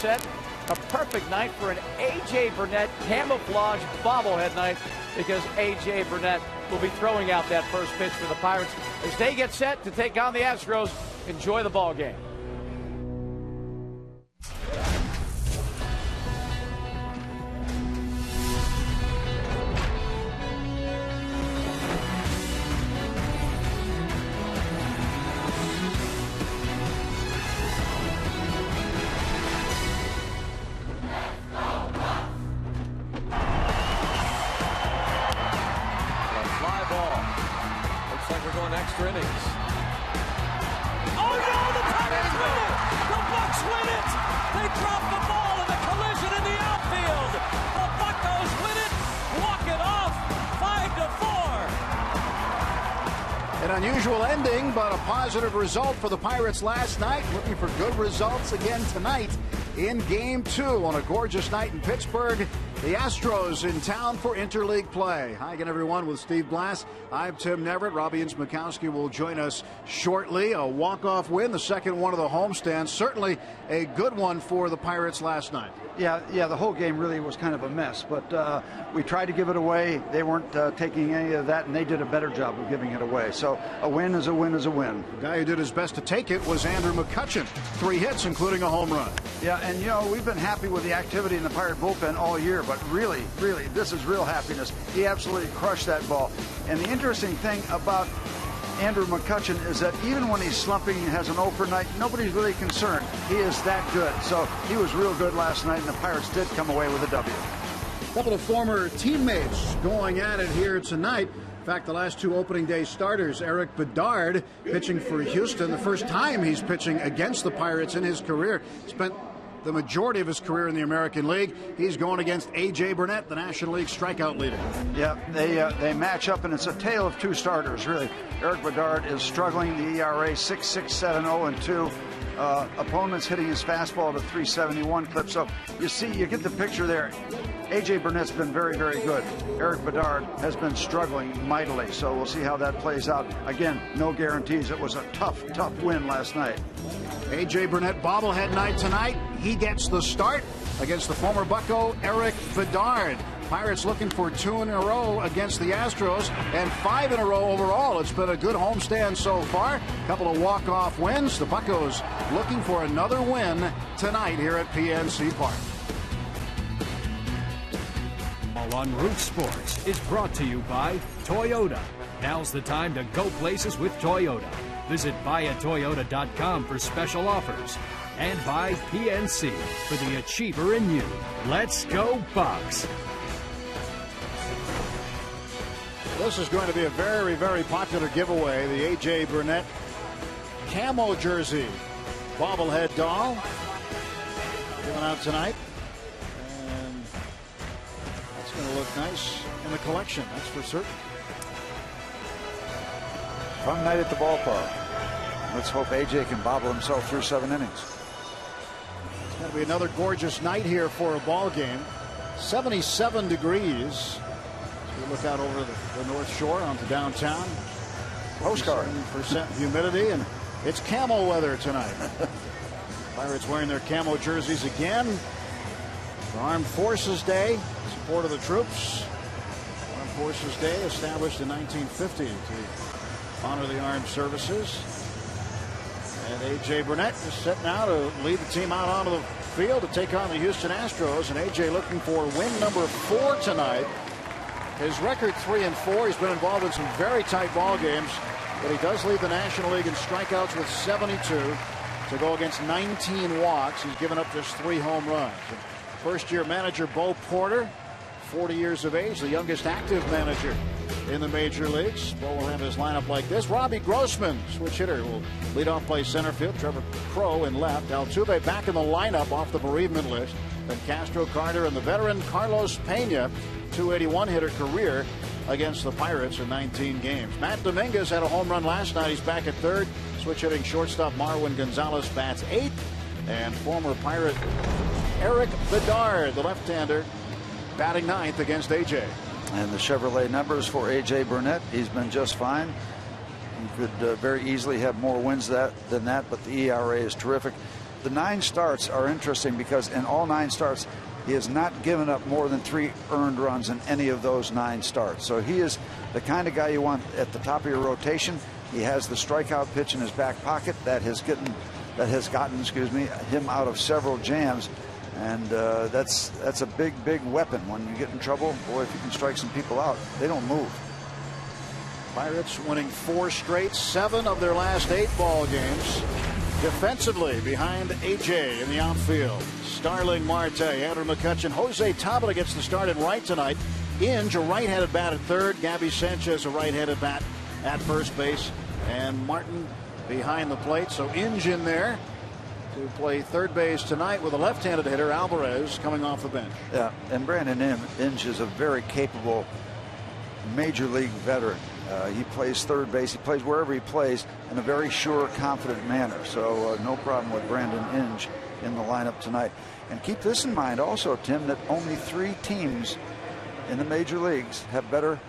set. A perfect night for an A.J. Burnett camouflage bobblehead night, because A.J. Burnett will be throwing out that first pitch for the Pirates as they get set to take on the Astros. Enjoy the ball game. Extra innings. Oh no, the Pirates win it! The Bucks win it! They drop the ball in the collision in the outfield. The Buccos win it, walk it off, 5-4. An unusual ending, but a positive result for the Pirates last night. Looking for good results again tonight in Game 2 on a gorgeous night in Pittsburgh. The Astros in town for interleague play. Hi again, everyone, with Steve Blass. I'm Tim Neverett. Robbie Innsmikowski will join us shortly. A walk-off win, the second one of the homestand. Certainly a good one for the Pirates last night. Yeah, the whole game really was kind of a mess, but we tried to give it away. They weren't taking any of that, and they did a better job of giving it away. So a win is a win is a win. The guy who did his best to take it was Andrew McCutchen. 3 hits, including a home run. Yeah, and you know, we've been happy with the activity in the Pirate bullpen all year, but really, this is real happiness. He absolutely crushed that ball. And the interesting thing about Andrew McCutchen is that even when he's slumping and has an 0 for night, nobody's really concerned. He is that good. So he was real good last night, and the Pirates did come away with a W. A couple of former teammates going at it here tonight. In fact, the last 2 opening day starters, Eric Bedard pitching for Houston, the first time he's pitching against the Pirates in his career. Spent the majority of his career in the American League. He's going against A.J. Burnett, the National League strikeout leader. Yeah, they match up, and it's a tale of 2 starters, really. Eric Bedard is struggling. The ERA 6.67, 0-2. Opponents hitting his fastball at a 371 clip. So you get the picture there. A.J. Burnett's been very, very good. Eric Bedard has been struggling mightily. So we'll see how that plays out. Again, no guarantees. It was a tough win last night. A.J. Burnett bobblehead night tonight. He gets the start against the former Bucco, Eric Bedard. Pirates looking for 2 in a row against the Astros and 5 in a row overall. It's been a good homestand so far. A couple of walk-off wins. The Buccos looking for another win tonight here at PNC Park. All on Root Sports is brought to you by Toyota. Now's the time to go places with Toyota. Visit buyatoyota.com for special offers. And by PNC for the achiever in you. Let's go Bucks. This is going to be a very, very popular giveaway. The A.J. Burnett camo jersey bobblehead doll given out tonight. And that's going to look nice in the collection, that's for certain. Fun night at the ballpark. Let's hope A.J. can bobble himself through 7 innings. It's going to be another gorgeous night here for a ball game. 77 degrees. We look out over the North Shore onto downtown. Postcard. 7% humidity, and it's camo weather tonight. Pirates wearing their camo jerseys again. For Armed Forces Day, support of the troops. Armed Forces Day established in 1950 to honor the armed services. And A.J. Burnett is set now to lead the team out onto the field to take on the Houston Astros. And A.J. looking for win number 4 tonight. His record 3-4. He's been involved in some very tight ball games, but he does lead the National League in strikeouts with 72 to go against 19 walks. He's given up just 3 home runs. And first-year manager Bo Porter, 40 years of age, the youngest active manager in the major leagues. Bo will have his lineup like this. Robbie Grossman, switch hitter, will lead off play center field. Trevor Crow in left. Altuve back in the lineup off the bereavement list. Then Castro, Carter, and the veteran Carlos Pena. 281 hitter career against the Pirates in 19 games. Matt Dominguez had a home run last night. He's back at third. Switch hitting shortstop Marwin Gonzalez bats 8th. And former Pirate Eric Bedard, the left-hander, batting 9th against A.J. And the Chevrolet numbers for A.J. Burnett, he's been just fine. He could very easily have more wins than that, but the ERA is terrific. the 9 starts are interesting because in all 9 starts, he has not given up more than 3 earned runs in any of those 9 starts. So he is the kind of guy you want at the top of your rotation. He has the strikeout pitch in his back pocket that has gotten him out of several jams. And that's a big weapon. When you get in trouble, boy, if you can strike some people out, they don't move. Pirates winning 4 straight, 7 of their last 8 ball games. Defensively behind AJ in the outfield. Starling Marte, Andrew McCutcheon, Jose Tabla gets the start in right tonight. Inge, a right-handed bat at third. Gabby Sanchez, a right-handed bat at first base. And Martin behind the plate. So Inge in there to play third base tonight with a left-handed hitter, Alvarez, coming off the bench. Yeah, and Brandon Inge is a very capable major league veteran. He plays third base. He plays wherever he plays in a very sure, confident manner. So no problem with Brandon Inge in the lineup tonight. And keep this in mind also, Tim, that only 3 teams in the major leagues have better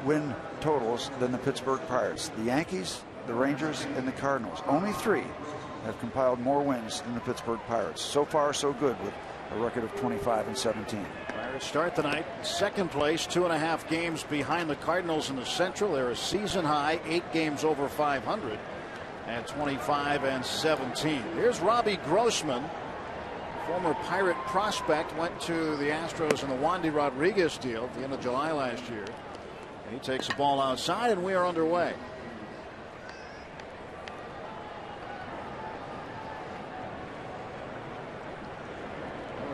win totals than the Pittsburgh Pirates. The Yankees, the Rangers, and the Cardinals. Only 3 have compiled more wins than the Pittsburgh Pirates. So far, so good, with a record of 25-17. Pirates start tonight second place, 2.5 games behind the Cardinals in the Central. They're a season high 8 games over 500 at 25-17. Here's Robbie Grossman, former Pirate prospect, went to the Astros in the Wandy Rodriguez deal at the end of July last year. He takes the ball outside, and we are underway.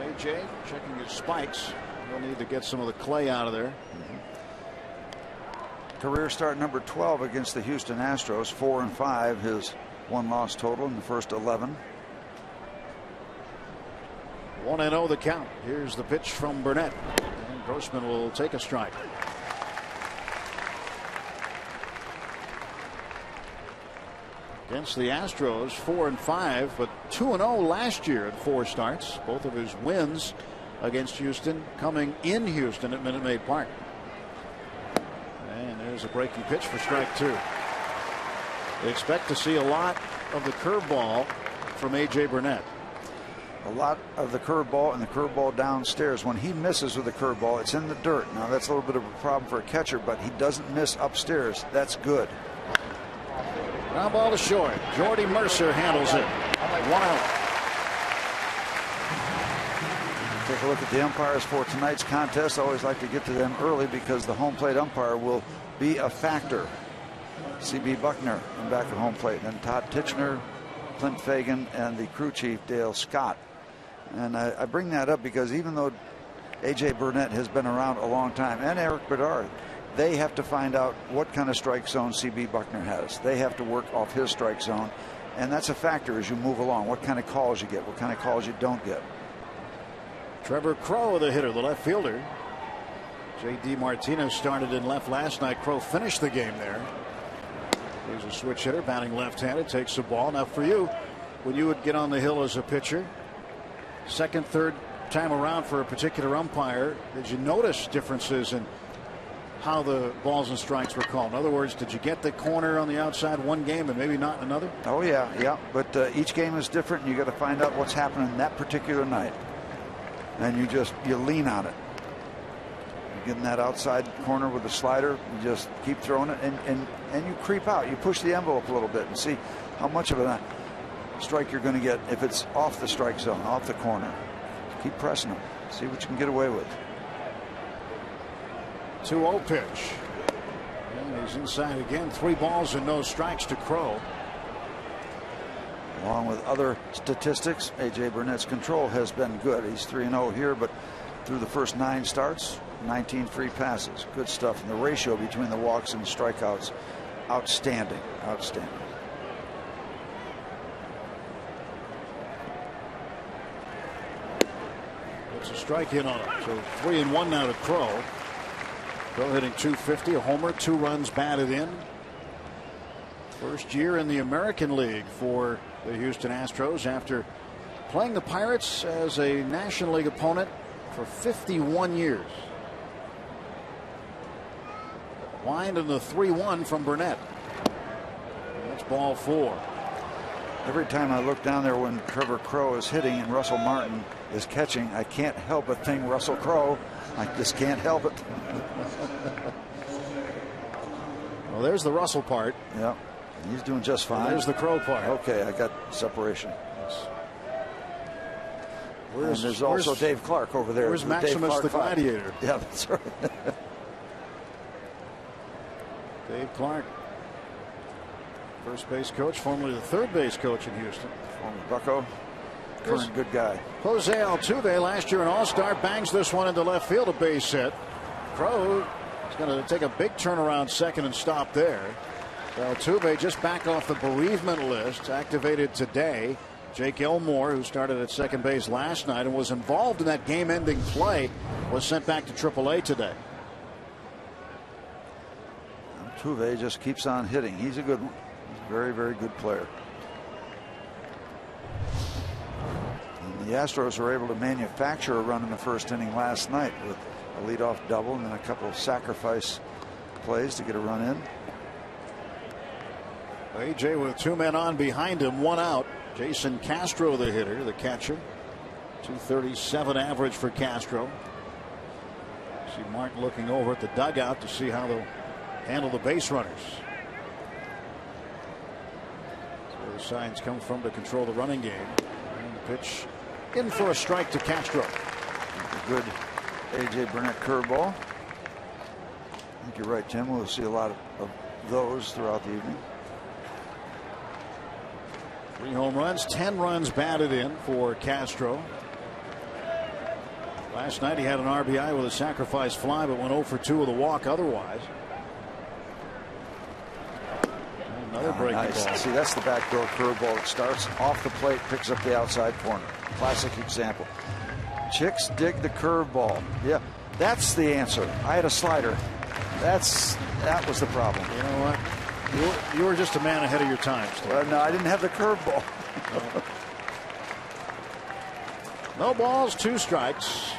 AJ checking his spikes. He'll need to get some of the clay out of there. Career start number 12 against the Houston Astros. 4-5, his 1-loss total in the first 11. 1-0 the count. Here's the pitch from Burnett. And Grossman will take a strike. Against the Astros, 4-5, but 2-0 last year at 4 starts. Both of his wins against Houston coming in Houston at Minute Maid Park. And there's a breaking pitch for strike 2. They expect to see a lot of the curveball from A.J. Burnett. A lot of the curveball and the curveball downstairs. When he misses with the curveball, it's in the dirt. Now, that's a little bit of a problem for a catcher, but he doesn't miss upstairs. That's good. Ground ball to short. Jordy Mercer handles it. 1 out. Take a look at the umpires for tonight's contest. I always like to get to them early because the home plate umpire will be a factor. C.B. Buckner in back of home plate. And then Todd Titchener, Clint Fagan, and the crew chief, Dale Scott. And I bring that up because even though A.J. Burnett has been around a long time, and Eric Bedard, they have to find out what kind of strike zone C.B. Buckner has. They have to work off his strike zone, and that's a factor as you move along. What kind of calls you get, what kind of calls you don't get. Trevor Crow, the hitter, the left fielder. J.D. Martinez started in left last night. Crow finished the game there. He's a switch hitter, batting left-handed, takes the ball. Now for you, when you would get on the hill as a pitcher, second, third time around for a particular umpire, did you notice differences in how the balls and strikes were called? In other words, did you get the corner on the outside one game and maybe not another? Oh yeah. But each game is different, and you got to find out what's happening that particular night, and you lean on it. You get in that outside corner with the slider, you just keep throwing it, and you creep out. You push the envelope a little bit and see how much of a strike you're going to get if it's off the strike zone, off the corner. Keep pressing them. See what you can get away with. 2-0 pitch. And he's inside again. 3 balls and no strikes to Crow. Along with other statistics, A.J. Burnett's control has been good. He's 3-0 here, but through the first 9 starts, 19 free passes. Good stuff. And the ratio between the walks and strikeouts, outstanding. Outstanding. It's a strike in on him. So 3-1 now to Crow. Crow hitting .250, a homer, 2 runs batted in. First year in the American League for the Houston Astros after playing the Pirates as a National League opponent for 51 years. Wind in the 3-1 from Burnett. And that's ball 4. Every time I look down there when Trevor Crowe is hitting and Russell Martin is catching, I can't help but think Russell Crowe. I just can't help it. Well, there's the Russell part. Yeah, he's doing just fine. And there's the Crowe part. Okay, I got separation. Yes. And there's also Dave Clark over there. Where's Maximus the Gladiator? Yeah, that's right. Dave Clark, first base coach, formerly the third base coach in Houston. Former Bucko, current good guy. Jose Altuve, last year an all-star, bangs this one into left field, a base hit. Crowe is going to take a big turnaround second and stop there. Altuve just back off the bereavement list, activated today. Jake Elmore, who started at second base last night and was involved in that game-ending play, was sent back to AAA today. Altuve just keeps on hitting. He's a good one. He's a very, very good player. And the Astros were able to manufacture a run in the first inning last night with a leadoff double and then a couple of sacrifice plays to get a run in. AJ with two men on behind him, one out. Jason Castro, the hitter, the catcher. 237 average for Castro. See Martin looking over at the dugout to see how they'll handle the base runners. That's where the signs come from to control the running game. And the pitch in for a strike to Castro. A good AJ Burnett curveball. I think you're right, Tim. We'll see a lot of those throughout the evening. 3 home runs, 10 runs batted in for Castro. Last night he had an RBI with a sacrifice fly, but went 0 for 2 with a walk otherwise. Another breaking ball. See, that's the backdoor curveball. It starts off the plate, picks up the outside corner. Classic example. Chicks dig the curveball. Yeah, that's the answer. I had a slider. That was the problem. You know what? You were just a man ahead of your time. Well, no, I didn't have the curveball. No balls, 2 strikes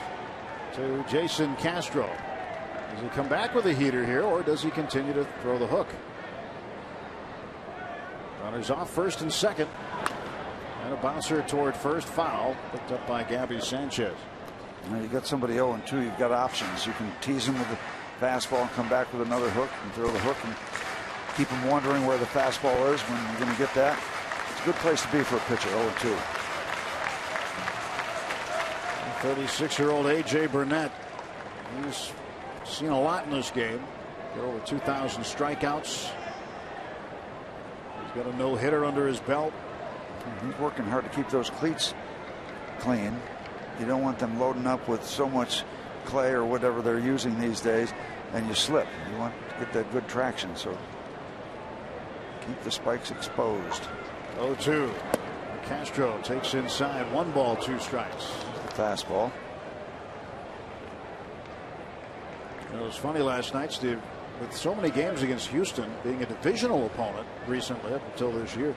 to Jason Castro. Does he come back with a heater here, or does he continue to throw the hook? Runners off first and second. And a bouncer toward first, foul, picked up by Gabby Sanchez. Now you got somebody 0-2. You've got options. You can tease him with the fastball and come back with another hook and throw the hook and keep him wondering where the fastball is when you're going to get that. It's a good place to be for a pitcher. 0-2. 36-year-old A.J. Burnett. He's seen a lot in this game. Got over 2,000 strikeouts. He's got a no-hitter under his belt. He's working hard to keep those cleats clean. You don't want them loading up with so much clay or whatever they're using these days, and you slip. You want to get that good traction, so keep the spikes exposed. 0-2. Castro takes inside. 1 ball, 2 strikes. Fastball. It was funny last night, Steve, with so many games against Houston being a divisional opponent recently up until this year.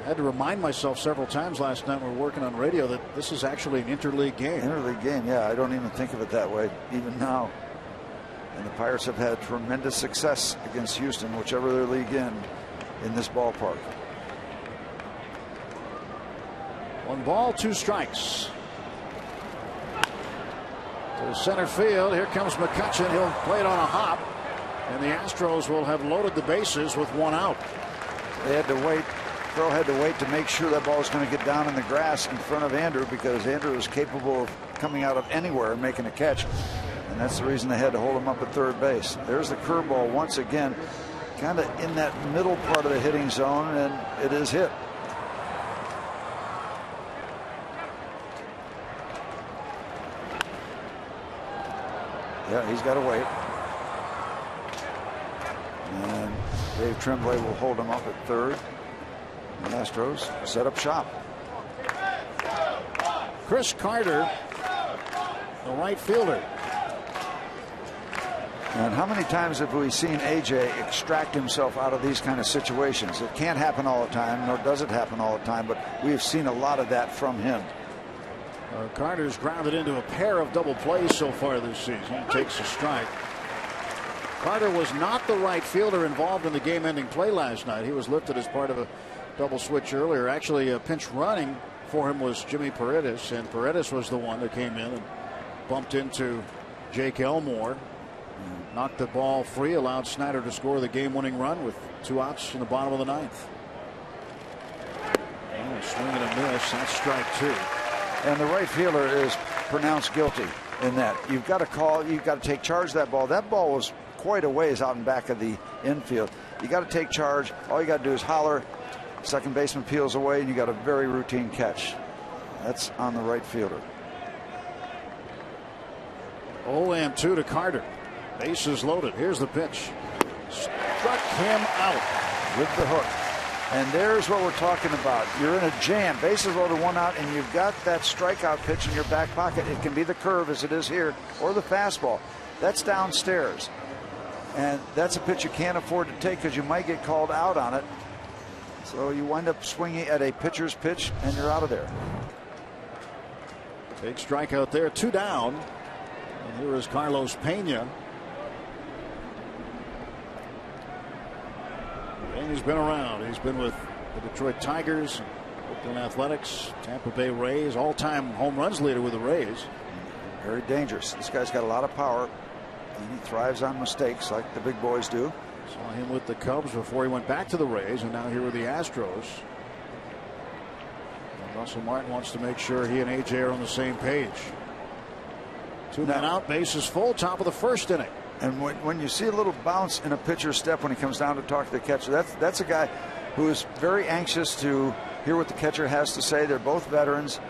I had to remind myself several times last night when we were working on radio that this is actually an interleague game. Interleague game, yeah. I don't even think of it that way even now. And the Pirates have had tremendous success against Houston, whichever their league in this ballpark. 1 ball, 2 strikes. To center field. Here comes McCutchen. He'll play it on a hop. And the Astros will have loaded the bases with 1 out. They had to wait. Crowe had to wait to make sure that ball was going to get down in the grass in front of Andrew, because Andrew is capable of coming out of anywhere and making a catch. And that's the reason they had to hold him up at third base. There's the curveball once again, kind of in that middle part of the hitting zone, and it is hit. Yeah, he's got to wait. And Dave Tremblay will hold him up at third. The Astros set up shop. Chris Carter, the right fielder. And how many times have we seen AJ extract himself out of these kind of situations? It can't happen all the time, nor does it happen all the time, but we have seen a lot of that from him. Carter's grounded into a pair of double plays so far this season. He takes a strike. Carter was not the right fielder involved in the game-ending play last night. He was lifted as part of a double switch earlier. Actually, a pinch running for him was Jimmy Paredes, and Paredes was the one that came in and bumped into Jake Elmore. Knocked the ball free, allowed Snyder to score the game-winning run with 2 outs in the bottom of the 9th. And a swing and a miss. That's strike 2. And the right fielder is pronounced guilty in that. You've got to call, you've got to take charge of that ball. That ball was quite a ways out in back of the infield. You got to take charge. All you got to do is holler. Second baseman peels away, and you got a very routine catch. That's on the right fielder. 0-2 to Carter. Bases loaded. Here's the pitch. Struck him out with the hook. And there's what we're talking about. You're in a jam. Bases loaded, 1 out, and you've got that strikeout pitch in your back pocket. It can be the curve, as it is here, or the fastball. That's downstairs. And that's a pitch you can't afford to take because you might get called out on it. So you wind up swinging at a pitcher's pitch, and you're out of there. Big strikeout there. 2 down. And here is Carlos Pena. He's been around. He's been with the Detroit Tigers, Oakland Athletics, Tampa Bay Rays, all-time home runs leader with the Rays. Very dangerous. This guy's got a lot of power, and he thrives on mistakes like the big boys do. Saw him with the Cubs before he went back to the Rays, and now here with the Astros. And Russell Martin wants to make sure he and AJ are on the same page. 2 men out, bases full, top of the 1st inning. And when you see a little bounce in a pitcher's step when he comes down to talk to the catcher, that's a guy who is very anxious to hear what the catcher has to say. They're both veterans.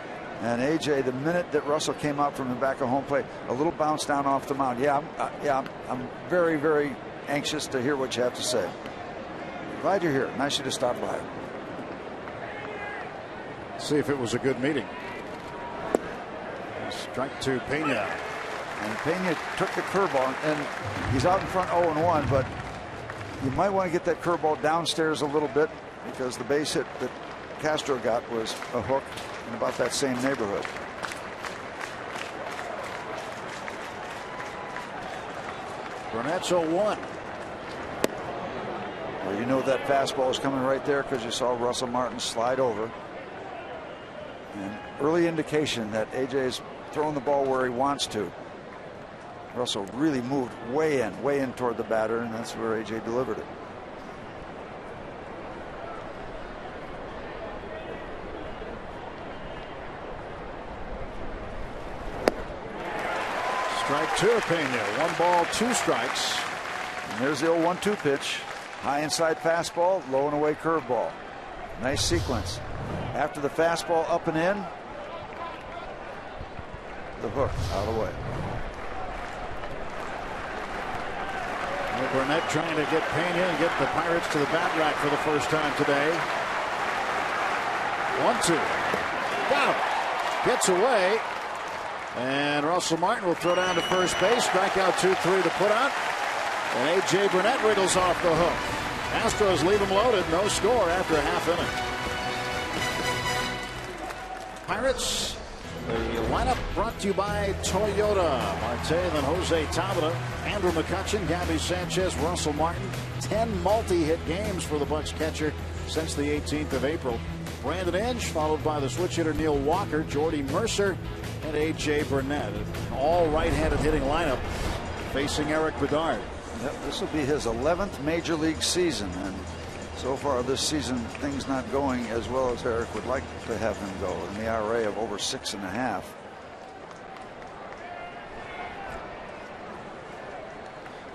And AJ, the minute that Russell came out from the back of home plate, a little bounce down off the mound. I'm very, very anxious to hear what you have to say. Glad you're here. Nice of you to stop by. See if it was a good meeting. Strike 2, Pena. And Pena took the curveball, and he's out in front 0-1, but you might want to get that curveball downstairs a little bit because the base hit that Castro got was a hook in about that same neighborhood. Burnett's 0-1. Well, you know that fastball is coming right there because you saw Russell Martin slide over. And early indication that AJ's throwing the ball where he wants to. Russell really moved way in toward the batter, and that's where AJ delivered it. Strike 2 of Pena. 1 ball, 2 strikes. And there's the 0-1-2 pitch. High inside fastball, low and away curveball. Nice sequence. After the fastball up and in, the hook out of the way. Well, Burnett trying to get Pena and get the Pirates to the bat rack for the first time today. 1-2. Got him. Gets away. And Russell Martin will throw down to first base. Strikeout 2-3 to put out. And A.J. Burnett wriggles off the hook. Astros leave him loaded. No score after a half inning. Pirates. The lineup brought to you by Toyota. Marte, then Jose Tabata, Andrew McCutchen, Gabby Sanchez, Russell Martin. 10 multi-hit games for the Bucs catcher since the 18th of April. Brandon Inge, followed by the switch hitter Neil Walker, Jordy Mercer, and A.J. Burnett. An all right-handed hitting lineup facing Eric Bedard. Yep, this will be his 11th major league season, and so far this season things not going as well as Eric would like to have him go. An ERA of over 6.5.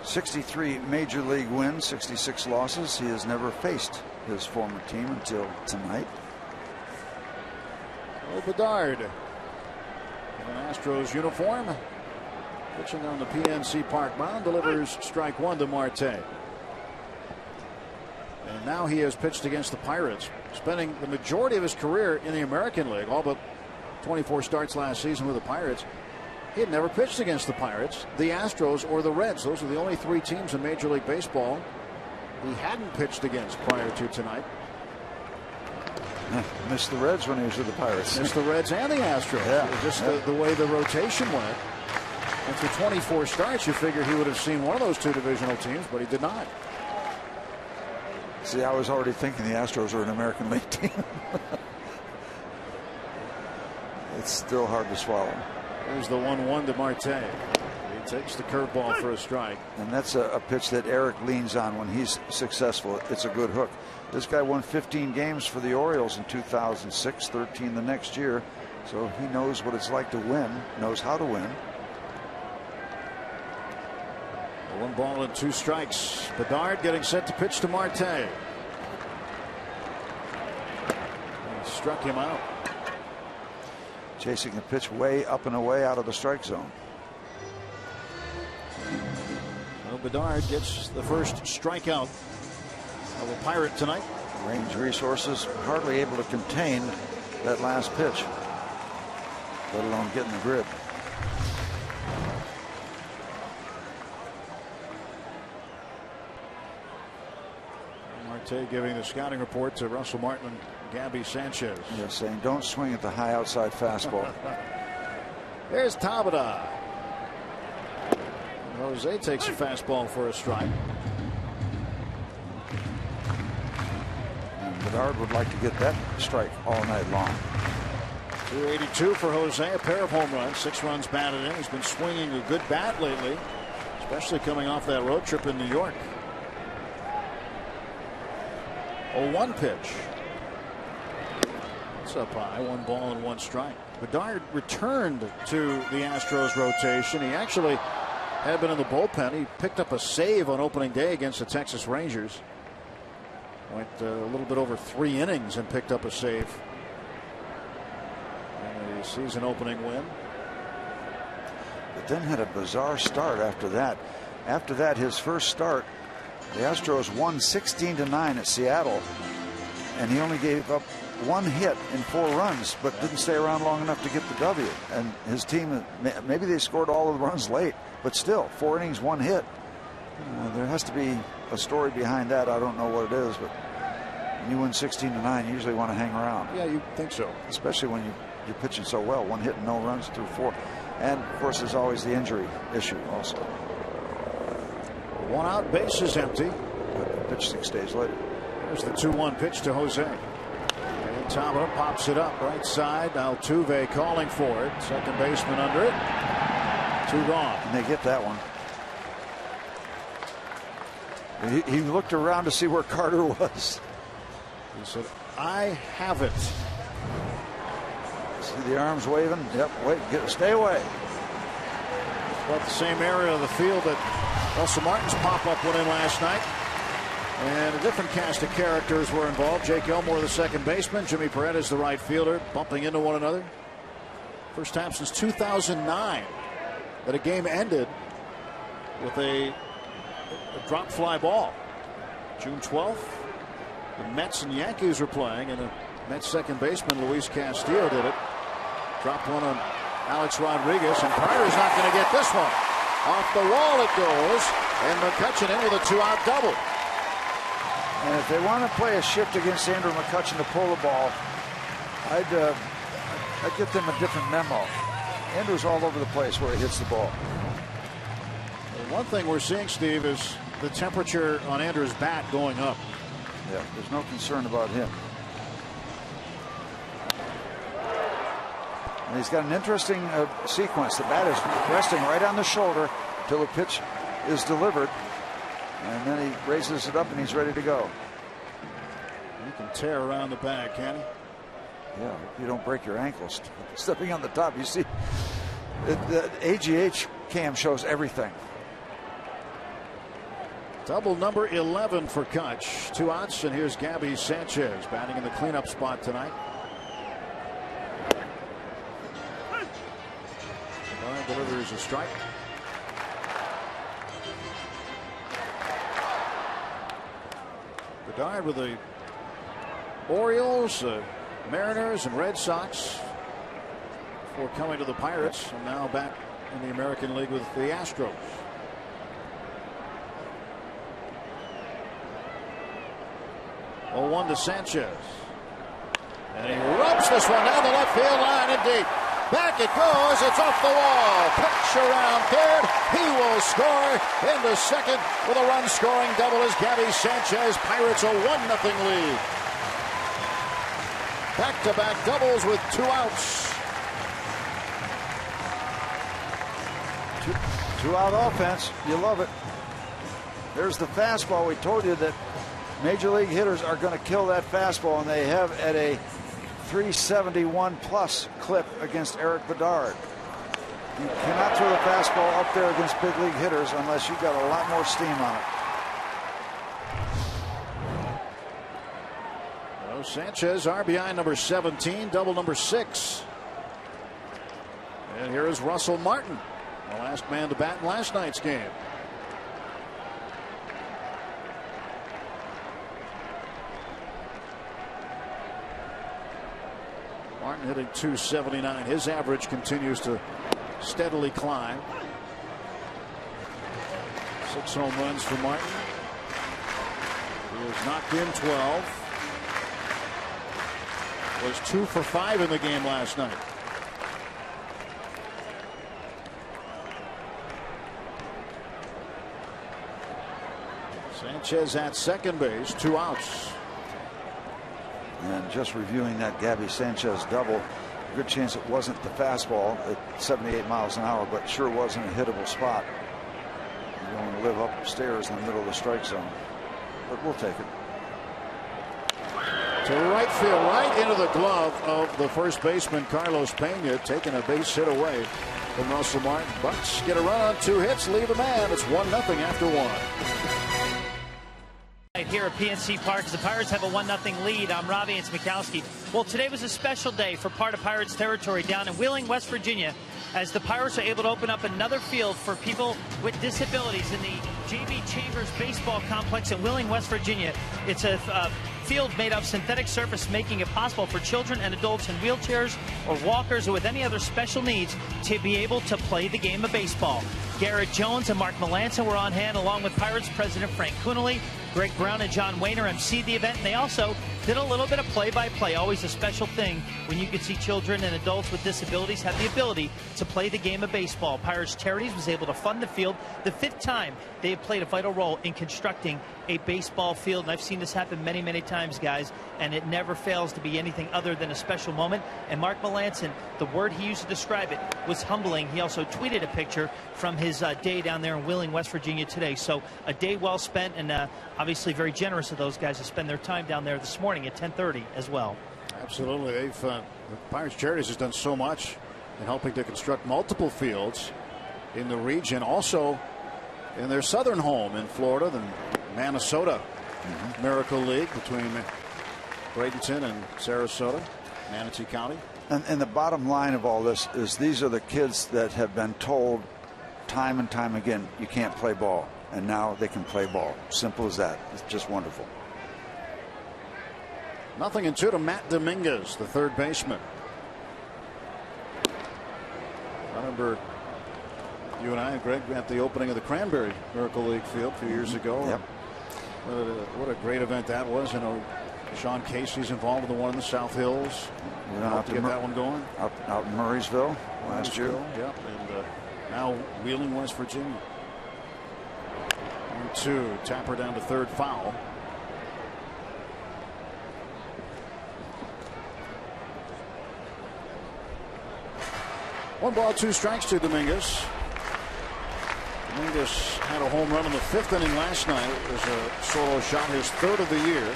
.63 major league wins, 66 losses. He has never faced his former team until tonight. Oh, Bedard in an Astros uniform, pitching on the PNC Park mound, delivers strike 1 to Marte. And now he has pitched against the Pirates, spending the majority of his career in the American League, all but 24 starts last season with the Pirates. He had never pitched against the Pirates, the Astros, or the Reds. Those are the only 3 teams in Major League Baseball he hadn't pitched against prior to tonight. Missed the Reds when he was with the Pirates. Missed the Reds and the Astros. Yeah. Just the way the rotation went. And for 24 starts, you figure he would have seen one of those 2 divisional teams, but he did not. See, I was already thinking the Astros are an American League team. It's still hard to swallow. There's the 1-1 to Marte. He takes the curveball for a strike. And that's a pitch that Eric leans on when he's successful. It's a good hook. This guy won 15 games for the Orioles in 2006, 13 the next year. So he knows what it's like to win, knows how to win. 1 ball and 2 strikes. Bedard getting set to pitch to Marte. He struck him out. Chasing the pitch way up and away out of the strike zone. Well, Bedard gets the first strikeout of a Pirate tonight. Range resources hardly able to contain that last pitch, let alone get in the grip. Marte giving the scouting report to Russell Martin and Gabby Sanchez. Yeah, saying don't swing at the high outside fastball. There's Tabata. Jose takes a fastball for a strike. And Bedard would like to get that strike all night long. 282 for Jose, a pair of home runs, 6 runs batted in. He's been swinging a good bat lately, especially coming off that road trip in New York. 0-1 pitch. It's up high, 1 ball and 1 strike. Bedard returned to the Astros rotation. He actually had been in the bullpen. He picked up a save on opening day against the Texas Rangers. Went a little bit over 3 innings and picked up a save. And a season opening win. But then had a bizarre start after that. After that, his first start, the Astros won 16-9 at Seattle, and he only gave up 1 hit in 4 runs, but didn't stay around long enough to get the W. And his team, maybe they scored all of the runs late, but still 4 innings, 1 hit. There has to be a story behind that. I don't know what it is, but when you win 16-9, you usually want to hang around. Yeah, you think so, especially when you're pitching so well. 1 hit and no runs through 4, and of course there's always the injury issue also. 1 out, base is empty. Pitch 6 days later. There's the 2-1 pitch to Jose. And Tabata pops it up right side. Altuve calling for it. Second baseman under it. 2 gone. And they get that one. He looked around to see where Carter was. He said, I have it. See the arms waving? Yep, wait, stay away. About the same area of the field that Russell Martin's pop-up went in last night. And a different cast of characters were involved. Jake Elmore, the second baseman. Jimmy Paredes, the right fielder, bumping into one another. First time since 2009 that a game ended with a drop fly ball. June 12th, the Mets and Yankees were playing, and the Mets second baseman Luis Castillo did it. Dropped one on Alex Rodriguez, and Pryor's not going to get this one. Off the wall it goes, and McCutchen in with a 2-out double. And if they want to play a shift against Andrew McCutchen to pull the ball, I'd get them a different memo. Andrew's all over the place where he hits the ball. One thing we're seeing, Steve, is the temperature on Andrew's bat going up. Yeah, there's no concern about him. And he's got an interesting sequence. The bat is resting right on the shoulder till the pitch is delivered. And then he raises it up and he's ready to go. He can tear around the bag, can he? Yeah, you don't break your ankles stepping on the top. You see, the AGH cam shows everything. Double number 11 for Kutch. 2 outs, and here's Gabby Sanchez batting in the cleanup spot tonight. Delivers a strike. Bedard with the Orioles, Mariners, and Red Sox before coming to the Pirates, and now back in the American League with the Astros. Oh, 1 to Sanchez. And he rubs this one down the left field line and deep. Back it goes. It's off the wall. Pitch around third. He will score into second with a run-scoring double as Gabby Sanchez. Pirates a 1-0 lead. Back-to-back doubles with 2 outs. Two-out offense. You love it. There's the fastball. We told you that major league hitters are going to kill that fastball, and they have at a 371 plus clip against Eric Bedard. You cannot throw the fastball up there against big league hitters unless you've got a lot more steam on it. Sanchez, RBI number 17, double number 6. And here is Russell Martin, the last man to bat in last night's game. Martin hitting .279. His average continues to steadily climb. 6 home runs for Martin. He has knocked in 12. Was 2 for 5 in the game last night. Sanchez at second base, 2 outs. And just reviewing that Gabby Sanchez double, good chance it wasn't the fastball at 78 miles an hour, but sure wasn't a hittable spot. You don't want to live upstairs in the middle of the strike zone, but we'll take it. To right field, right into the glove of the first baseman Carlos Pena, taking a base hit away from Russell Martin. Bucks get a run on 2 hits, leave a man. It's 1-0 after 1. Here at PNC Park, the Pirates have a 1-0 lead. I'm Robbie and Smikowski. Well, today was a special day for part of Pirates territory down in Wheeling, West Virginia, as the Pirates are able to open up another field for people with disabilities in the J.B. Chambers Baseball Complex in Wheeling, West Virginia. It's a field made of synthetic surface, making it possible for children and adults in wheelchairs or walkers or with any other special needs to be able to play the game of baseball. Garrett Jones and Mark Melanson were on hand, along with Pirates President Frank Coonelly. Greg Brown and John Wayner emceed the event, and they also did a little bit of play-by-play. Always a special thing when you can see children and adults with disabilities have the ability to play the game of baseball. Pirates Charities was able to fund the field, the 5th time they have played a vital role in constructing a baseball field. And I've seen this happen many, many times, guys, and it never fails to be anything other than a special moment. And Mark Melanson, the word he used to describe it was humbling. He also tweeted a picture from his day down there in Wheeling, West Virginia today. So a day well spent, and obviously very generous of those guys to spend their time down there this morning at 10:30 as well. Absolutely. The Pirates Charities has done so much in helping to construct multiple fields in the region, also in their southern home in Florida, the Minnesota Miracle League between Bradenton and Sarasota, Manatee County. And the bottom line of all this is these are the kids that have been told time and time again, you can't play ball. And now they can play ball. Simple as that. It's just wonderful. 0-2 to Matt Dominguez, the third baseman. I remember you and I and Greg at the opening of the Cranberry Miracle League field a few years ago. Yep. What a great event that was. You know, Sean Casey's involved in the one in the South Hills. We went out to get that one going. Out in Murraysville last year. Yep. And now Wheeling, West Virginia. 1-2. Tapper down to third, foul. One ball, 2 strikes to Dominguez. Dominguez had a home run in the 5th inning last night. It was a solo shot, his 3rd of the year.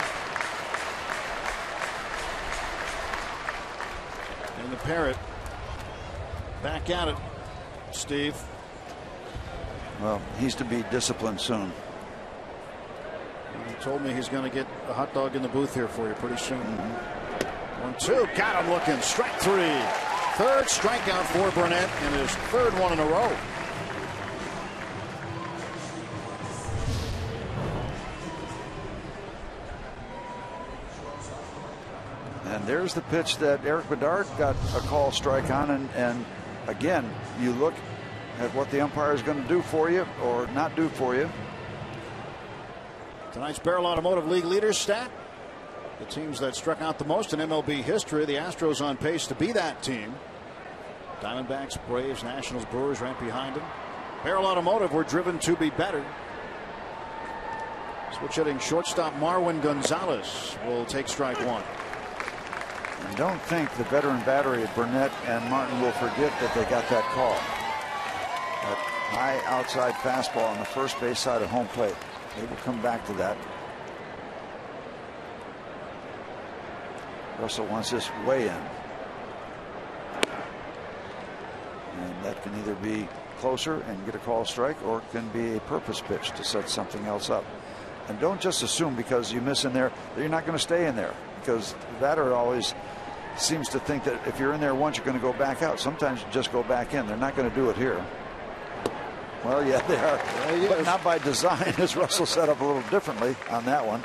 And the Parrot back at it, Steve. Well, he's to be disciplined soon. He told me he's going to get a hot dog in the booth here for you pretty soon. 1-2. Got him looking. Strike 3. 3rd strikeout for Burnett, and his 3rd one in a row. And there's the pitch that Eric Bedard got a call strike on. And again, you look at what the umpire is going to do for you or not do for you. Tonight's Barrel Automotive League leaders stat. The teams that struck out the most in MLB history, the Astros on pace to be that team. Diamondbacks, Braves, Nationals, Brewers right behind him. Barrel Automotive were driven to be better. Switch hitting shortstop Marwin Gonzalez will take strike one. I don't think the veteran battery of Burnett and Martin will forget that they got that call. That high outside fastball on the first base side of home plate. They will come back to that. Russell wants this way in. And that can either be closer and get a call strike, or it can be a purpose pitch to set something else up. And don't just assume because you miss in there that you're not going to stay in there, because the batter always seems to think that if you're in there once, you're going to go back out. Sometimes you just go back in. They're not going to do it here. Well, yeah, they are, but not by design, as Russell set up a little differently on that one.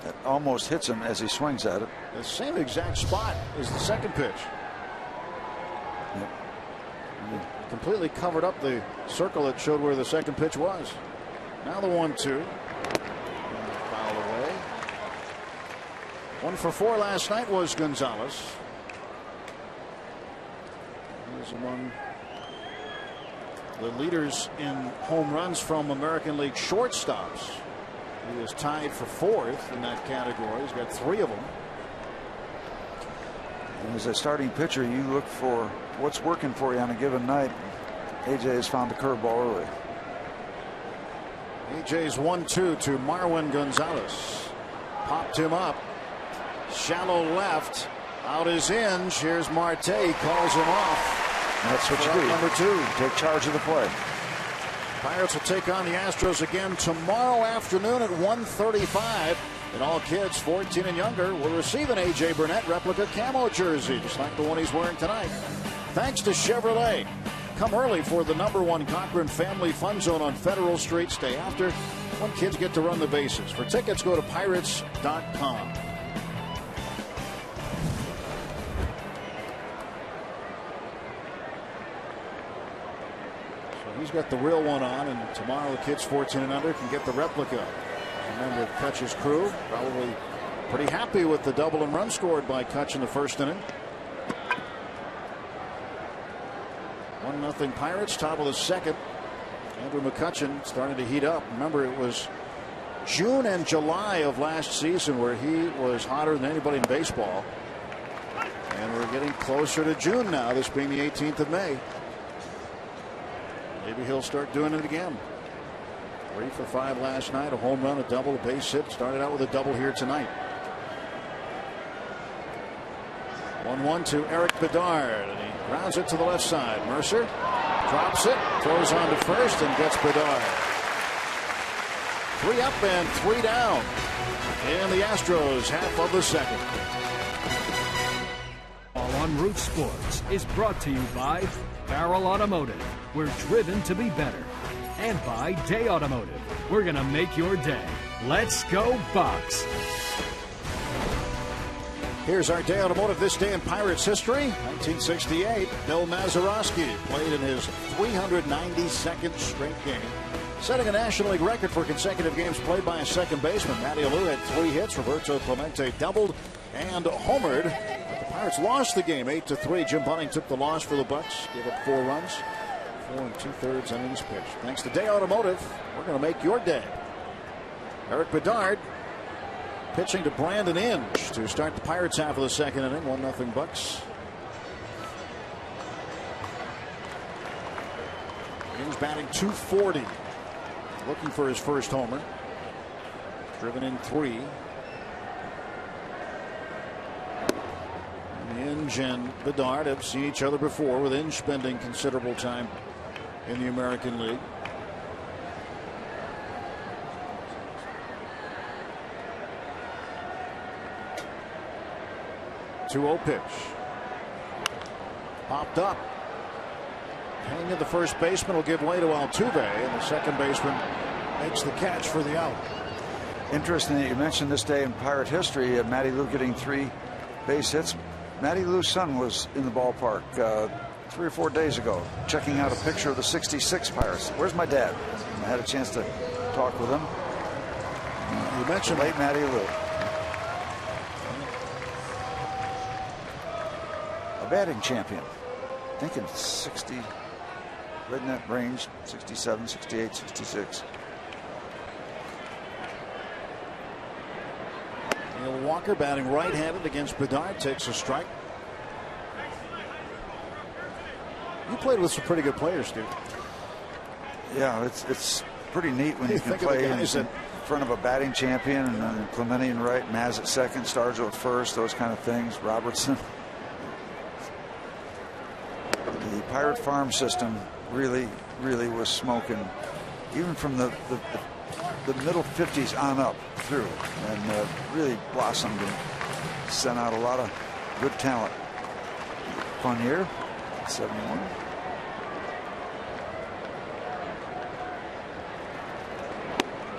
That almost hits him as he swings at it. The same exact spot as the second pitch. Yep. Completely covered up the circle that showed where the second pitch was. Now the 1-2. Fouled away. 1 for 4 last night was Gonzalez. He was among the leaders in home runs from American League shortstops. He is tied for 4th in that category. He's got 3 of them. And as a starting pitcher, you look for what's working for you on a given night. AJ has found the curveball early. AJ's 1-2 to Marwin Gonzalez. Popped him up. Shallow left. Out is Inge. Here's Marte. He calls him off. And that's what you do. Number 2. Take charge of the play. Pirates will take on the Astros again tomorrow afternoon at 1:35. And all kids 14 and younger will receive an A.J. Burnett replica camo jersey, just like the one he's wearing tonight. Thanks to Chevrolet. Come early for the #1 Cochran Family Fun Zone on Federal Street. Stay after when kids get to run the bases. For tickets, go to Pirates.com. He's got the real one on, and tomorrow the kids 14 and under can get the replica. Remember, Kutch's crew probably pretty happy with the double and run scored by Kutch in the first inning. 1-0 Pirates, top of the second. Andrew McCutchen started to heat up. Remember, it was June and July of last season where he was hotter than anybody in baseball. And we're getting closer to June now, this being the 18th of May. Maybe he'll start doing it again. 3 for 5 last night, a home run, a double, a base hit. Started out with a double here tonight. 1-1 to Eric Bedard, and he grounds it to the left side. Mercer drops it, throws on to first, and gets Bedard. 3 up and 3 down in the Astros half of the second. All on Root Sports is brought to you by Barrel Automotive. We're driven to be better. And by Day Automotive. We're going to make your day. Let's go Bucks. Here's our Day Automotive this day in Pirates history. 1968, Bill Mazeroski played in his 392nd straight game, setting a National League record for consecutive games played by a second baseman. Matty Alou had 3 hits. Roberto Clemente doubled and homered. But the Pirates lost the game 8-3. Jim Bunning took the loss for the Bucks, gave up 4 runs. 4 2/3 innings pitched. Thanks to Day Automotive, we're going to make your day. Eric Bedard pitching to Brandon Inge to start the Pirates half of the second inning. 1-0 Bucks. Inge batting .240, looking for his first homer. Driven in 3. Inge and Bedard have seen each other before, with Inge spending considerable time in the American League. .2-0 pitch. Popped up. Hanging the first baseman will give way to Altuve, and the second baseman makes the catch for the out. Interesting that you mentioned this day in Pirate history. Matty Lou getting 3 base hits. Matty Lou's son was in the ballpark 3 or 4 days ago, checking out a picture of the '66 Pirates. Where's my dad? I had a chance to talk with him. You mentioned late Matty Lou. batting champion. I think in 60, right in that range, 67, 68, 66. Neil Walker batting right-handed against Bedard, takes a strike. You played with some pretty good players, dude. Yeah, it's pretty neat when you can play in front of a batting champion, and Clemente in right, Maz at second, Stargell at first, those kind of things. Robertson. The Pirate farm system really was smoking, even from the middle 50s on up through, and really blossomed and sent out a lot of good talent. Fun year, 71.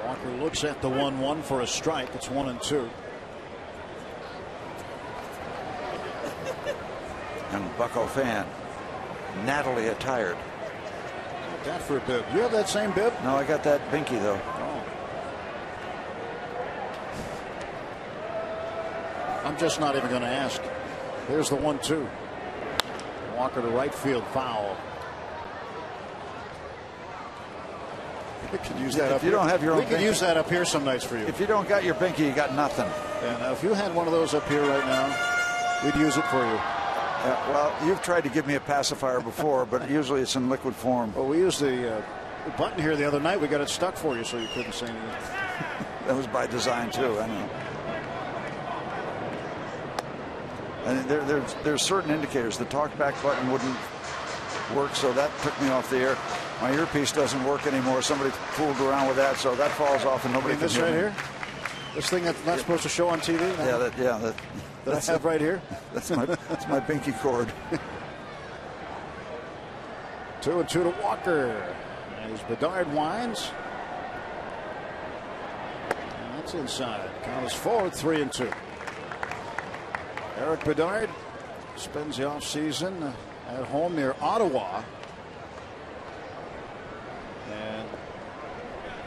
Walker looks at the 1-1 for a strike. It's 1-2. Young Bucko fan, Natalie attired. Look that for a bib. You have that same bib? No, I got that binky though. Oh. I'm just not even going to ask. Here's the 1-2. Walker to right field, foul. We could use that up If you don't have your own we could use that up here some nights for you. If you don't got your binky, you got nothing. And if you had one of those up here right now, we'd use it for you. Well, you've tried to give me a pacifier before, but usually it's in liquid form. Well, we used the button here the other night. We got it stuck for you so you couldn't say anything. That was by design too, I know. And there's certain indicators. The talkback button wouldn't work, so that took me off the air. My earpiece doesn't work anymore. Somebody fooled around with that, so that falls off, and nobody can this hear right me. Here, this thing that's not supposed to show on TV. That I have right here. That's my binky cord. 2-2 to Walker. As Bedard winds. And that's inside. Count is forward, 3-2. Eric Bedard spends the offseason at home near Ottawa. And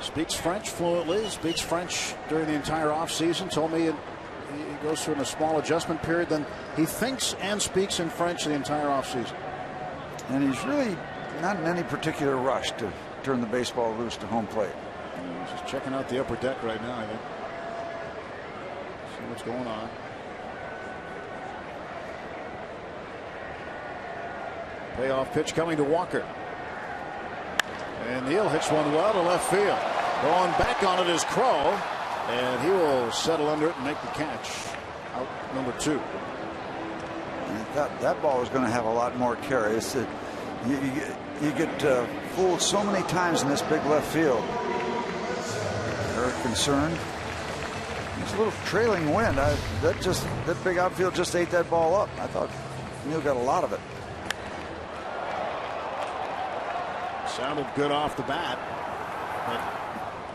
speaks French fluently. Speaks French during the entire offseason. Told me he goes through a small adjustment period. Then he thinks and speaks in French the entire offseason. And he's really not in any particular rush to turn the baseball loose to home plate. He's just checking out the upper deck right now, I think. See what's going on. Payoff pitch coming to Walker. And Neal hits one well to left field. Going back on it is Crow. And he will settle under it and make the catch. Out number 2. That ball is going to have a lot more carry. It's you get fooled so many times in this big left field. They're concerned. It's a little trailing wind. That big outfield just ate that ball up. I thought Neal got a lot of it. Sounded good off the bat, but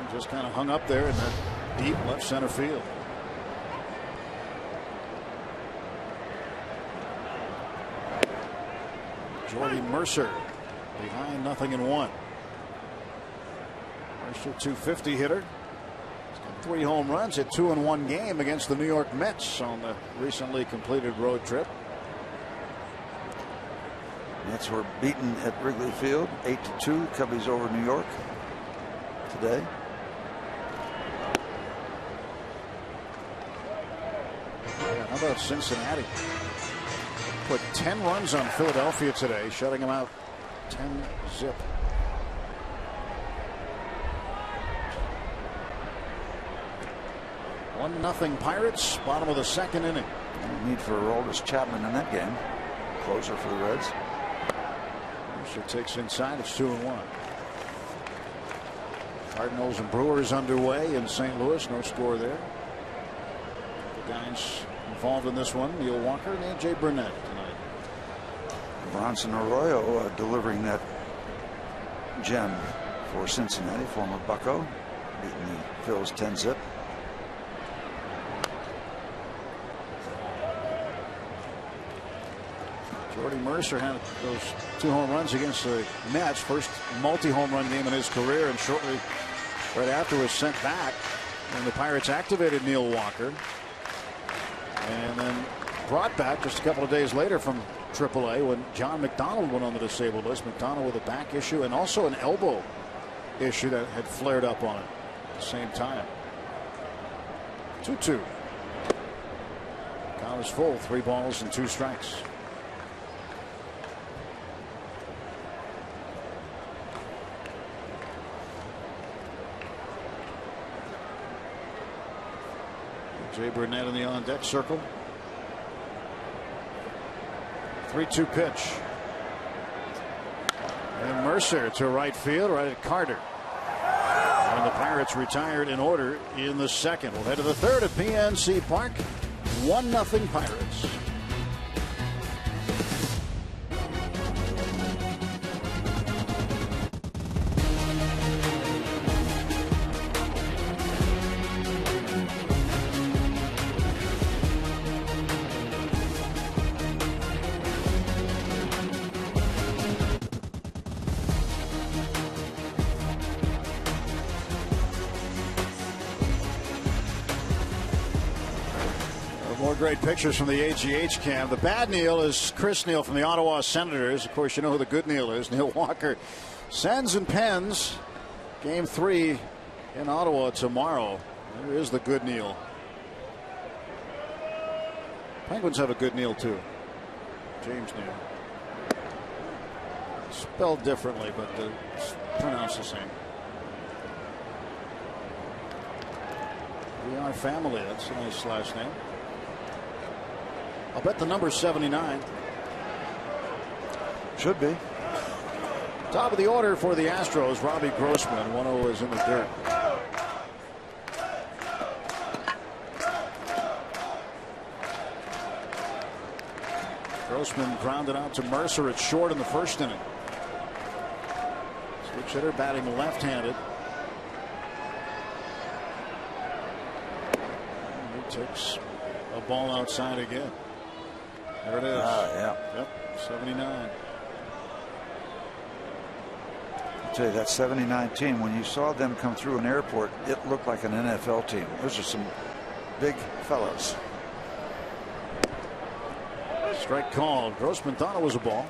he just kind of hung up there in that deep left center field. Jordy Mercer behind 0-1. Mercer, 250 hitter. He's got 3 home runs, hit 2 in one game against the New York Mets on the recently completed road trip. Mets were beaten at Wrigley Field 8-2. Cubbies over New York today. Yeah, how about Cincinnati? Put 10 runs on Philadelphia today, shutting them out 10-0. One-0 Pirates, bottom of the second inning. No need for Aroldis Chapman in that game. Closer for the Reds. Mercer takes inside. It's 2-1. Cardinals and Brewers underway in St. Louis. No score there. The guys involved in this one, Neil Walker and A.J. Burnett tonight. Bronson Arroyo delivering that gem for Cincinnati, former Bucko, beating the Phils 10-0. Jordy Mercer had those 2 home runs against the Mets, first multi-home run game in his career, and shortly right after was sent back, and the Pirates activated Neil Walker. And then brought back just a couple of days later from AAA when John McDonald went on the disabled list. McDonald with a back issue and also an elbow issue that had flared up on it at the same time. 2-2. Count is full. 3 balls and 2 strikes. Jay Burnett in the on deck circle. 3-2 pitch. And Mercer to right field, right at Carter. And the Pirates retired in order in the second. We'll head to the third at PNC Park. 1-0 Pirates. More great pictures from the AGH cam. The bad Neil is Chris Neil from the Ottawa Senators. Of course, you know who the good Neil is. Neil Walker. Sens and Pens. Game 3 in Ottawa tomorrow. There is the good Neil. Penguins have a good Neil too. James Neil. Spelled differently, but it's pronounced the same. We are family. That's a nice last name. I'll bet the number 79. Should be. Top of the order for the Astros, Robbie Grossman. 1-0 is in the dirt. Grossman grounded out to Mercer at short in the first inning. Switch hitter batting left-handed. And he takes a ball outside again. There it is. Yeah. Yep. 79. I'll tell you, that 79 team, when you saw them come through an airport, it looked like an NFL team. Those are some big fellows. Strike called. Grossman thought it was a ball.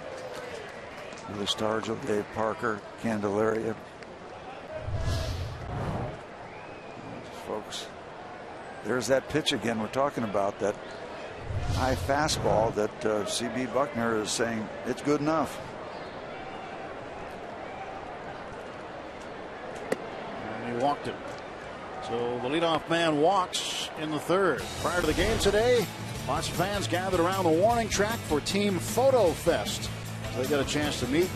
Willie Stargell, Dave Parker, Candelaria. Folks, there's that pitch again we're talking about, that high fastball that C.B. Buckner is saying it's good enough. And he walked it. So the leadoff man walks in the third. Prior to the game today, lots of fans gathered around the warning track for Team Photo Fest. So they got a chance to meet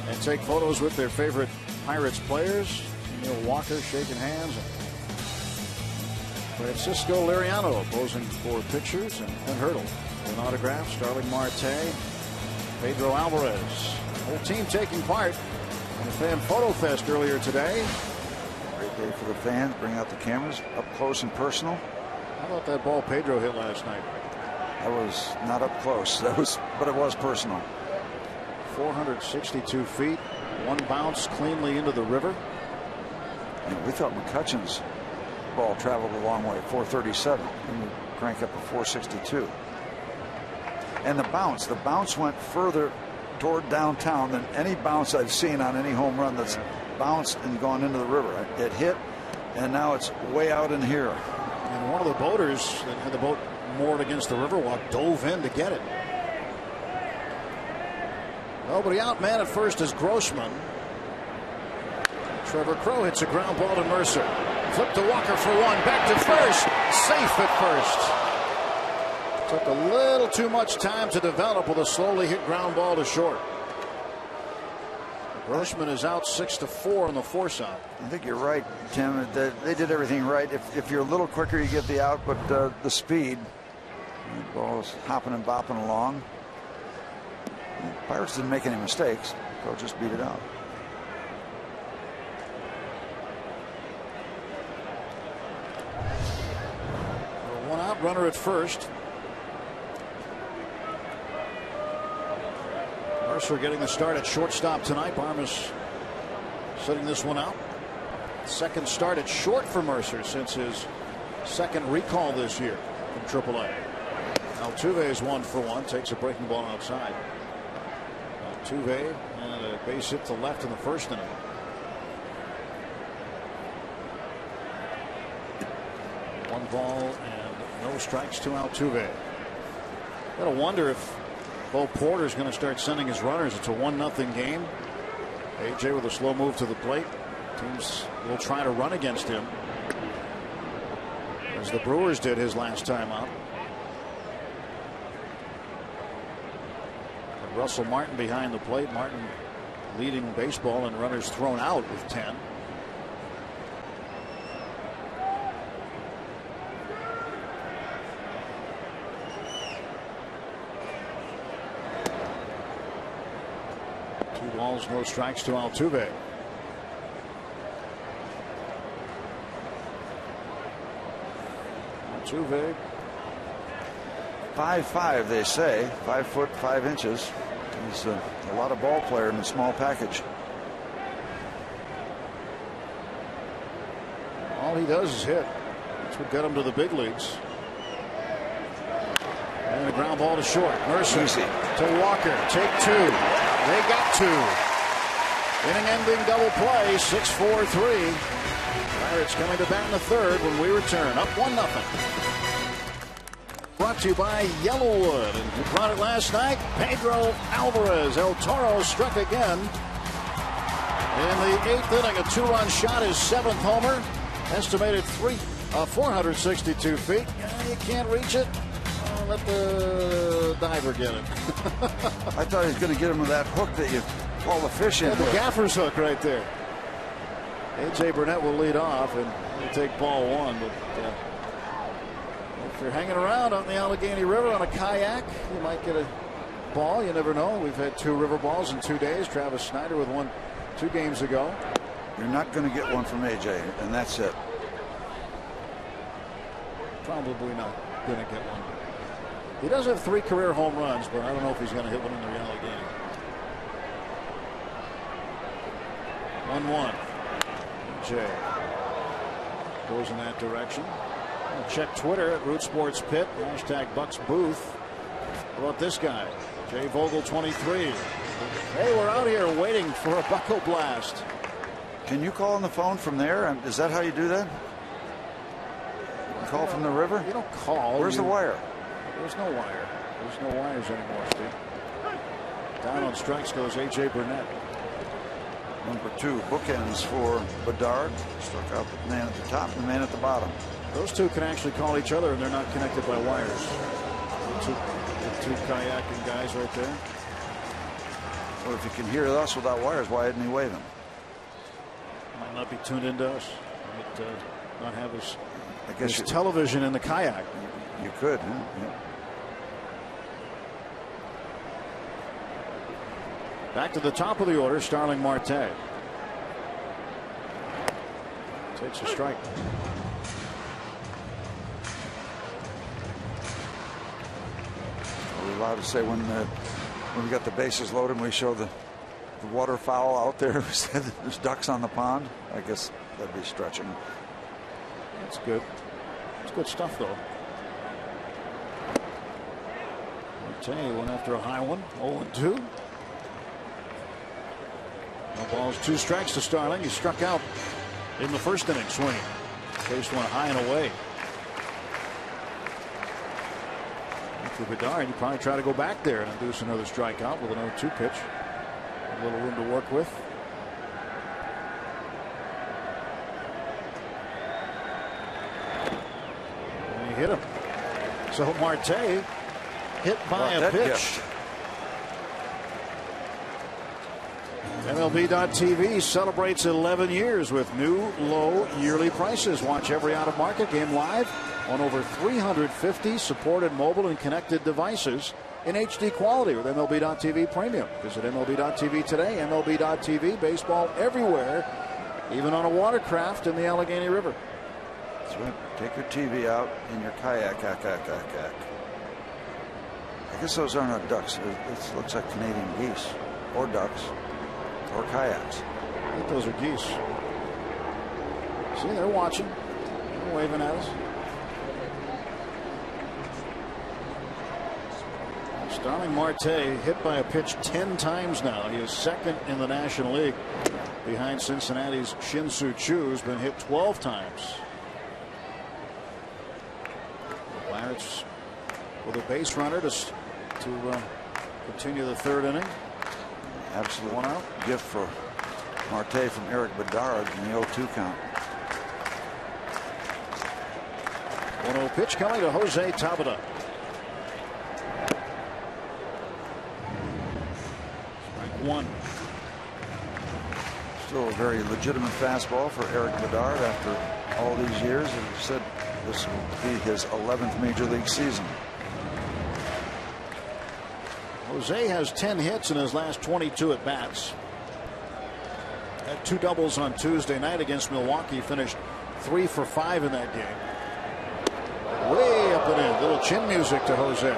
and take photos with their favorite Pirates players. Neil Walker shaking hands. Francisco Liriano posing for pictures, and Clint Hurdle with an autograph. Starling Marte, Pedro Alvarez. The whole team taking part in the Fan Photo Fest earlier today. Great day for the fans. Bring out the cameras up close and personal. How about that ball Pedro hit last night? That was not up close. But it was personal. 462 feet. One bounce cleanly into the river. And we thought McCutcheon's ball traveled a long way, 437, and we crank up to 462. And the bounce went further toward downtown than any bounce I've seen on any home run that's bounced and gone into the river. It hit, and now it's way out in here. And one of the boaters that had the boat moored against the Riverwalk dove in to get it. Nobody out. Man at first is Grossman. Trevor Crowe hits a ground ball to Mercer. Flip to Walker for one. Back to first. Safe at first. Took a little too much time to develop with a slowly hit ground ball to short. Grossman is out 6-4 on the force out. I think you're right, Tim. They did everything right. If you're a little quicker, you get the out, but the speed. The ball is hopping and bopping along. The Pirates didn't make any mistakes. They'll just beat it out. One out, runner at first. Mercer getting the start at shortstop tonight. Barmas sitting this one out. Second start at short for Mercer since his second recall this year from AAA. Altuve is 1 for 1. Takes a breaking ball outside. Altuve and a base hit to left in the first inning. One ball and no strikes to Altuve. Gotta wonder if Bo Porter's going to start sending his runners. It's a 1-0 game. AJ with a slow move to the plate. Teams will try to run against him, as the Brewers did his last time out. And Russell Martin behind the plate. Martin leading baseball in runners thrown out with 10. Two balls, no strikes to Altuve. Altuve. 5'5", they say. 5 foot 5 inches. He's a lot of ball player in a small package. All he does is hit. That's what got him to the big leagues. And a ground ball to short. Mercer to Walker. Take 2. They got 2. Inning-ending double play. 6-4-3. Pirates coming to bat in the third when we return. Up 1-0. Brought to you by Yellowwood. And who brought it last night? Pedro Alvarez. El Toro struck again. In the 8th inning, a 2-run shot, his 7th homer. Estimated 462 feet. You can't reach it. Let the diver get it. I thought he was going to get him with that hook that you haul the fish in. The gaffer's hook right there. A.J. Burnett will lead off, and he'll take ball 1. But if you're hanging around on the Allegheny River on a kayak, you might get a ball. You never know. We've had 2 river balls in 2 days. Travis Snyder with one 2 games ago. You're not going to get one from A.J., and that's it. Probably not going to get one. He does have 3 career home runs, but I don't know if he's going to hit one in the Allegheny. 1-1. Jay goes in that direction. Check Twitter at Root Sports Pit. #BucksBooth. How about this guy? Jay Vogel 23. Hey, we're out here waiting for a Bucko blast. Can you call on the phone from there? Is that how you do that? You call from the river? You don't call. Where's the wire? There's no wire. There's no wires anymore, Steve. Down on strikes goes A.J. Burnett. Number 2, bookends for Bedard. Struck out the man at the top and the man at the bottom. Those 2 can actually call each other, and they're not connected by wires. The two kayaking guys right there. Well, if you can hear us without wires, why isn't he waving? Might not be tuned into us. Might not have his, I guess television in the kayak. You could. Huh? Yeah. Back to the top of the order, Starling Marte. Takes a strike. Are we allowed to say when we got the bases loaded and we show the waterfowl out there who said there's ducks on the pond? I guess that'd be stretching. That's good. It's good stuff, though. Marte went after a high one. 0-2. No balls, 2 strikes to Starling. He struck out in the first inning swing. Faced one high and away. For Bedard, he'd probably try to go back there and induce another strikeout with an 0-2 pitch. A little room to work with. And he hit him. So Marte hit by a pitch. MLB.TV celebrates 11 years with new low yearly prices. Watch every out-of-market game live on over 350 supported mobile and connected devices in HD quality with MLB.TV Premium. Visit MLB.TV today. MLB.TV, baseball everywhere, even on a watercraft in the Allegheny River. That's right. Take your TV out in your kayak. I guess those aren't ducks. It looks like Canadian geese or ducks. Or kayaks. I think those are geese. See, they're watching. They're waving at us. Starling Marte hit by a pitch 10 times now. He is second in the National League behind Cincinnati's Shin-Soo Choo, who's been hit 12 times. The Pirates with a base runner to continue the third inning. Absolute one out. Gift for Marte from Eric Bedard in the 0-2 count. 1-0 pitch coming to Jose Tabata. Strike one. Still a very legitimate fastball for Eric Bedard after all these years. He said this will be his 11th major league season. Jose has 10 hits in his last 22 at bats. Had 2 doubles on Tuesday night against Milwaukee. Finished 3 for 5 in that game. Way up and in. Little chin music to Jose.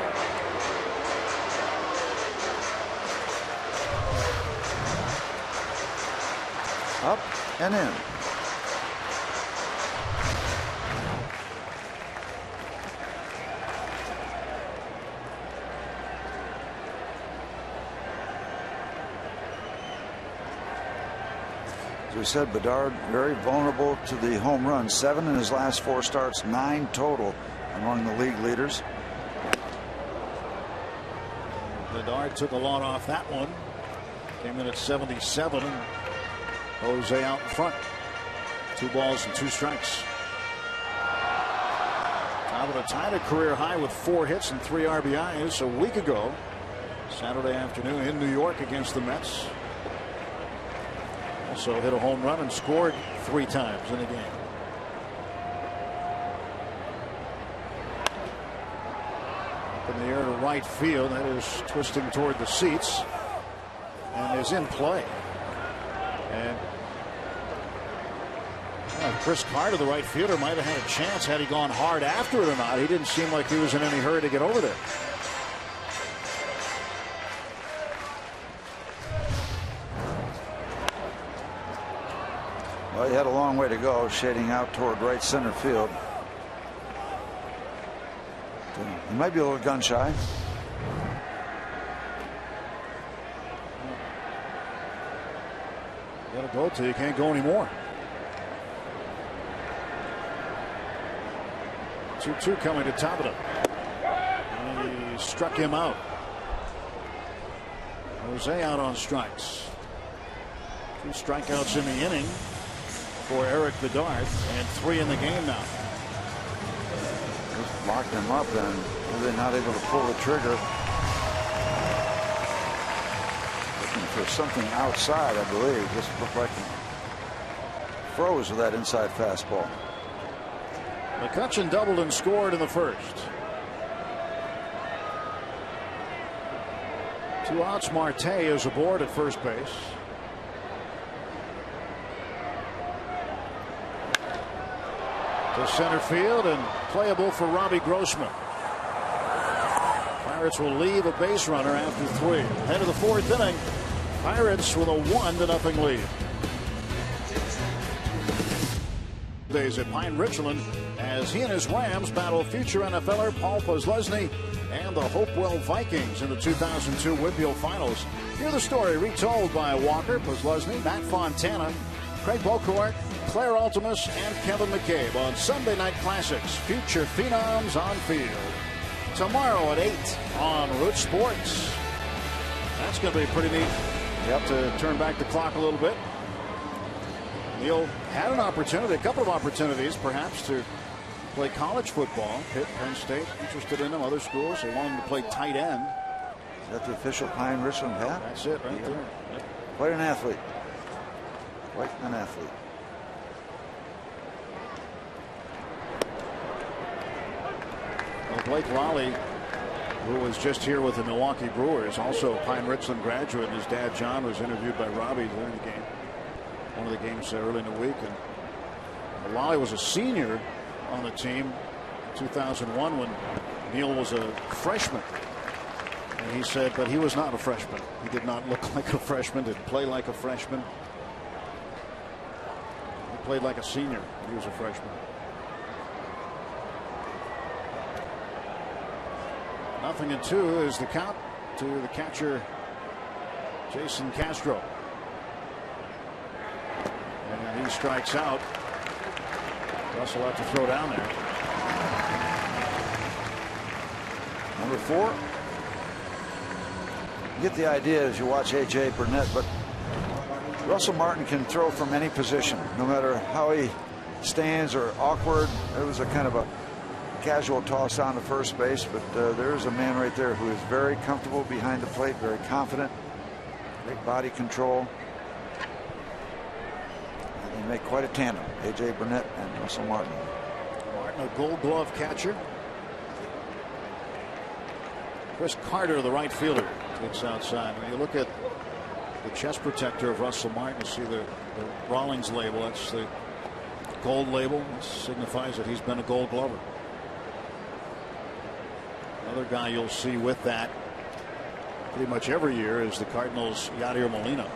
Up and in. As we said, Bedard very vulnerable to the home run. 7 in his last 4 starts, 9 total among the league leaders. Bedard took a lot off that one. Came in at 77. And Jose out in front. 2 balls and 2 strikes. Tabata tied a career high with 4 hits and 3 RBIs a week ago, Saturday afternoon in New York against the Mets. Also hit a home run and scored 3 times in the game. Up in the air to right field. That is twisting toward the seats and is in play. And Chris Carter, the right fielder, might have had a chance had he gone hard after it or not. He didn't seem like he was in any hurry to get over there. Well, he had a long way to go, shading out toward right center field. He might be a little gun shy. You gotta go till you can't go anymore. 2-2 coming to Tabata. He struck him out. Jose out on strikes. 2 strikeouts in the inning for Eric Bedard, and 3 in the game now. Just locked him up, and they're not able to pull the trigger. Looking for something outside, I believe. Just looked like he froze with that inside fastball. McCutchen doubled and scored in the first. 2 outs. Marte is aboard at first base. To center field and playable for Robbie Grossman. Pirates will leave a base runner after 3. Head of the 4th inning. Pirates with a 1-0 lead. Days at Pine Richland as he and his Rams battle future NFLer Paul Posluszny and the Hopewell Vikings in the 2002 Whitfield Finals. Hear the story retold by Walker, Posluszny, Matt Fontana, Craig Bocourt, Claire Altimus, and Kevin McCabe on Sunday Night Classics. Future Phenoms on Field. Tomorrow at 8 on Root Sports. That's going to be pretty neat. To turn back the clock a little bit. Neil had an opportunity, a couple of opportunities perhaps, to play college football. Pitt, Penn State, interested in him. Other schools, they want him to play tight end. Is that the official Pine Richland hat? That's it right there. Yep. Quite an athlete. Quite an athlete. Well, Blake Lally, who was just here with the Milwaukee Brewers, also a Pine Richland graduate. His dad, John, was interviewed by Robbie during the game. One of the games early in the week. And Lally was a senior on the team in 2001 when Neil was a freshman. And he said, but he was not a freshman. He did not look like a freshman, didn't play like a freshman. He played like a senior when he was a freshman. 0-2 is the count to the catcher, Jason Castro. And he strikes out. Russell have to throw down there. Number 4. You get the idea as you watch A.J. Burnett, but Russell Martin can throw from any position, no matter how he stands or awkward. It was a kind of a casual toss on to first base, but there's a man right there who is very comfortable behind the plate, very confident, great body control. And they make quite a tandem, A.J. Burnett and Russell Martin. Martin, a Gold Glove catcher. Chris Carter, the right fielder, takes outside. When you look at the chest protector of Russell Martin, you see the Rawlings label. That's the gold label. It signifies that he's been a Gold Glover. Another guy you'll see with that pretty much every year is the Cardinals' Yadier Molina.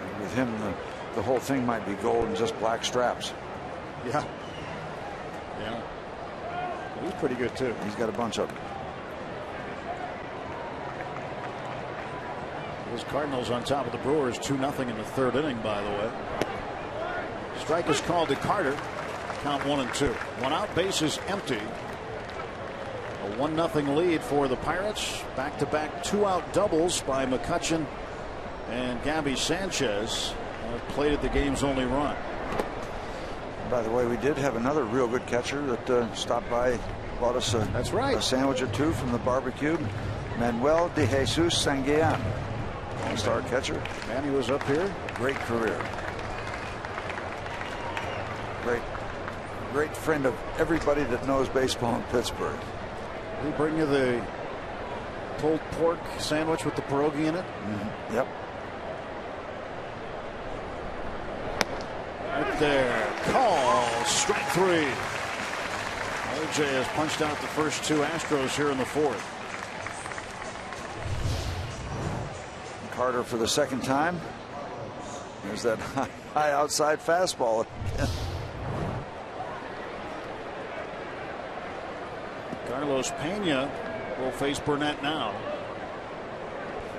And with him, the whole thing might be gold and just black straps. Yeah. Yeah. He's pretty good too. He's got a bunch of them. Those Cardinals on top of the Brewers 2-0 in the 3rd inning, by the way. Strike is called to Carter. Count 1-2. 1 out, bases empty. A 1-0 lead for the Pirates. Back-to-back 2-out doubles by McCutchen and Gabby Sanchez plated the game's only run. By the way, we did have another real good catcher that stopped by, bought us a sandwich or two from the barbecue. Manuel de Jesus Sanguillan, all-star catcher. Manny was up here. Great career. Great friend of everybody that knows baseball in Pittsburgh. We bring you the pulled pork sandwich with the pierogi in it. Mm-hmm. Yep. Right there. Call. Strike 3. AJ has punched out the first 2 Astros here in the 4th. Carter for the 2nd time. There's that high outside fastball again. Carlos Pena will face Burnett now.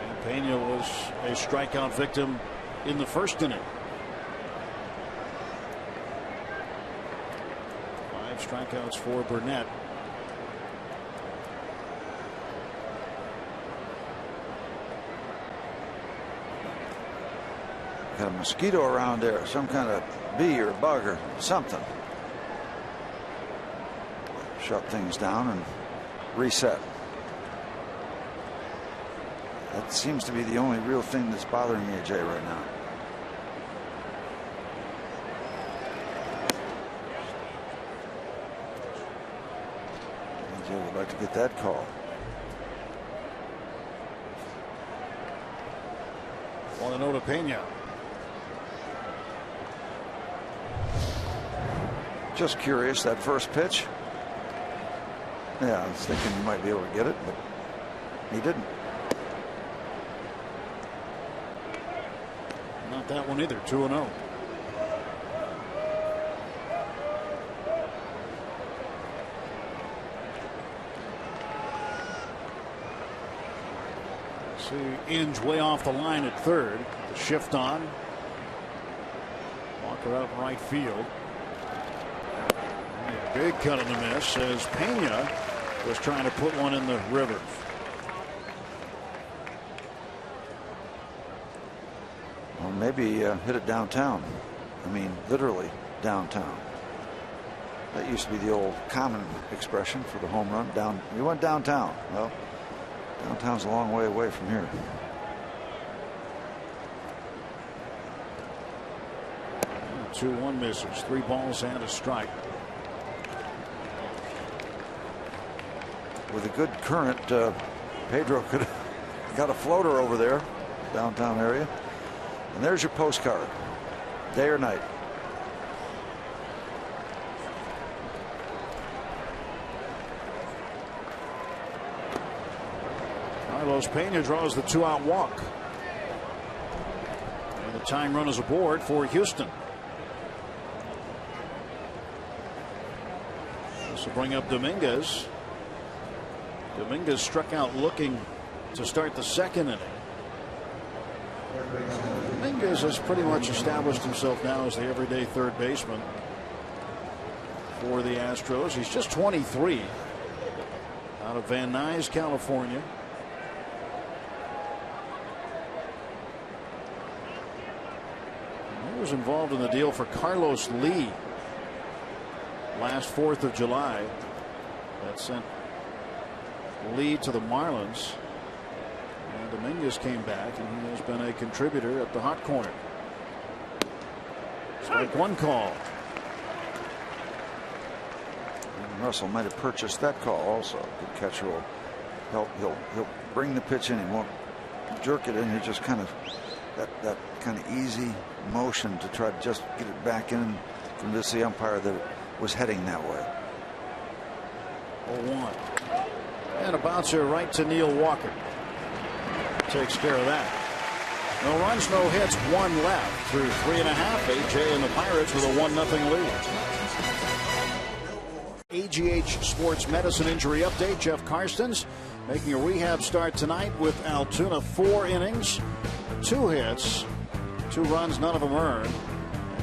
And Pena was a strikeout victim in the 1st inning. 5 strikeouts for Burnett. Got a mosquito around there, some kind of bee or bug or something. Shut things down and reset. That seems to be the only real thing that's bothering AJ right now. AJ would like to get that call. On the note of Pena. Just curious, that first pitch. Yeah, I was thinking he might be able to get it, but he didn't. Not that one either. 2-0. See Inge way off the line at 3rd. The shift on. Walker out in right field. A big cut in the miss as Pena was trying to put one in the river. Well, maybe hit it downtown. I mean, literally downtown. That used to be the old common expression for the home run. You went downtown. Well, downtown's a long way away from here. Two 1 misses, 3 balls and a strike. With a good current, Pedro could have got a floater over there, downtown area. And there's your postcard, day or night. Carlos Pena draws the 2-out walk. And the tying run is aboard for Houston. This will bring up Dominguez. Dominguez struck out looking to start the second inning. Dominguez has pretty much established himself now as the everyday third baseman for the Astros. He's just 23, out of Van Nuys, California. And he was involved in the deal for Carlos Lee last 4th of July. That sent Lee to the Marlins. And Dominguez came back, and he has been a contributor at the hot corner. Strike one call. And Russell might have purchased that call also. Good catcher will help. He'll bring the pitch in. He won't jerk it in. He just kind of that kind of easy motion to try to just get it back in and convince the umpire that it was heading that way. 0-1. And a bouncer right to Neil Walker. Takes care of that. No runs, no hits, one left through 3.5. AJ and the Pirates with a 1-0 lead. AGH Sports Medicine injury update. Jeff Karstens making a rehab start tonight with Altoona. 4 innings, 2 hits, 2 runs, none of them earned.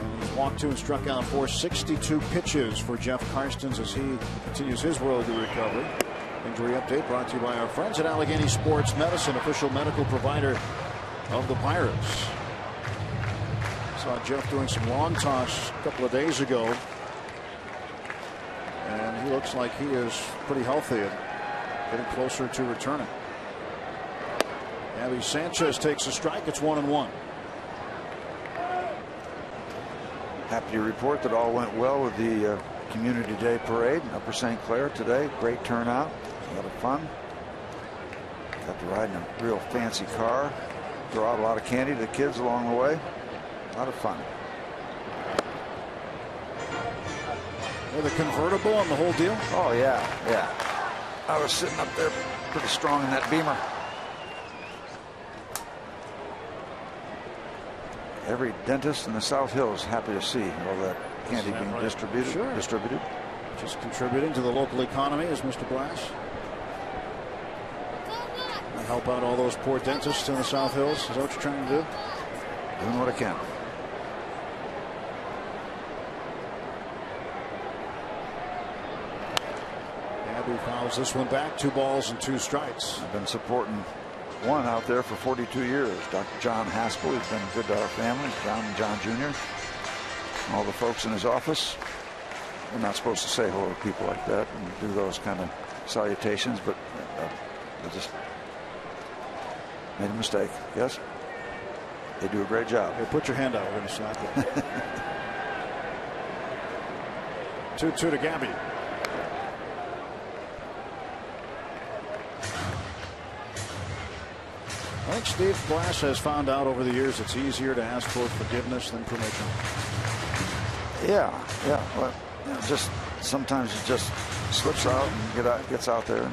And he's walked 2 and struck out 4. 62 pitches for Jeff Karstens as he continues his road to recovery. Injury update brought to you by our friends at Allegheny Sports Medicine, official medical provider of the Pirates. Saw Jeff doing some long toss a couple of days ago, and he looks like he is pretty healthy and getting closer to returning. Abby Sanchez takes a strike. It's 1-1. Happy to report that all went well with the Community Day Parade in Upper St. Clair today. Great turnout. A lot of fun. Got to ride in a real fancy car. Throw out a lot of candy to the kids along the way. A lot of fun. With a convertible and the whole deal? Oh, yeah. I was sitting up there pretty strong in that Beamer. Every dentist in the South Hills happy to see all that candy being distributed. Sure. Just contributing to the local economy as Mr. Blass. Help out all those poor dentists in the South Hills. Is that what you're trying to do? Doing what I can. Abby fouls this one back. 2 balls and 2 strikes. I've been supporting one out there for 42 years. Dr. John Haskell. He's been good to our family. John and John Jr. All the folks in his office. We're not supposed to say hello to people like that and do those kind of salutations, but I just made a mistake. Yes, they do a great job. Hey, put your hand out. We're going to snap it. 2-2 to Gabby. I think Steve Blass has found out over the years it's easier to ask for forgiveness than permission. Yeah. Well, just sometimes it just slips out and gets out there.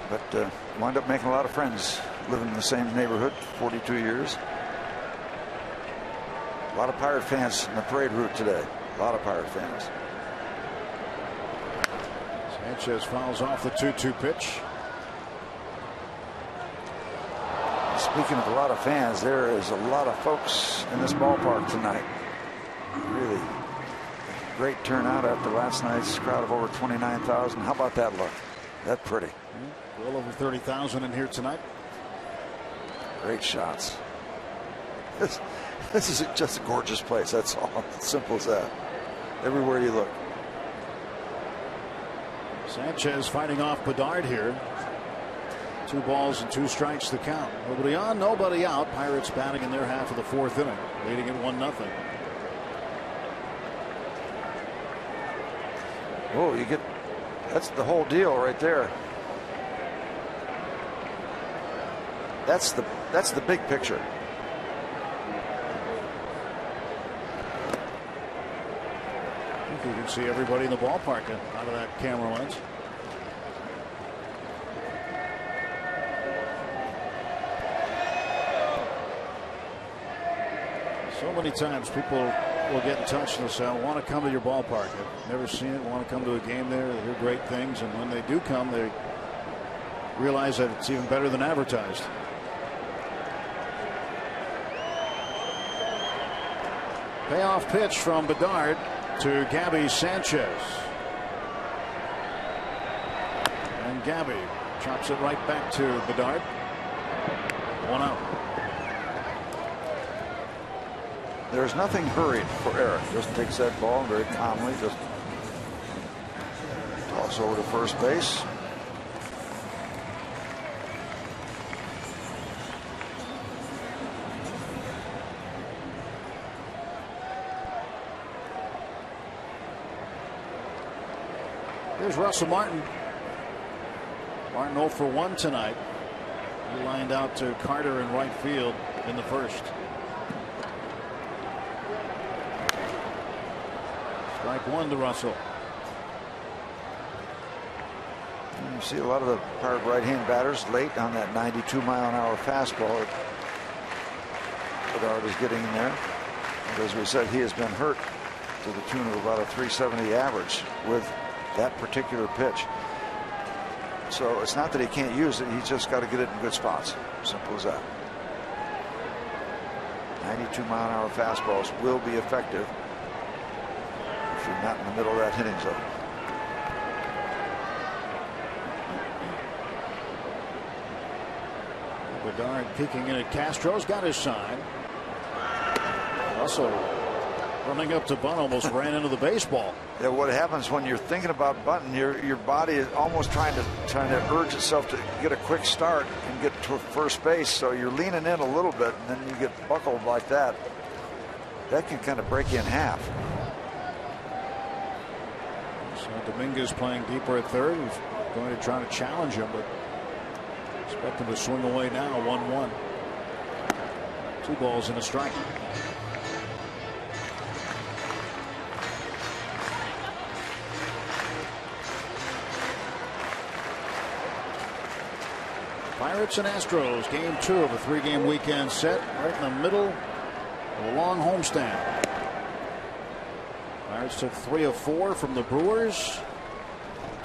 But wind up making a lot of friends living in the same neighborhood 42 years. A lot of Pirate fans in the parade route today. A lot of Pirate fans. Sanchez fouls off the 2-2 pitch. Speaking of a lot of fans, there is a lot of folks in this ballpark tonight. Really great turnout after last night's crowd of over 29,000. How about that look? That's pretty. Well over 30,000 in here tonight. Great shots. This is just a gorgeous place. That's all. It's simple as that. Everywhere you look. Sanchez fighting off Bedard here. 2 balls and 2 strikes to count. Nobody on, nobody out. Pirates batting in their half of the 4th inning, leading at 1-0. Oh, you get, that's the whole deal right there. That's the big picture. I think you can see everybody in the ballpark out of that camera lens. So many times people will get in touch and say, I want to come to your ballpark. I've never seen it. I want to come to a game there. They hear great things. And when they do come, they realize that it's even better than advertised. Payoff pitch from Bedard to Gabby Sanchez. And Gabby chops it right back to Bedard. 1 out. There's nothing hurried for Eric. Just takes that ball very calmly. Just toss over to first base. Here's Russell Martin. Martin 0 for 1 tonight. He lined out to Carter in right field in the first. Strike 1 to Russell. You see a lot of the Pirate right-hand batters late on that 92-mile-an-hour fastball that Bedard is getting in there. And as we said, he has been hurt to the tune of about a 370 average with that particular pitch. So it's not that he can't use it, he's just got to get it in good spots. Simple as that. 92-mile-an-hour fastballs will be effective if you're not in the middle of that hitting zone. Bedard peeking in at Castro's got his sign. Also running up to bunt, almost ran into the baseball. Yeah, what happens when you're thinking about bunting, your body is almost trying to urge itself to get a quick start and get to first base. So you're leaning in a little bit, and then you get buckled like that. That can kind of break you in half. So Dominguez playing deeper at third. He's going to try to challenge him, but expect him to swing away now. 1-1. 2 balls and a strike. Pirates and Astros, game 2 of a 3-game weekend set, right in the middle of a long homestand. Pirates took 3 of 4 from the Brewers.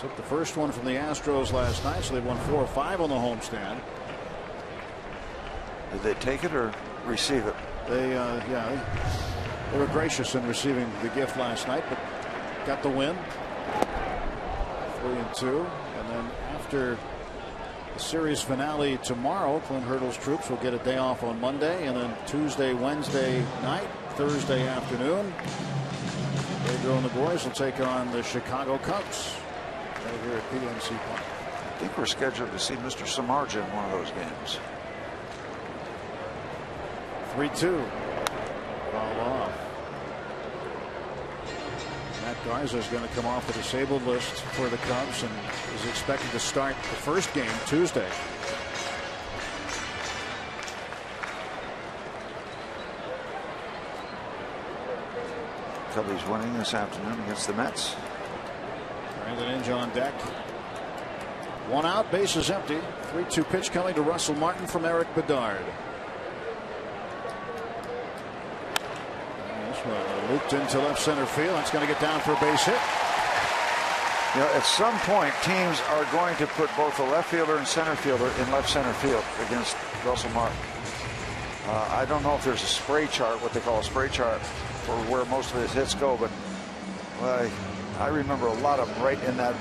Took the first one from the Astros last night, so they won 4 of 5 on the homestand. Did they take it or receive it? They were gracious in receiving the gift last night, but got the win. 3-2, and then after the series finale tomorrow, Clint Hurdle's troops will get a day off on Monday, and then Tuesday, Wednesday night, Thursday afternoon, Pedro and the boys will take on the Chicago Cubs right here at PNC Park. I think we're scheduled to see Mr. Samardzija in one of those games. 3-2. Foul off. Matt Garza is going to come off the disabled list for the Cubs and is expected to start the first game Tuesday. Cubbies winning this afternoon against the Mets. Brandon Inge on deck. 1 out, bases empty. 3-2 pitch coming to Russell Martin from Eric Bedard. This one looped into left center field. That's going to get down for a base hit. You know, at some point, teams are going to put both a left fielder and center fielder in left center field against Russell Martin. I don't know if there's a spray chart, what they call a spray chart, for where most of his hits go, but I remember a lot of them right in that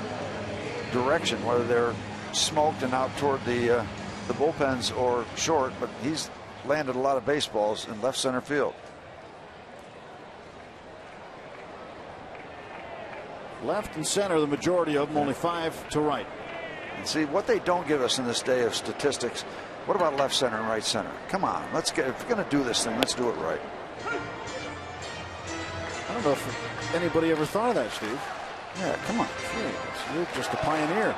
direction, whether they're smoked and out toward the bullpens or short, but he's landed a lot of baseballs in left center field. Left and center, the majority of them, only 5 to right. And see, what they don't give us in this day of statistics, what about left center and right center? Come on, let's get, if we're going to do this thing, let's do it right. I don't know if anybody ever thought of that, Steve. Yeah, come on. Jeez, you're just a pioneer.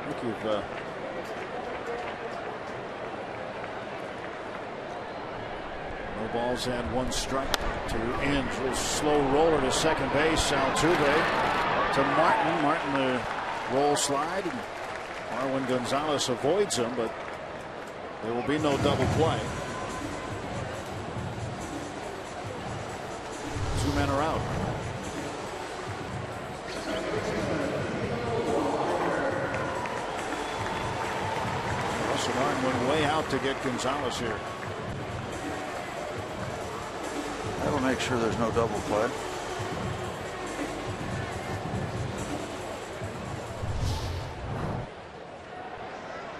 I think you've no balls and 1 strike to Inge. A slow roller to second base. Altuve to Martin. Martin the roll slide. Marwin Gonzalez avoids him, but there will be no double play. 2 men are out. Arn went way out to get Gonzalez here. That'll make sure there's no double play.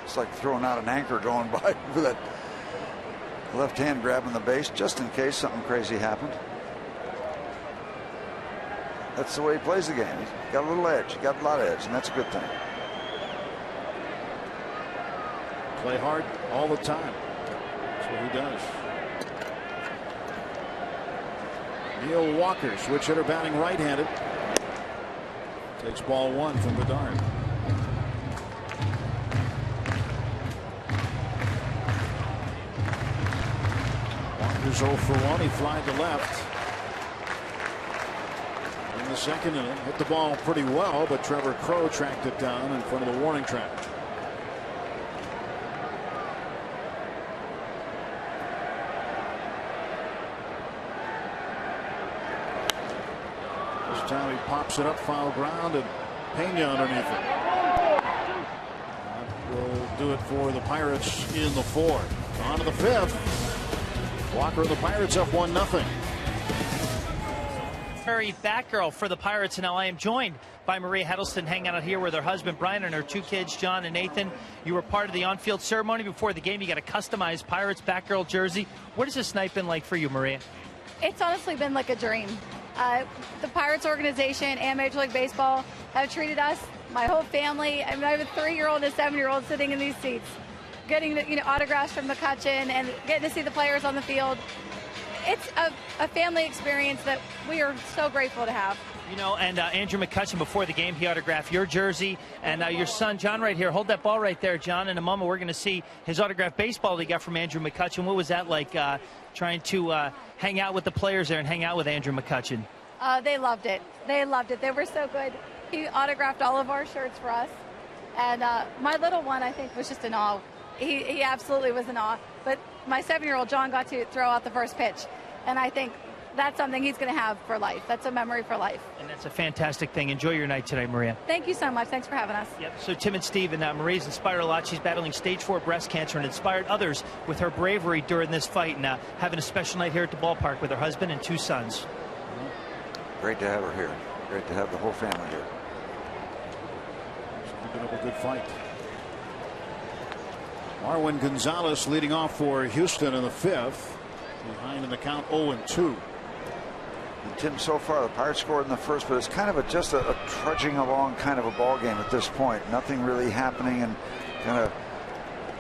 It's like throwing out an anchor going by with that left hand grabbing the base just in case something crazy happened. That's the way he plays the game. He's got a little edge. He got a lot of edge, and that's a good thing. Play hard all the time. That's what he does. Neil Walker, switch hitter, batting right-handed. Takes ball 1 from Bedard. Walker's 0 for 1. He flied to left. In the second inning, hit the ball pretty well, but Trevor Crowe tracked it down in front of the warning track. Time he pops it up, foul ground, and Pena underneath it. That will do it for the Pirates in the 4th. On to the 5th. Walker and the Pirates up 1-0. Very Batgirl for the Pirates, and now I am joined by Maria Heddleston, hanging out here with her husband Brian and her 2 kids, John and Nathan. You were part of the on-field ceremony before the game. You got a customized Pirates Batgirl jersey. What has this night been like for you, Maria? It's honestly been like a dream. The Pirates organization and Major League Baseball have treated us, my whole family. I mean, I have a 3-year-old and a 7-year-old sitting in these seats, getting the, autographs from McCutchen and getting to see the players on the field. It's a family experience that we are so grateful to have. And Andrew McCutchen, before the game, he autographed your jersey. And your son, John, right here. Hold that ball right there, John. In a moment, we're going to see his autographed baseball he got from Andrew McCutchen. What was that like, trying to hang out with the players there and hang out with Andrew McCutchen? They loved it. They loved it. They were so good. He autographed all of our shirts for us. And my little one, I think, was just in awe. He absolutely was in awe. But my 7-year-old, John, got to throw out the first pitch. And I think that's something he's going to have for life. That's a memory for life. And that's a fantastic thing. Enjoy your night today, Maria. Thank you so much. Thanks for having us. Yep. So Tim and Steve, and Maria's inspired a lot. She's battling stage 4 breast cancer and inspired others with her bravery during this fight, and having a special night here at the ballpark with her husband and 2 sons. Great to have her here. Great to have the whole family here. She's picking up a good fight. Marwin Gonzalez leading off for Houston in the 5th. Behind in the count 0-2. And Tim, so far the Pirates scored in the 1st, but it's kind of just a trudging along kind of a ball game at this point. Nothing really happening, and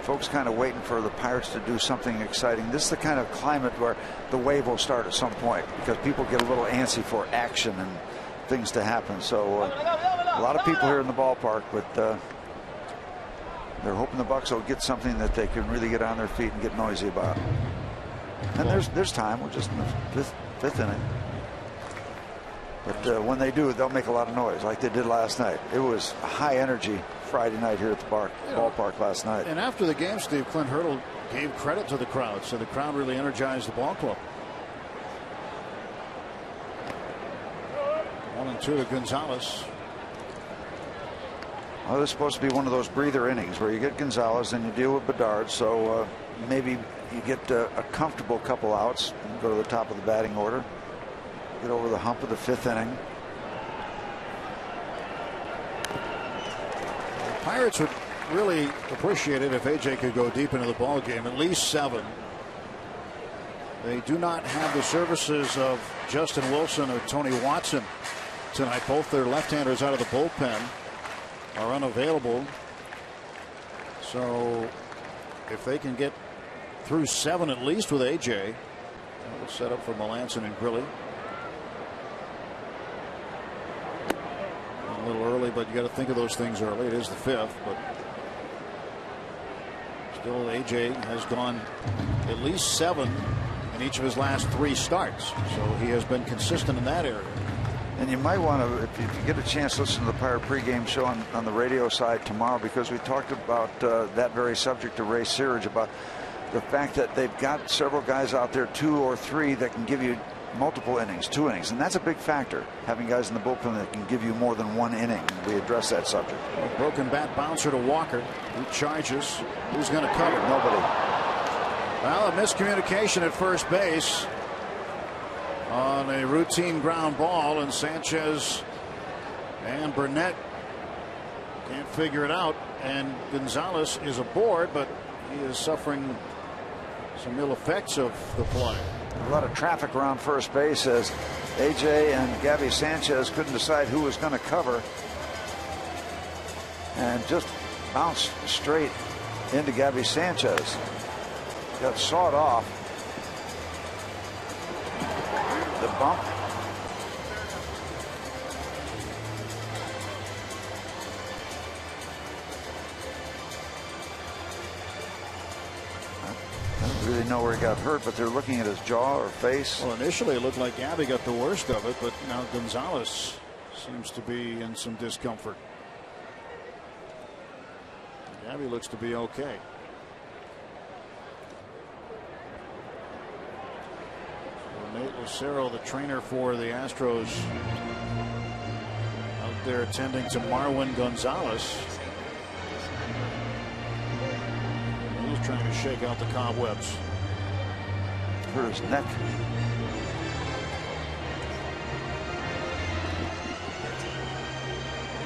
folks kind of waiting for the Pirates to do something exciting. This is the kind of climate where the wave will start at some point, because people get a little antsy for action and things to happen. So a lot of people here in the ballpark, but they're hoping the Bucs will get something that they can really get on their feet and get noisy about. And there's time. We're just in the fifth inning. But when they do, they'll make a lot of noise like they did last night. It was high energy Friday night here at the ballpark last night. And after the game, Steve, Clint Hurdle gave credit to the crowd, so the crowd really energized the ball club. 1-2 to Gonzalez. Well, this is supposed to be one of those breather innings where you get Gonzalez and you deal with Bedard, so maybe you get a comfortable couple outs and go to the top of the batting order. Get over the hump of the 5th inning. The Pirates would really appreciate it if AJ could go deep into the ball game, at least 7. They do not have the services of Justin Wilson or Tony Watson tonight. Both their left-handers out of the bullpen are unavailable. So if they can get through 7 at least with AJ, that will set up for Melanson and Grilli. A little early, but you got to think of those things early. It is the 5th, but still AJ has gone at least 7 in each of his last 3 starts, so he has been consistent in that area. And you might want to, if you get a chance, listen to the Pirate pregame show on the radio side tomorrow, because we talked about that very subject to Ray Searage, about the fact that they've got several guys out there, 2 or 3, that can give you multiple innings, 2 innings, and that's a big factor, having guys in the bullpen that can give you more than 1 inning. We addressed that subject. A broken bat bouncer to Walker, who charges. Who's going to cover? Nobody. Well, a miscommunication at first base on a routine ground ball, and Sanchez and Burnett can't figure it out, and Gonzalez is aboard, but he is suffering some ill effects of the play. A lot of traffic around first base as AJ and Gabby Sanchez couldn't decide who was going to cover, and just bounced straight into Gabby Sanchez. Got sawed off. The bump. I don't really know where he got hurt, but they're looking at his jaw or face. Well, initially it looked like Gabby got the worst of it, but now Gonzalez seems to be in some discomfort. Gabby looks to be okay. Nate Lucero, the trainer for the Astros, out there attending to Marwin Gonzalez. He's trying to shake out the cobwebs. Hurt his neck.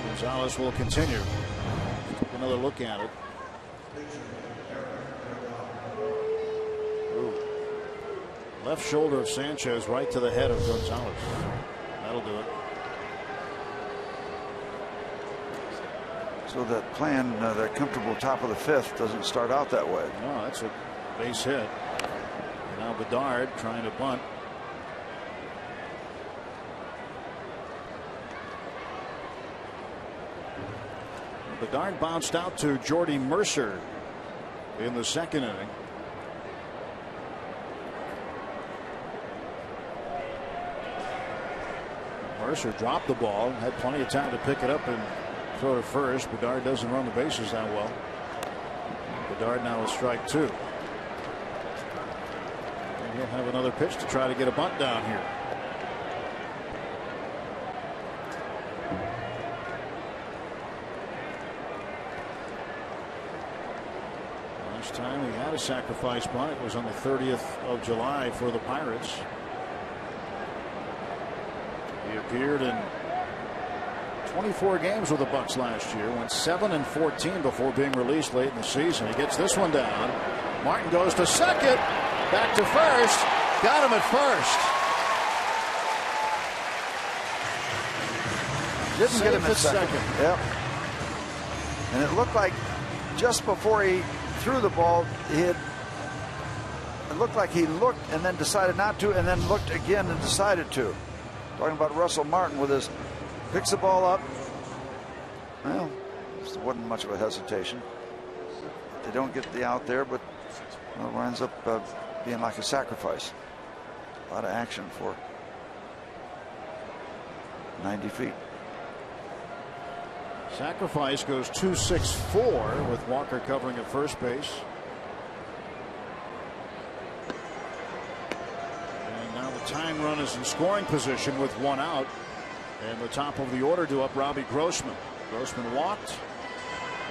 Gonzalez will continue. Take another look at it. Left shoulder of Sanchez right to the head of Gonzalez. That'll do it. So that plan, that comfortable top of the 5th, doesn't start out that way. No, that's a base hit. Now Bedard trying to bunt. Bedard bounced out to Jordy Mercer in the 2nd inning. Mercer dropped the ball, had plenty of time to pick it up and throw to first. Bedard doesn't run the bases that well. Bedard now with strike 2. And he'll have another pitch to try to get a bunt down here. Last time he had a sacrifice bunt, it was on the 30th of July for the Pirates. He appeared in 24 games with the Bucks last year, went 7-14 before being released late in the season. He gets this one down. Martin goes to second, back to first, got him at first. Didn't get him at second. Yep. And it looked like just before he threw the ball, it looked like he looked and then decided not to, and then looked again and decided to. Talking about Russell Martin with his, picks the ball up. Well, there wasn't much of a hesitation. They don't get the out there, but well, it winds up being like a sacrifice. A lot of action for 90 feet. Sacrifice goes 2-6-4 with Walker covering at first base. Tying run is in scoring position with 1 out, and the top of the order to up Robbie Grossman. Grossman walked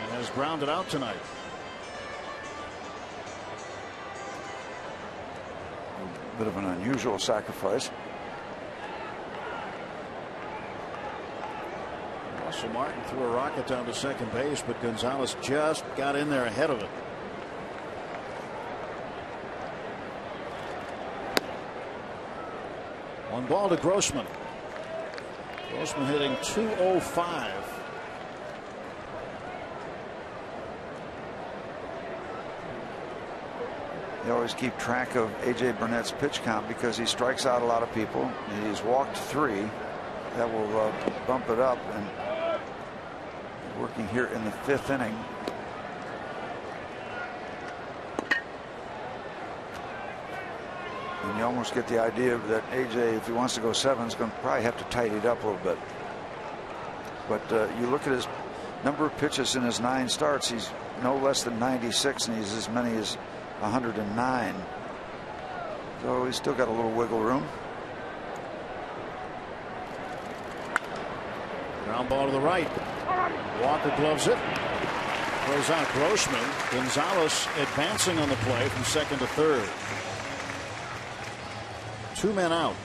and has grounded out tonight. A bit of an unusual sacrifice. Russell Martin threw a rocket down to second base, but Gonzalez just got in there ahead of it. One ball to Grossman. Grossman hitting .205. They always keep track of AJ Burnett's pitch count because he strikes out a lot of people. He's walked 3. That will bump it up, and working here in the 5th inning. And you almost get the idea that AJ, if he wants to go 7, is going to probably have to tighten it up a little bit. But you look at his number of pitches in his 9 starts, he's no less than 96, and he's as many as 109. So he's still got a little wiggle room. Ground ball to the right. Walker gloves it. Throws out Grossman. Gonzalez advancing on the play from second to third. 2 men out.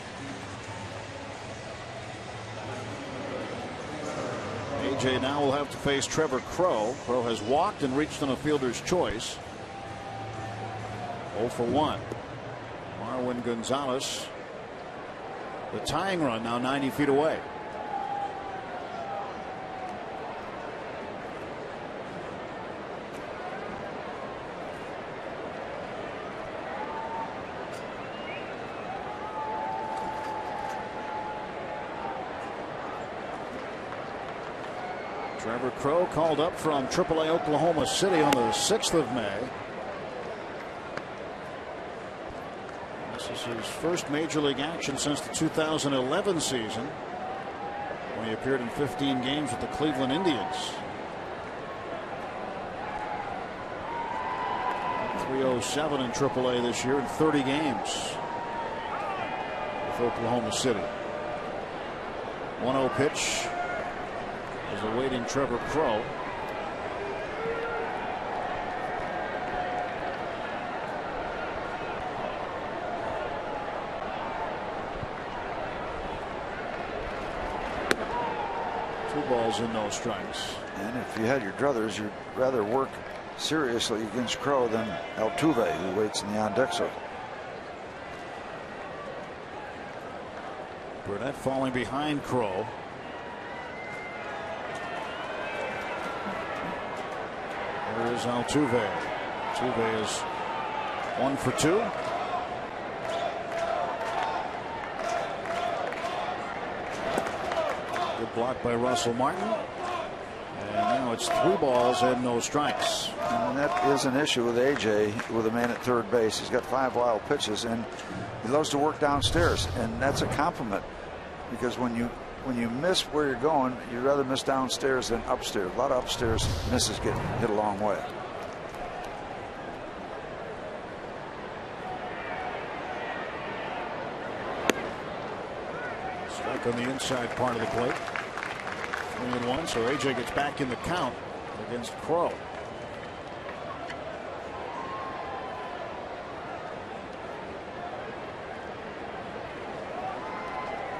AJ now will have to face Trevor Crow. Crow has walked and reached on a fielder's choice. 0 for 1. Marwin Gonzalez. The tying run now 90 feet away. Trevor Crow called up from AAA Oklahoma City on the 6th of May. This is his first major league action since the 2011 season, when he appeared in 15 games with the Cleveland Indians. 307 in AAA this year in 30 games with Oklahoma City. 1-0 pitch is awaiting Trevor Crow. Two balls and no strikes. And if you had your druthers, you'd rather work seriously against Crow than Altuve, who waits in the on deck circle. Burnett falling behind Crow. There is Altuve. Altuve is 1 for 2. Good block by Russell Martin. And now it's 3 balls and no strikes. And that is an issue with AJ with a man at third base. He's got 5 wild pitches, and he loves to work downstairs, and that's a compliment, because when you miss where you're going, you'd rather miss downstairs than upstairs. A lot of upstairs misses get hit a long way. Strike on the inside part of the plate. 3-1, so AJ gets back in the count against Crow.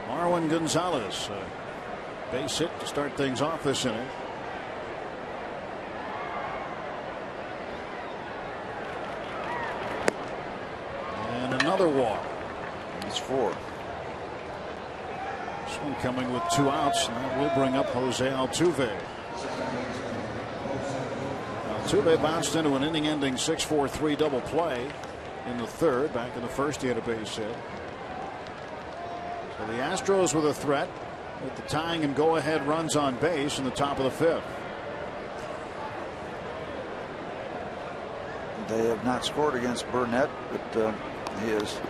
Marwin Gonzalez, base hit to start things off this inning. And another walk. It's 4. This one coming with 2 outs, and that will bring up Jose Altuve. Altuve bounced into an inning-ending 6-4-3 double play in the 3rd. Back in the 1st, he had a base hit. The Astros with a threat with the tying and go-ahead runs on base in the top of the 5th. They have not scored against Burnett, but he has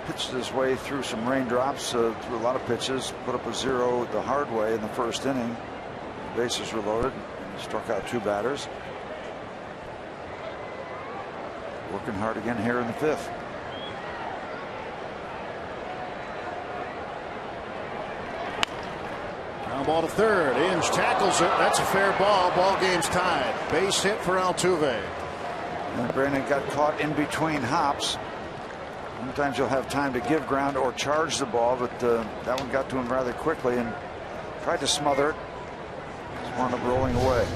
pitched his way through some raindrops, through a lot of pitches, put up a 0 the hard way in the 1st inning. The bases were loaded, and he struck out 2 batters. Working hard again here in the 5th. Ground ball to 3rd. Inge tackles it. That's a fair ball. Ball game's tied. Base hit for Altuve. And Brandon got caught in between hops. Sometimes you'll have time to give ground or charge the ball, but that one got to him rather quickly and tried to smother it. Just wound up rolling away.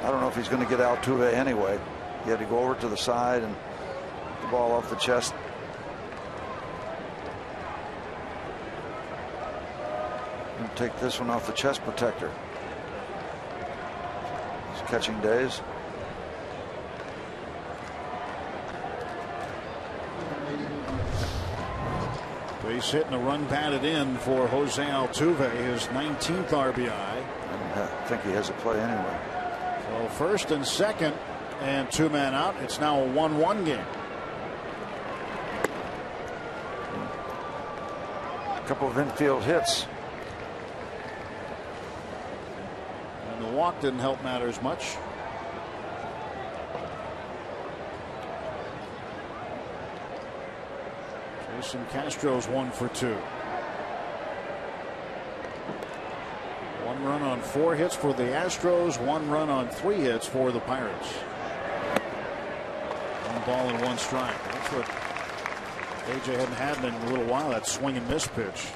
I don't know if he's going to get Altuve anyway. He had to go over to the side and get the ball off the chest. And take this one off the chest protector. He's catching days. Base hit and a run batted in for Jose Altuve, his 19th RBI. I think he has a play anyway. So 1st and 2nd and 2 men out. It's now a 1-1 game. A couple of infield hits. And the walk didn't help matters much. Jason Castro's 1 for 2. 1 run on 4 hits for the Astros, 1 run on 3 hits for the Pirates. 1 ball and 1 strike. That's what AJ hadn't had in a little while, that swing and miss pitch.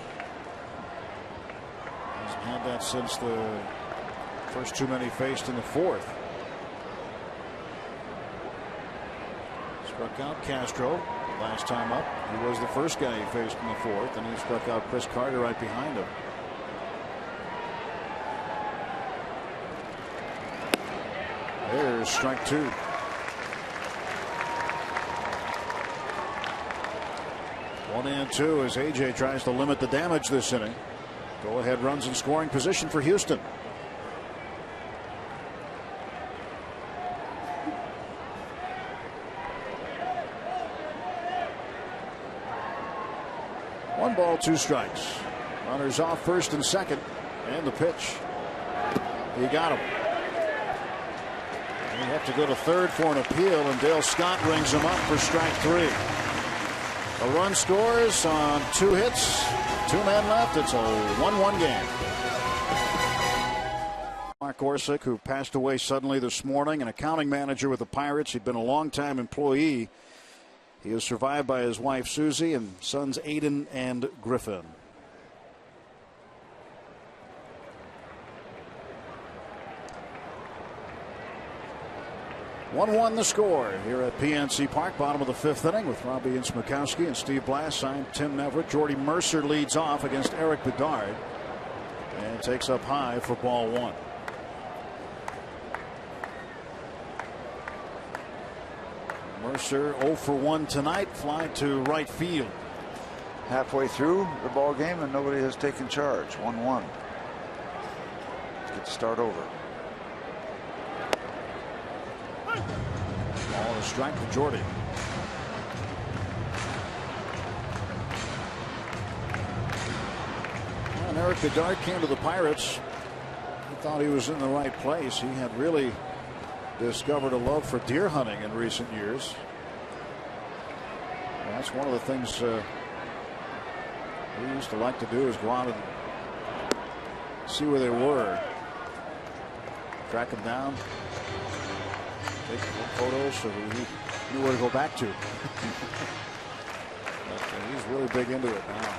Hasn't had that since the first 2 men he faced in the 4th. Struck out Castro last time up. He was the first guy he faced in the 4th, and he struck out Chris Carter right behind him. There's strike 2. 1-2 as AJ tries to limit the damage this inning. Go ahead runs in scoring position for Houston. One ball, 2 strikes. Runners off first and second, and the pitch. He got him. And you have to go to third for an appeal, and Dale Scott rings him up for strike 3. A run scores on 2 hits, 2 men left. It's a 1-1 game. Mark Orsick, who passed away suddenly this morning, an accounting manager with the Pirates. He'd been a longtime employee. He is survived by his wife Susie and sons Aiden and Griffin. One the score here at PNC Park, bottom of the 5th inning, with Robbie Smikowski and Steve Blass signed Tim Neverett. Jordy Mercer leads off against Eric Bedard and takes up high for ball 1. Mercer 0 for 1 tonight, fly to right field. Halfway through the ball game and nobody has taken charge. 1-1. Get to start over. Ball a strike for Jordy. And Eric Bedard came to the Pirates. He thought he was in the right place. He had really discovered a love for deer hunting in recent years. And that's one of the things he used to like to do, is go out and see where they were, track them down, take photos so he knew where to go back to. But he's really big into it now.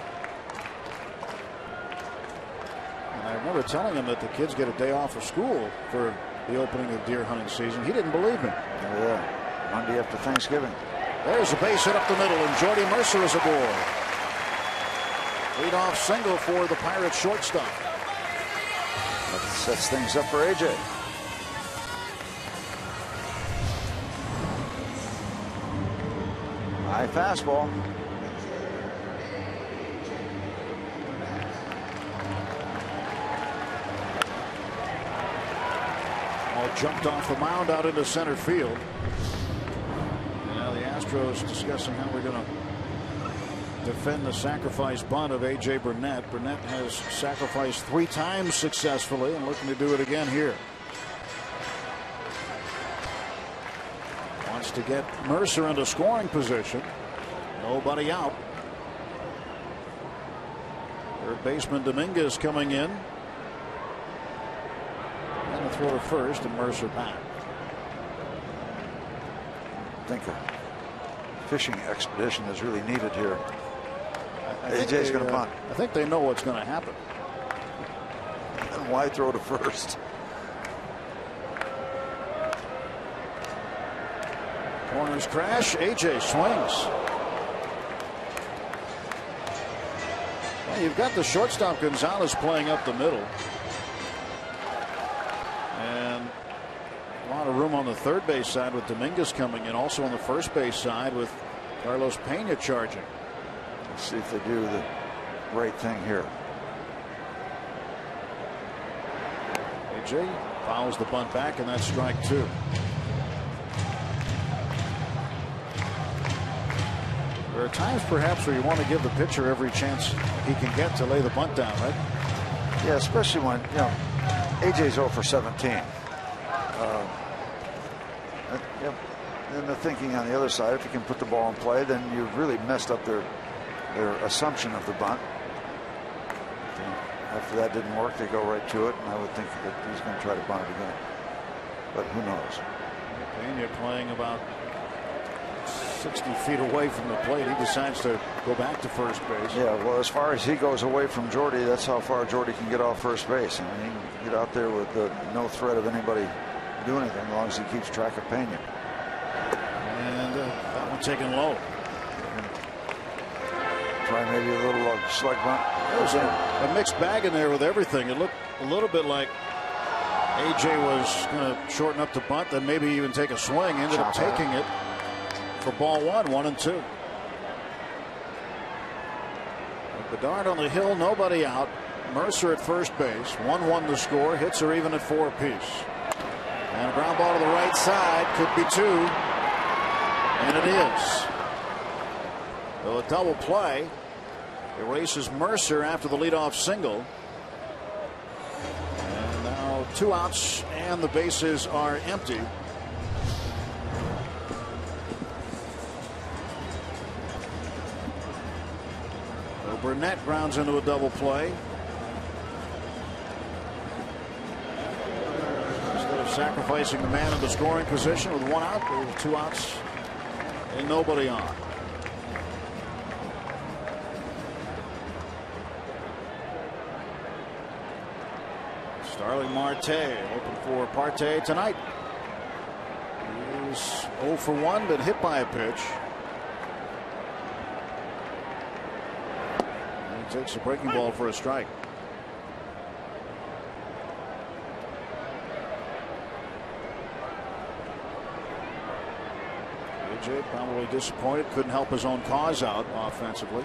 And I remember telling him that the kids get a day off of school for the opening of deer hunting season. He didn't believe me. Yeah, Monday after Thanksgiving. There's a base hit up the middle, and Jordy Mercer is aboard. Leadoff single for the Pirates shortstop. That sets things up for AJ. High fastball. All jumped off the mound out into center field. Now the Astros discussing how we're going to defend the sacrifice bunt of A.J. Burnett. Burnett has sacrificed 3 times successfully and looking to do it again here. Wants to get Mercer into scoring position. Nobody out. Third baseman Dominguez coming in. And a throw to first, and Mercer back. I think a fishing expedition is really needed here. AJ's going to bunt. I think they know what's going to happen. And why throw to first? Corners crash. AJ swings. Well, you've got the shortstop Gonzalez playing up the middle. And a lot of room on the third base side with Dominguez coming in. Also on the first base side with Carlos Pena charging. Let's see if they do the right thing here. AJ fouls the bunt back, and that's strike 2. There are times perhaps where you want to give the pitcher every chance he can get to lay the bunt down, right? Yeah, especially when, AJ's 0 for 17. Then the thinking on the other side, if you can put the ball in play, then you've really messed up their assumption of the bunt. After that didn't work, they go right to it, and I would think that he's going to try to bunt it again. But who knows? Pena playing about 60 feet away from the plate. He decides to go back to first base. Yeah, well, as far as he goes away from Jordy, that's how far Jordy can get off first base. I mean, he can get out there with no threat of anybody doing anything as long as he keeps track of Pena. And that one taken low. Try maybe a little slug bunt. There's a mixed bag in there with everything. It looked a little bit like AJ was going to shorten up the bunt, then maybe even take a swing. Ended up taking it for ball 1-1-2. Bedard on the hill, nobody out. Mercer at first base. 1-1 the score. Hits are even at 4 apiece. And a ground ball to the right side. Could be 2. And it is. So a double play erases Mercer after the leadoff single. And now 2 outs and the bases are empty. So Burnett grounds into a double play. Instead of sacrificing the man in the scoring position with 1 out, there were 2 outs and nobody on. Starling Marte open for Partey tonight. He's 0 for 1, but hit by a pitch. And he takes a breaking ball for a strike. AJ probably disappointed, couldn't help his own cause out offensively.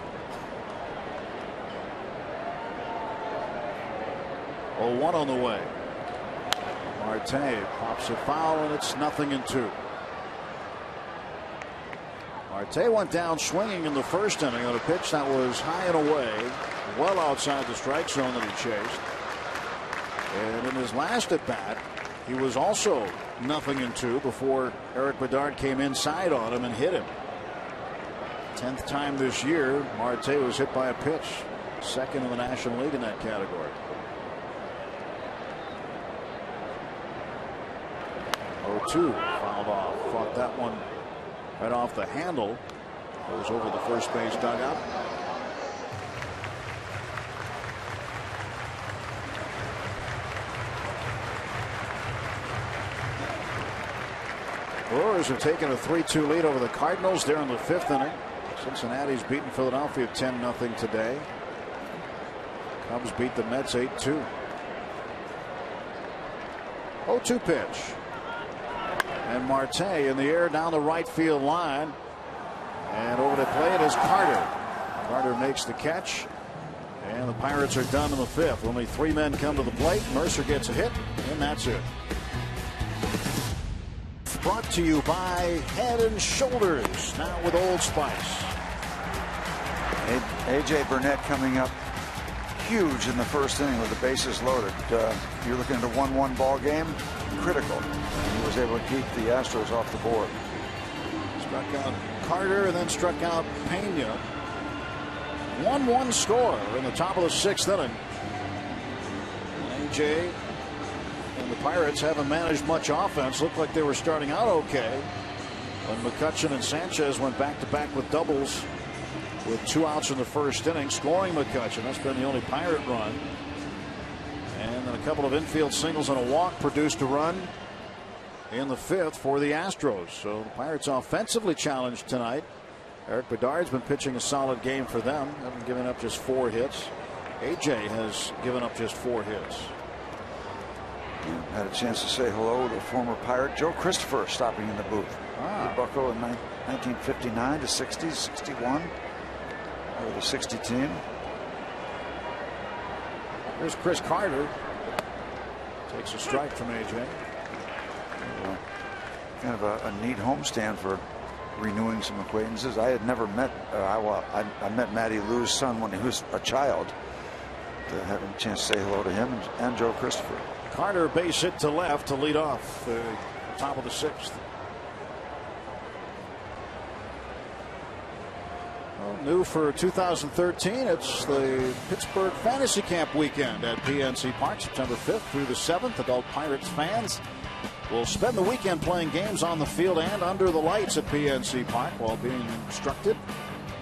0-1 on the way. Marte pops a foul, and it's 0-2. Marte went down swinging in the first inning on a pitch that was high and away, well outside the strike zone that he chased. And in his last at bat, he was also 0-2 before Eric Bedard came inside on him and hit him. 10th time this year, Marte was hit by a pitch, second in the National League in that category. 0-2 fouled off. Fought that one right off the handle. Goes over the first base dugout. Brewers have taken a 3-2 lead over the Cardinals. They're in the 5th inning. Cincinnati's beaten Philadelphia 10-0 today. Cubs beat the Mets 8-2. 0-2 pitch. And Marte in the air down the right field line. And over to play it is Carter. Carter makes the catch. And the Pirates are done in the 5th. Only 3 men come to the plate. Mercer gets a hit. And that's it. Brought to you by Head & Shoulders. Now with Old Spice. AJ Burnett coming up huge in the first inning with the bases loaded. You're looking at a 1-1 ball game. Critical. And he was able to keep the Astros off the board. Struck out Carter and then struck out Pena. 1-1 score in the top of the 6th inning. AJ and the Pirates haven't managed much offense. Looked like they were starting out okay when McCutchen and Sanchez went back-to-back with doubles with 2 outs in the first inning, scoring McCutchen. That's been the only Pirate run. And then a couple of infield singles and a walk produced a run in the 5th for the Astros. So the Pirates offensively challenged tonight. Eric Bedard's been pitching a solid game for them. Haven't given up just 4 hits. AJ has given up just 4 hits. Had a chance to say hello to former Pirate Joe Christopher stopping in the booth. Bucko in 1959 to 60, 61. Or the 60 team. Here's Chris Carter. Takes a strike from AJ. Kind of a neat homestand for renewing some acquaintances. I had never met, I met Matty Lou's son when he was a child. To have a chance to say hello to him and Joe Christopher. Carter base hit to left to lead off the top of the 6th. Well, new for 2013, it's the Pittsburgh Fantasy Camp weekend at PNC Park, September 5th through the 7th. Adult Pirates fans will spend the weekend playing games on the field and under the lights at PNC Park while being instructed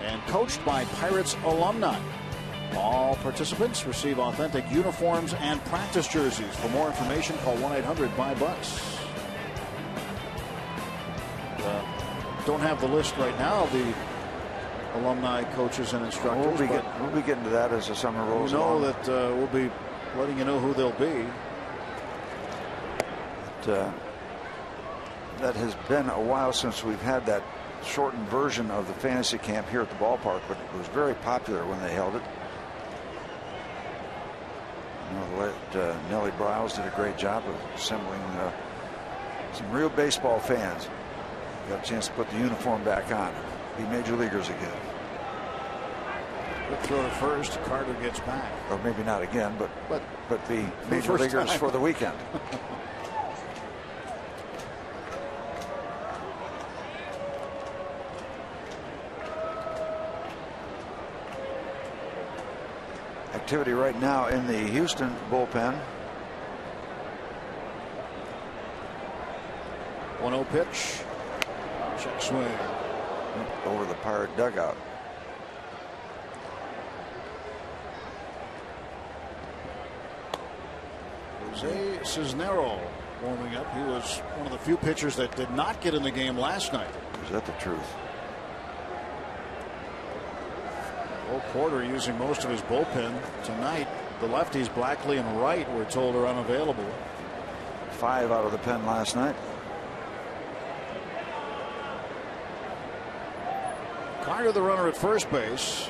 and coached by Pirates alumni. All participants receive authentic uniforms and practice jerseys. For more information, call 1-800-BUY-BUCKS. Don't have the list right now of the alumni coaches and instructors. We'll be getting to that as the summer rolls along. We know that we'll be letting you know who they'll be. That has been a while since we've had that shortened version of the fantasy camp here at the ballpark, but it was very popular when they held it. Nellie Briles did a great job of assembling some real baseball fans. Got a chance to put the uniform back on, be major leaguers again. Good throw to first. Carter gets back, or maybe not again, but be major leaguers time. For the weekend. Activity right now in the Houston bullpen. 1-0 pitch. Check swing. Over the Pirate dugout. Jose Cisnero warming up. He was one of the few pitchers that did not get in the game last night. Is that the truth? Will Porter using most of his bullpen tonight. The lefties Blackley and Wright we're told are unavailable. 5 out of the pen last night. Carter the runner at first base,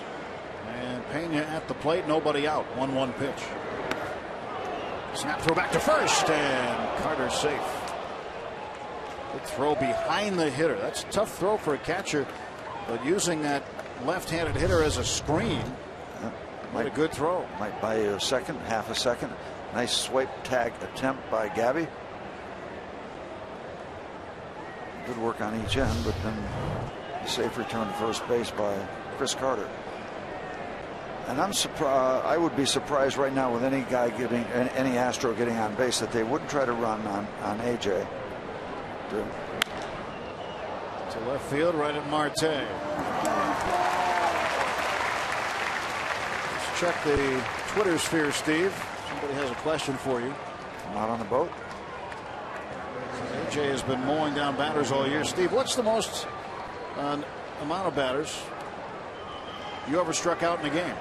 and Pena at the plate. Nobody out. 1-1 pitch. Snap throw back to first, and Carter safe. Good throw behind the hitter. That's a tough throw for a catcher, but using that left-handed hitter as a screen. What a good throw. Might buy you a second, half a second. Nice swipe tag attempt by Gabby. Good work on each end, but then a safe return to first base by Chris Carter. And I'm surprised. I would be surprised right now with any guy getting any Astro getting on base that they wouldn't try to run on AJ. To left field, right at Marte. Let's check the Twitter sphere, Steve. Somebody has a question for you. I'm out on the boat. AJ has been mowing down batters all year. Steve, what's the most amount of batters you ever struck out in a game?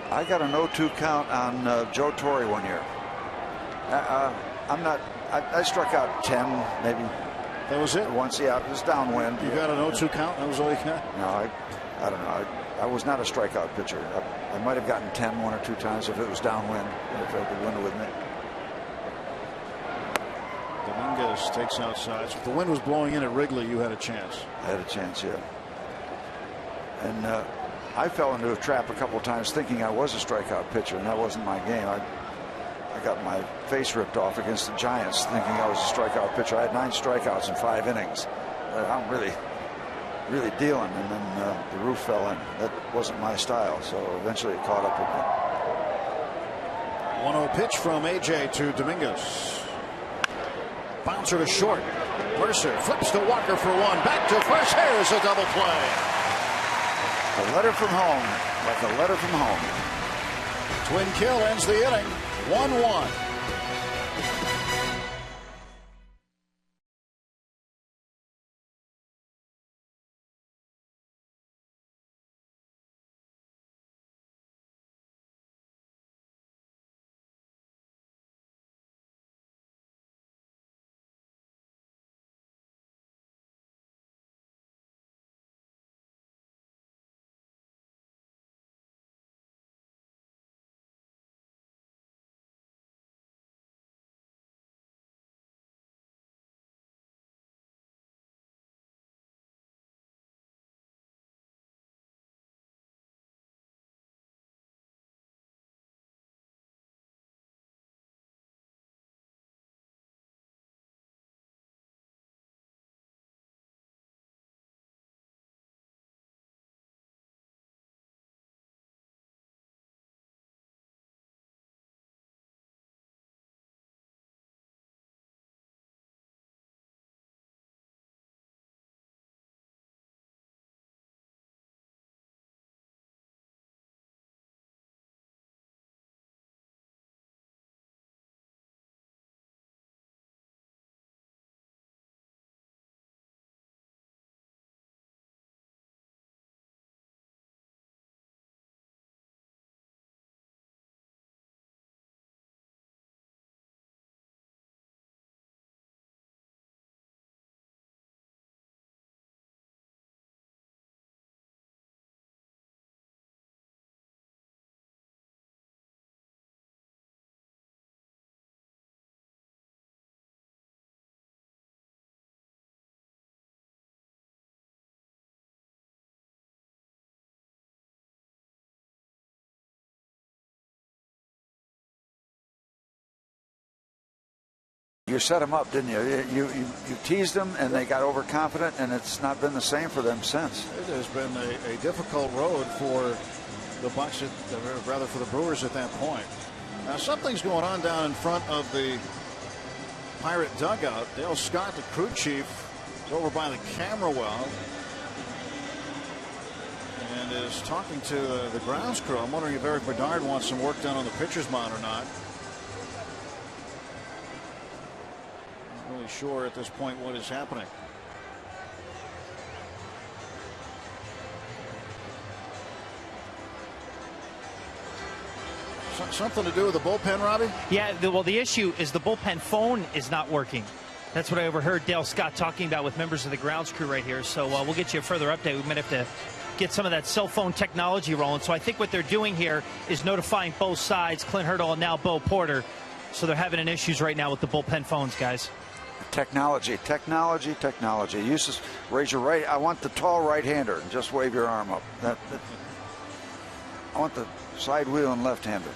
I got an 0-2 count on Joe Torre one year. I struck out 10 maybe. That was it? Once, yeah, it was downwind. You got an 0-2 count? That was all you got? No, I don't know. I was not a strikeout pitcher. I might have gotten 10 one or two times if it was downwind, if I could win with me. Dominguez takes outside. So if the wind was blowing in at Wrigley, you had a chance. I had a chance, yeah. And I fell into a trap a couple of times thinking I was a strikeout pitcher, and that wasn't my game. I got my face ripped off against the Giants thinking I was a strikeout pitcher. I had 9 strikeouts in 5 innings. I'm really dealing, and then the roof fell in. That wasn't my style, so eventually it caught up with me. 1-0 pitch from AJ to Dominguez. Bouncer to short. Mercer flips to Walker for 1. Back to first. Here's a double play. A letter from home, like a letter from home. Twin kill ends the inning. 1-1. You set them up, didn't you? You teased them, and they got overconfident, and it's not been the same for them since. It has been a difficult road for the Bucks, rather for the Brewers at that point. Now something's going on down in front of the Pirate dugout. Dale Scott, the crew chief, is over by the camera well and is talking to the grounds crew. I'm wondering if Eric Bedard wants some work done on the pitcher's mound or not. Not really sure at this point what is happening. Something to do with the bullpen, Robbie? Yeah, well, the issue is the bullpen phone is not working. That's what I overheard Dale Scott talking about with members of the grounds crew right here. So we'll get you a further update. We might have to get some of that cell phone technology rolling. So I think what they're doing here is notifying both sides, Clint Hurdle and now Bo Porter. So they're having issues right now with the bullpen phones, guys. Technology. You used to raise your right. I want the tall right-hander and just wave your arm up. I want the side wheel and left-hander.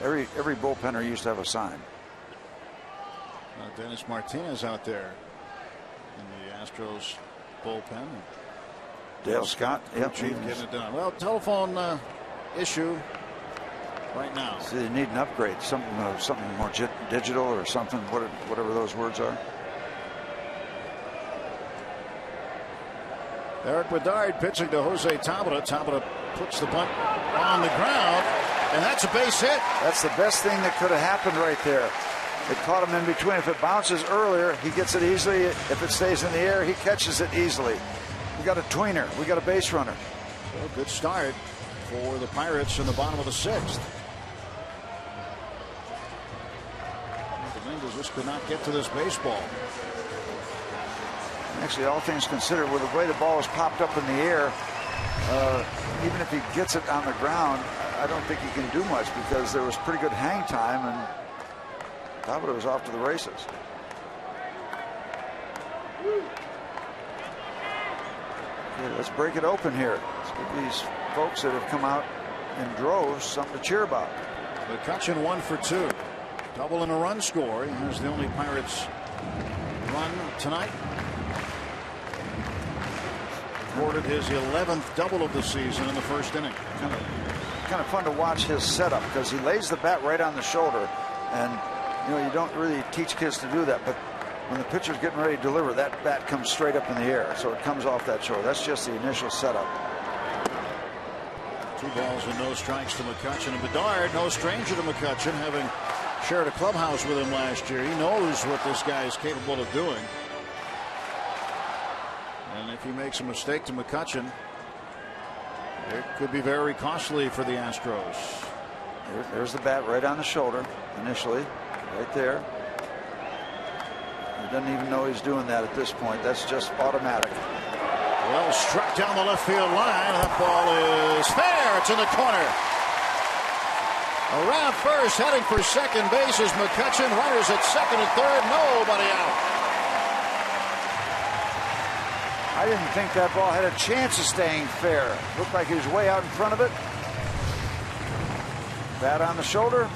Every bullpenner used to have a sign. Dennis Martinez out there in the Astros bullpen. Dale Scott, yep, Chief getting it done. Well, telephone issue right now. So they need an upgrade, something more digital or something, whatever those words are. Eric Bedard pitching to Jose Tabata. Tabata puts the bunt on the ground, and that's a base hit. That's the best thing that could have happened right there. It caught him in between. If it bounces earlier, he gets it easily. If it stays in the air, he catches it easily. We got a tweener. We got a base runner. Well, good start for the Pirates in the bottom of the 6th. Dominguez just could not get to this baseball. Actually, all things considered, with the way the ball is popped up in the air, even if he gets it on the ground, I don't think he can do much because there was pretty good hang time and Tabata was off to the races. Okay, let's break it open here. Let's give these folks that have come out in droves something to cheer about. McCutchen 1 for 2. Double and a run score. Here's the only Pirates run tonight. Recorded his 11th double of the season in the first inning. Kind of fun to watch his setup because he lays the bat right on the shoulder, and you don't really teach kids to do that, but when the pitcher's getting ready to deliver, that bat comes straight up in the air, so it comes off that shoulder. That's just the initial setup. 2 balls and no strikes to McCutchen. And Bedard, no stranger to McCutchen, having shared a clubhouse with him last year. He knows what this guy is capable of doing. And if he makes a mistake to McCutchen, it could be very costly for the Astros. There's the bat right on the shoulder initially, right there. He doesn't even know he's doing that at this point. That's just automatic. Well, struck down the left field line. That ball is fair. It's in the corner. Around first, heading for second base is McCutchen. Runners at second and third. Nobody out. I didn't think that ball had a chance of staying fair. Looked like he was way out in front of it. Bat on the shoulder.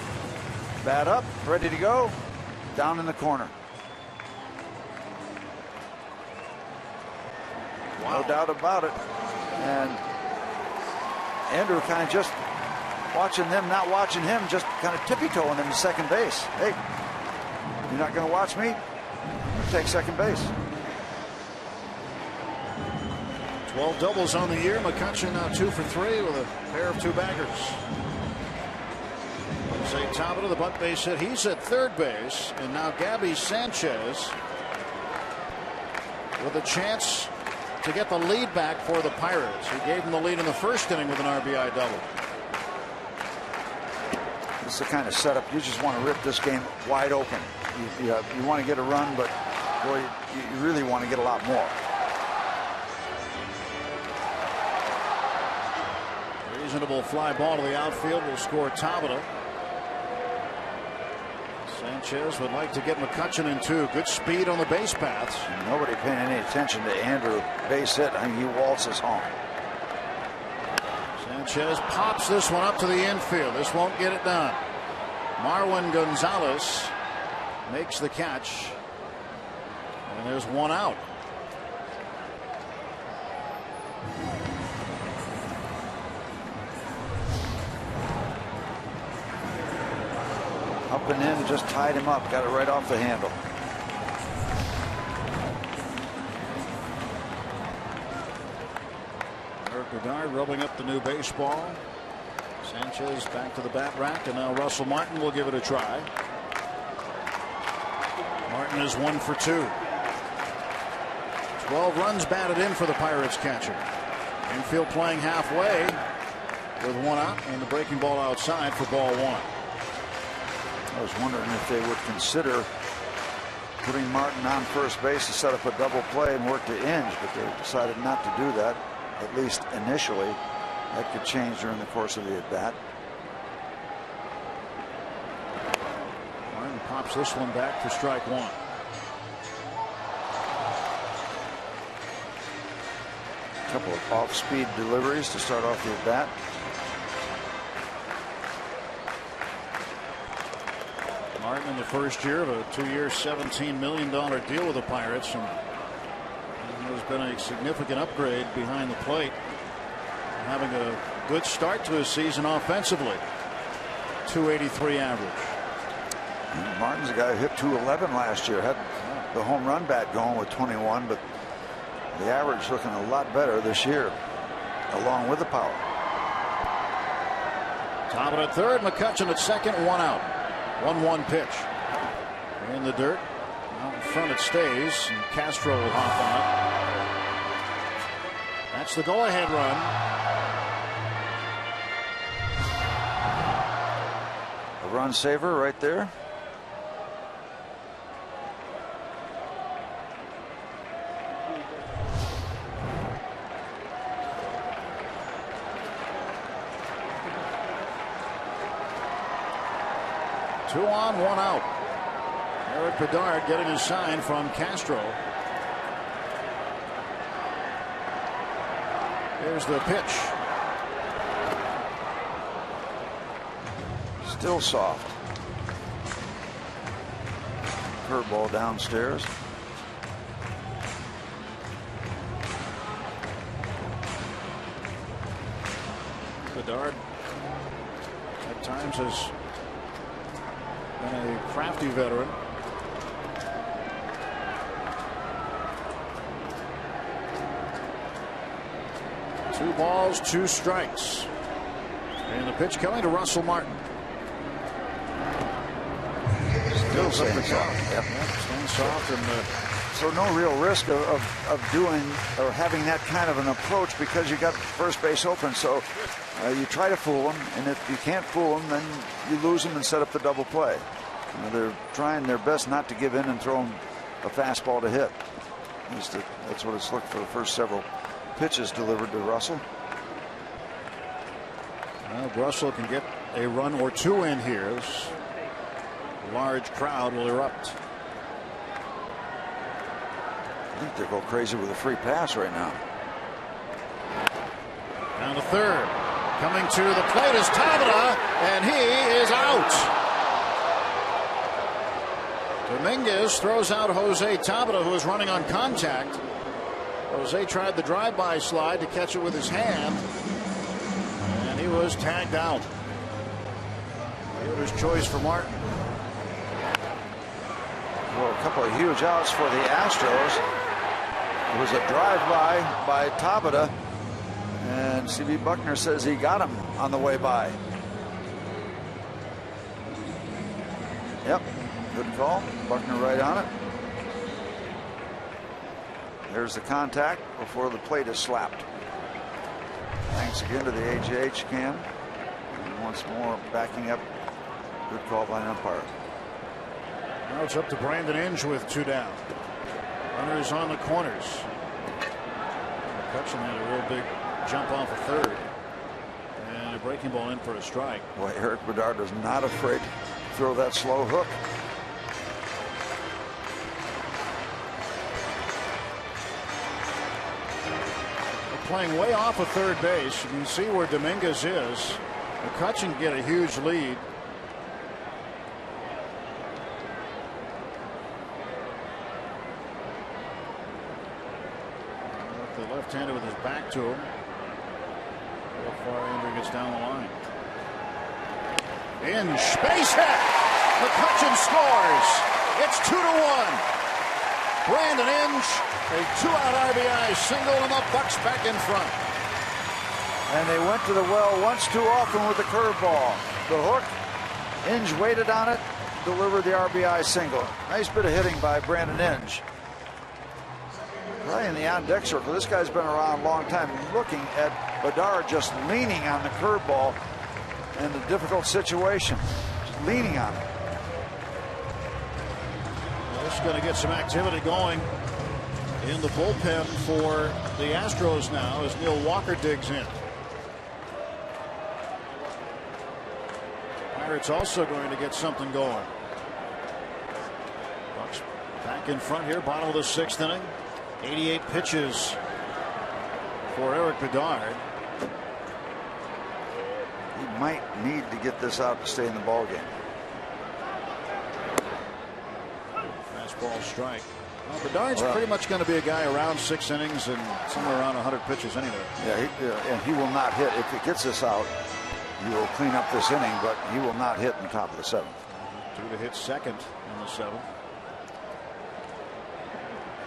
Bat up, ready to go. Down in the corner. Wow. No doubt about it. And Andrew kind of just watching them, not watching him, just kind of tippy-toeing them to second base. Hey, you're not going to watch me? I'll take second base. 12 doubles on the year. McCutchen now 2 for 3 with a pair of 2 baggers. Jose Tabata, the bunt base hit. He's at third base. And now Gabby Sanchez with a chance to get the lead back for the Pirates. He gave them the lead in the first inning with an RBI double. This is the kind of setup you just want to rip this game wide open. You want to get a run, but boy, you really want to get a lot more. Reasonable fly ball to the outfield will score Tabata. Sanchez would like to get McCutchen in 2. Good speed on the base paths. Nobody paying any attention to Andrew. Base hit. I mean, he waltzes home. Sanchez pops this one up to the infield. This won't get it done. Marwin Gonzalez makes the catch And there's one out. Up and in, just tied him up, got it right off the handle. Eric Bedard rubbing up the new baseball. Sanchez back to the bat rack, and now Russell Martin will give it a try. Martin is 1 for 2. 12 runs batted in for the Pirates catcher. Infield playing halfway with one out, and the breaking ball outside for ball 1. I was wondering if they would consider putting Martin on first base to set up a double play and work to Inge, but they decided not to do that, at least initially. That could change during the course of the at-bat. Martin pops this one back for strike 1. A couple of off-speed deliveries to start off the at-bat. Martin in the first year of a 2-year, $17 million deal with the Pirates, and there's been a significant upgrade behind the plate, having a good start to his season offensively. .283 average. And Martin's a guy who hit .211 last year, had the home run bat going with 21, but the average looking a lot better this year, along with the power. Talbot at third, McCutchen at second, one out. 1-1 pitch. In the dirt. Out in front it stays, and Castro will hop on it. That's the go-ahead run. A run saver right there. Two on, one out. Eric Bedard getting a sign from Castro. Here's the pitch. Still soft. Curveball downstairs. Bedard at times has been a crafty veteran. Two balls, two strikes. And the pitch coming to Russell Martin. Still staying soft. Yep. Staying soft, and so no real risk of doing or having that kind of an approach because you got first base open. So you try to fool them, and if you can't fool them, then you lose them and set up the double play. You know, they're trying their best not to give in and throw them a fastball to hit. At least that's what it's looked for the first several pitches delivered to Russell. Well, Russell can get a run or two in here. This large crowd will erupt. I think they'll go crazy with a free pass right now. Down to third. Coming to the plate is Tabata, and he is out. Dominguez throws out Jose Tabata, who is running on contact. Jose tried the drive-by slide to catch it with his hand, and he was tagged out. Fielder's choice for Martin. Well, a couple of huge outs for the Astros. It was a drive-by by Tabata, and C.B. Buckner says he got him on the way by. Yep, good call. Buckner right on it. There's the contact before the plate is slapped. Thanks again to the AJH cam. And once more backing up. Good call by an umpire. Now it's up to Brandon Inge with two down. Runners on the corners. McCutchen had a real big jump off of third. And a breaking ball in for a strike. Boy, Eric Bedard is not afraid to throw that slow hook. Playing way off of third base. You can see where Dominguez is. McCutchen get a huge lead. Left-handed with his back to him. How far Andrew gets down the line. Inge, base hit. McCutchen scores. It's 2-1. Brandon Inge, a 2-out RBI single, and the Bucks back in front. And they went to the well once too often with the curveball. The hook, Inge waited on it, delivered the RBI single. Nice bit of hitting by Brandon Inge. Right in the on-deck circle. This guy's been around a long time. Looking at Bedard just leaning on the curveball in a difficult situation. Just leaning on it. Well, this is going to get some activity going in the bullpen for the Astros now as Neil Walker digs in. Pirates also going to get something going. Bucks back in front here, bottom of the 6th inning. 88 pitches for Eric Bedard. He might need to get this out to stay in the ballgame. Fastball strike. Well, Bedard's pretty much going to be a guy around 6 innings and somewhere around 100 pitches anyway. Yeah, and he will not hit. If he gets this out, he will clean up this inning, but he will not hit in the top of the 7th. 2 to hit second in the 7th.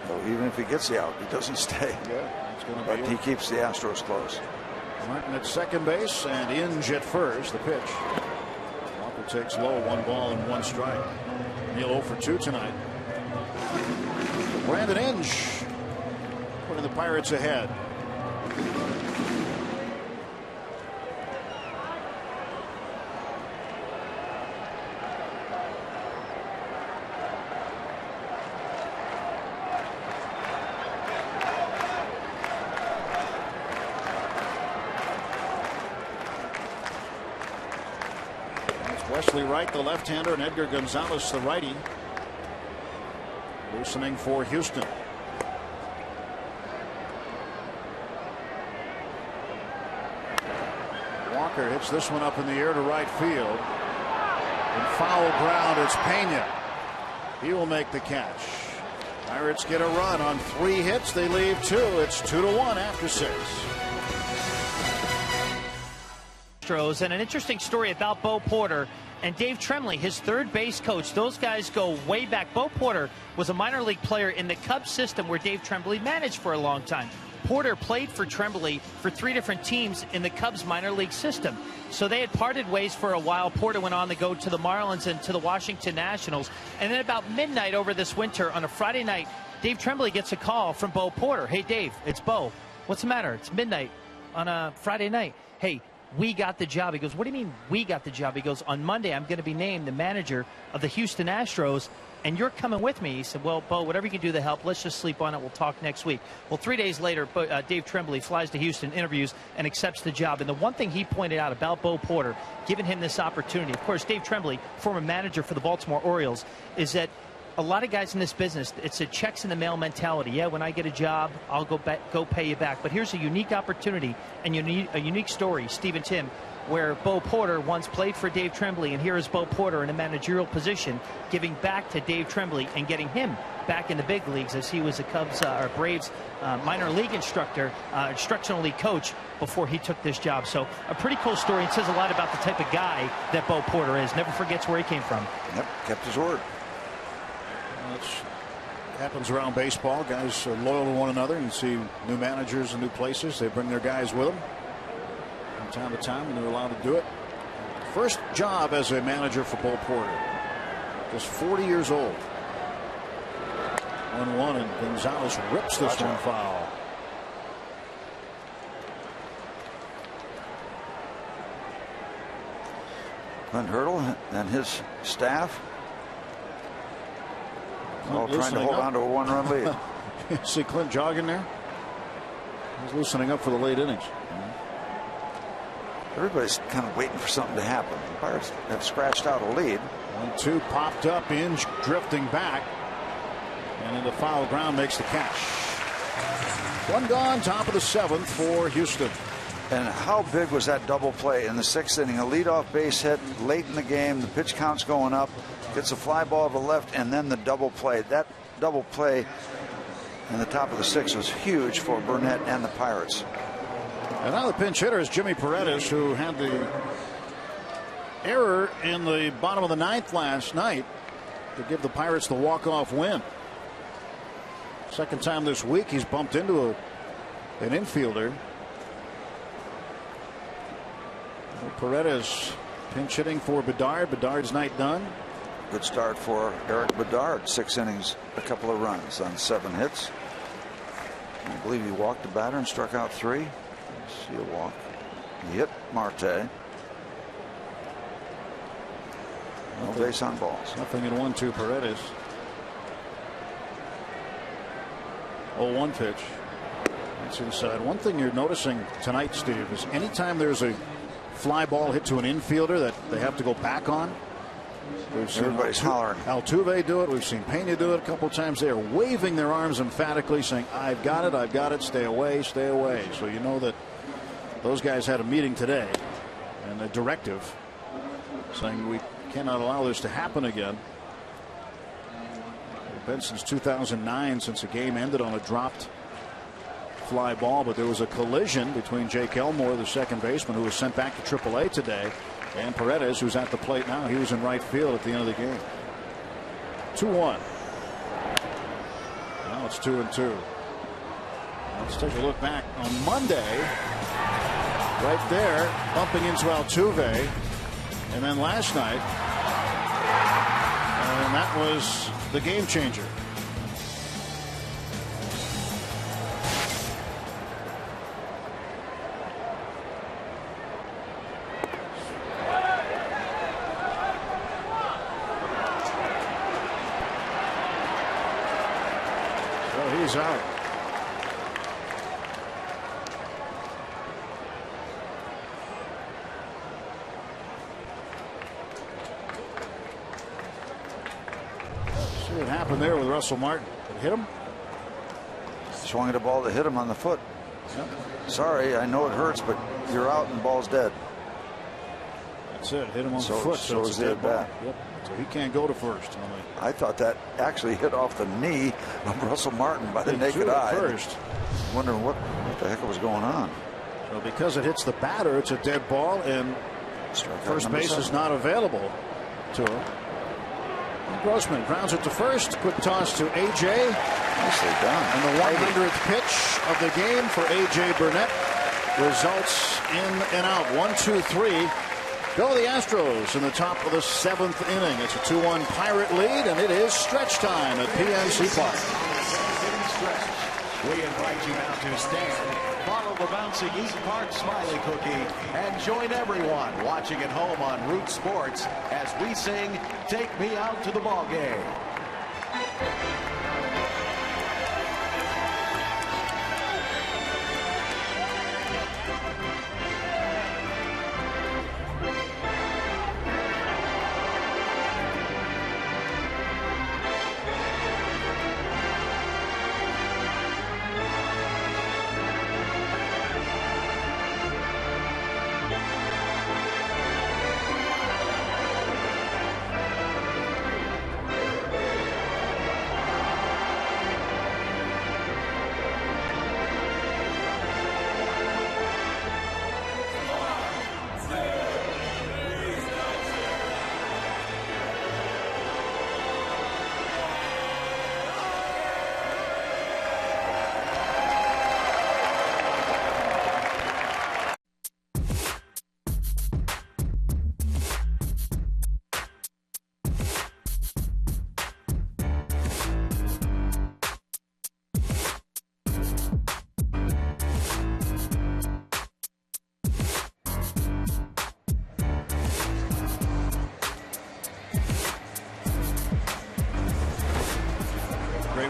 So even if he gets the out, he doesn't stay. Yeah, it's going to but be. He keeps the Astros close. Martin at second base and Inge at first. The pitch. Walker takes low, 1 ball and 1 strike. Neil 0 for 2 tonight. Brandon Inge putting the Pirates ahead. Wesley Wright, the left-hander, and Edgar Gonzalez, the righty. Loosening for Houston. Walker hits this one up in the air to right field. And foul ground, it's Pena. He will make the catch. Pirates get a run on 3 hits. They leave 2. It's 2-1 after 6. And an interesting story about Bo Porter and Dave Tremblay, his third base coach. Those guys go way back. Bo Porter was a minor league player in the Cubs system where Dave Tremblay managed for a long time. Porter played for Tremblay for 3 different teams in the Cubs minor league system. So they had parted ways for a while. Porter went on to go to the Marlins and to the Washington Nationals. And then about midnight over this winter on a Friday night, Dave Tremblay gets a call from Bo Porter. Hey, Dave, it's Bo. What's the matter? It's midnight on a Friday night. Hey, we got the job. He goes, what do you mean we got the job? He goes, on Monday, I'm going to be named the manager of the Houston Astros, and you're coming with me. He said, well, Bo, whatever you can do to help, let's just sleep on it. We'll talk next week. Well, 3 days later, Dave Tremblay flies to Houston, interviews, and accepts the job. And the one thing he pointed out about Bo Porter, giving him this opportunity, of course, Dave Tremblay, former manager for the Baltimore Orioles, is that a lot of guys in this business, it's a checks in the mail mentality. Yeah, when I get a job, I'll go pay you back. But here's a unique opportunity and a unique story, Steve and Tim, where Bo Porter once played for Dave Tremblay, and here is Bo Porter in a managerial position, giving back to Dave Tremblay and getting him back in the big leagues as he was a Cubs or Braves minor league instructional league coach before he took this job. So a pretty cool story. It says a lot about the type of guy that Bo Porter is. Never forgets where he came from. Yep, kept his word. It happens around baseball. Guys are loyal to one another, and see new managers in new places. They bring their guys with them from time to time, and they're allowed to do it. First job as a manager for Bo Porter. Just 40 years old. 1-1, and Gonzalez rips this one foul. Clint Hurdle and his staff all trying to hold on to a 1-run lead. See Clint jogging there? He's loosening up for the late innings. Everybody's kind of waiting for something to happen. The Pirates have scratched out a lead. 1-2 popped up, Inge drifting back, and into foul ground makes the catch. 1 gone, top of the 7th for Houston. And how big was that double play in the 6th inning? A leadoff base hit late in the game. The pitch count's going up. Gets a fly ball to the left, and then the double play. That double play in the top of the 6th was huge for Burnett and the Pirates. And now the pinch hitter is Jimmy Paredes, who had the error in the bottom of the 9th last night to give the Pirates the walk-off win. Second time this week he's bumped into an infielder. Paredes pinch hitting for Bedard. Bedard's night done. Good start for Eric Bedard. 6 innings, a couple of runs on 7 hits. I believe he walked the batter and struck out 3. Let's see a walk. He hit Marte. No base on balls. Nothing in 1-2 Paredes. 0-1 pitch. That's inside. One thing you're noticing tonight, Steve, is anytime there's a fly ball hit to an infielder that they have to go back on. We've seen everybody's hollering. Altuve do it. We've seen Pena do it a couple times. They are waving their arms emphatically, saying, "I've got it, I've got it. Stay away, stay away." So you know that those guys had a meeting today and a directive saying we cannot allow this to happen again. It's been since 2009 since a game ended on a dropped fly ball, but there was a collision between Jake Elmore, the second baseman, who was sent back to AAA today, and Paredes, who's at the plate now. He was in right field at the end of the game. 2-1. Now it's 2-2. Let's take a look back on Monday. Right there, bumping into Altuve, and then last night, and that was the game changer. He's out. See what happened there with Russell Martin. Did it hit him? Swung at a ball to hit him on the foot. Yep. Sorry, I know it hurts, but you're out and ball's dead. That's it. Hit him on the foot. So it's a dead bat. Yep. So he can't go to first. I thought that actually hit off the knee of Russell Martin by the naked eye. First. Wondering what the heck was going on. So because it hits the batter, it's a dead ball, and first base is not available to him. And Grossman grounds it to first. Quick toss to A.J. Nicely done. And the 100th pitch of the game for A.J. Burnett results in and out. 1-2-3. Go the Astros in the top of the 7th inning. It's a 2-1 Pirate lead, and it is stretch time at PNC Park. We invite you now to stand, follow the bouncing East Park Smiley Cookie, and join everyone watching at home on Root Sports as we sing "Take Me Out to the Ball Game."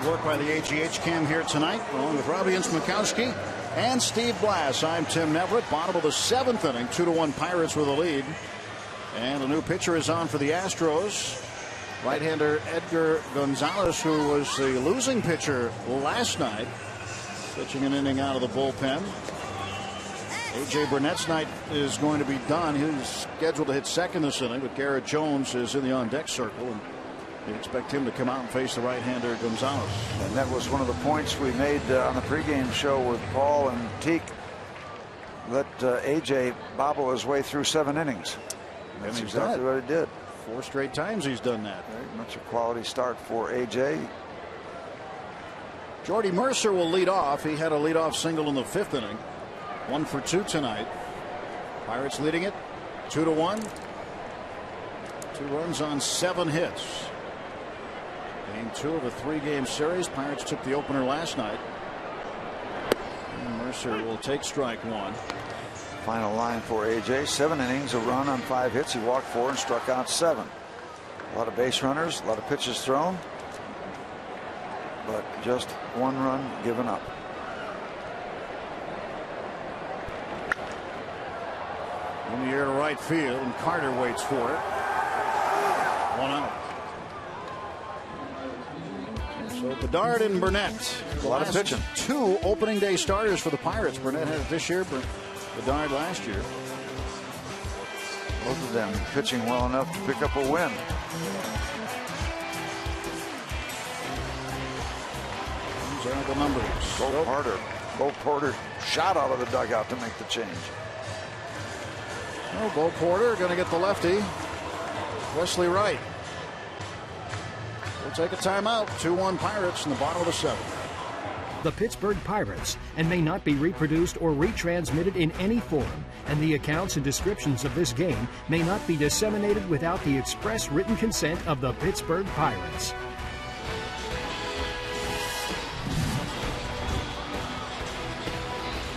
Work by the AGH cam here tonight, along with Robbie Ince-Mikowski and Steve Blass. I'm Tim Neverett. Bottom of the 7th inning, 2-1 Pirates with a lead. And a new pitcher is on for the Astros. Right-hander Edgar Gonzalez, who was the losing pitcher last night, pitching an inning out of the bullpen. A.J. Burnett's night is going to be done. He's scheduled to hit second this inning, but Garrett Jones is in the on-deck circle. And You expect him to come out and face the right-hander Gonzalez. And that was one of the points we made on the pregame show with Paul and Teak. Let AJ bobble his way through 7 innings. That's exactly what he did. 4 straight times he's done that. Very much a quality start for AJ. Jordy Mercer will lead off. He had a leadoff single in the 5th inning. 1 for 2 tonight. Pirates leading it 2-1. 2 runs on 7 hits. Game 2 of a 3-game series. Pirates took the opener last night. And Mercer will take strike 1. Final line for AJ: 7 innings, a run on 5 hits. He walked 4 and struck out 7. A lot of base runners, a lot of pitches thrown, but just 1 run given up. In the air to right field, and Carter waits for it. 1 out. So Bedard and Burnett. A lot of pitching. 2 opening day starters for the Pirates. Burnett had it this year, Bedard last year. Both of them pitching well enough to pick up a win. These are the numbers. Bo Porter shot out of the dugout to make the change. Oh, Bo Porter going to get the lefty. Wesley Wright will take a timeout. 2-1 Pirates in the bottom of the 7th. The Pittsburgh Pirates, and may not be reproduced or retransmitted in any form, and the accounts and descriptions of this game may not be disseminated without the express written consent of the Pittsburgh Pirates.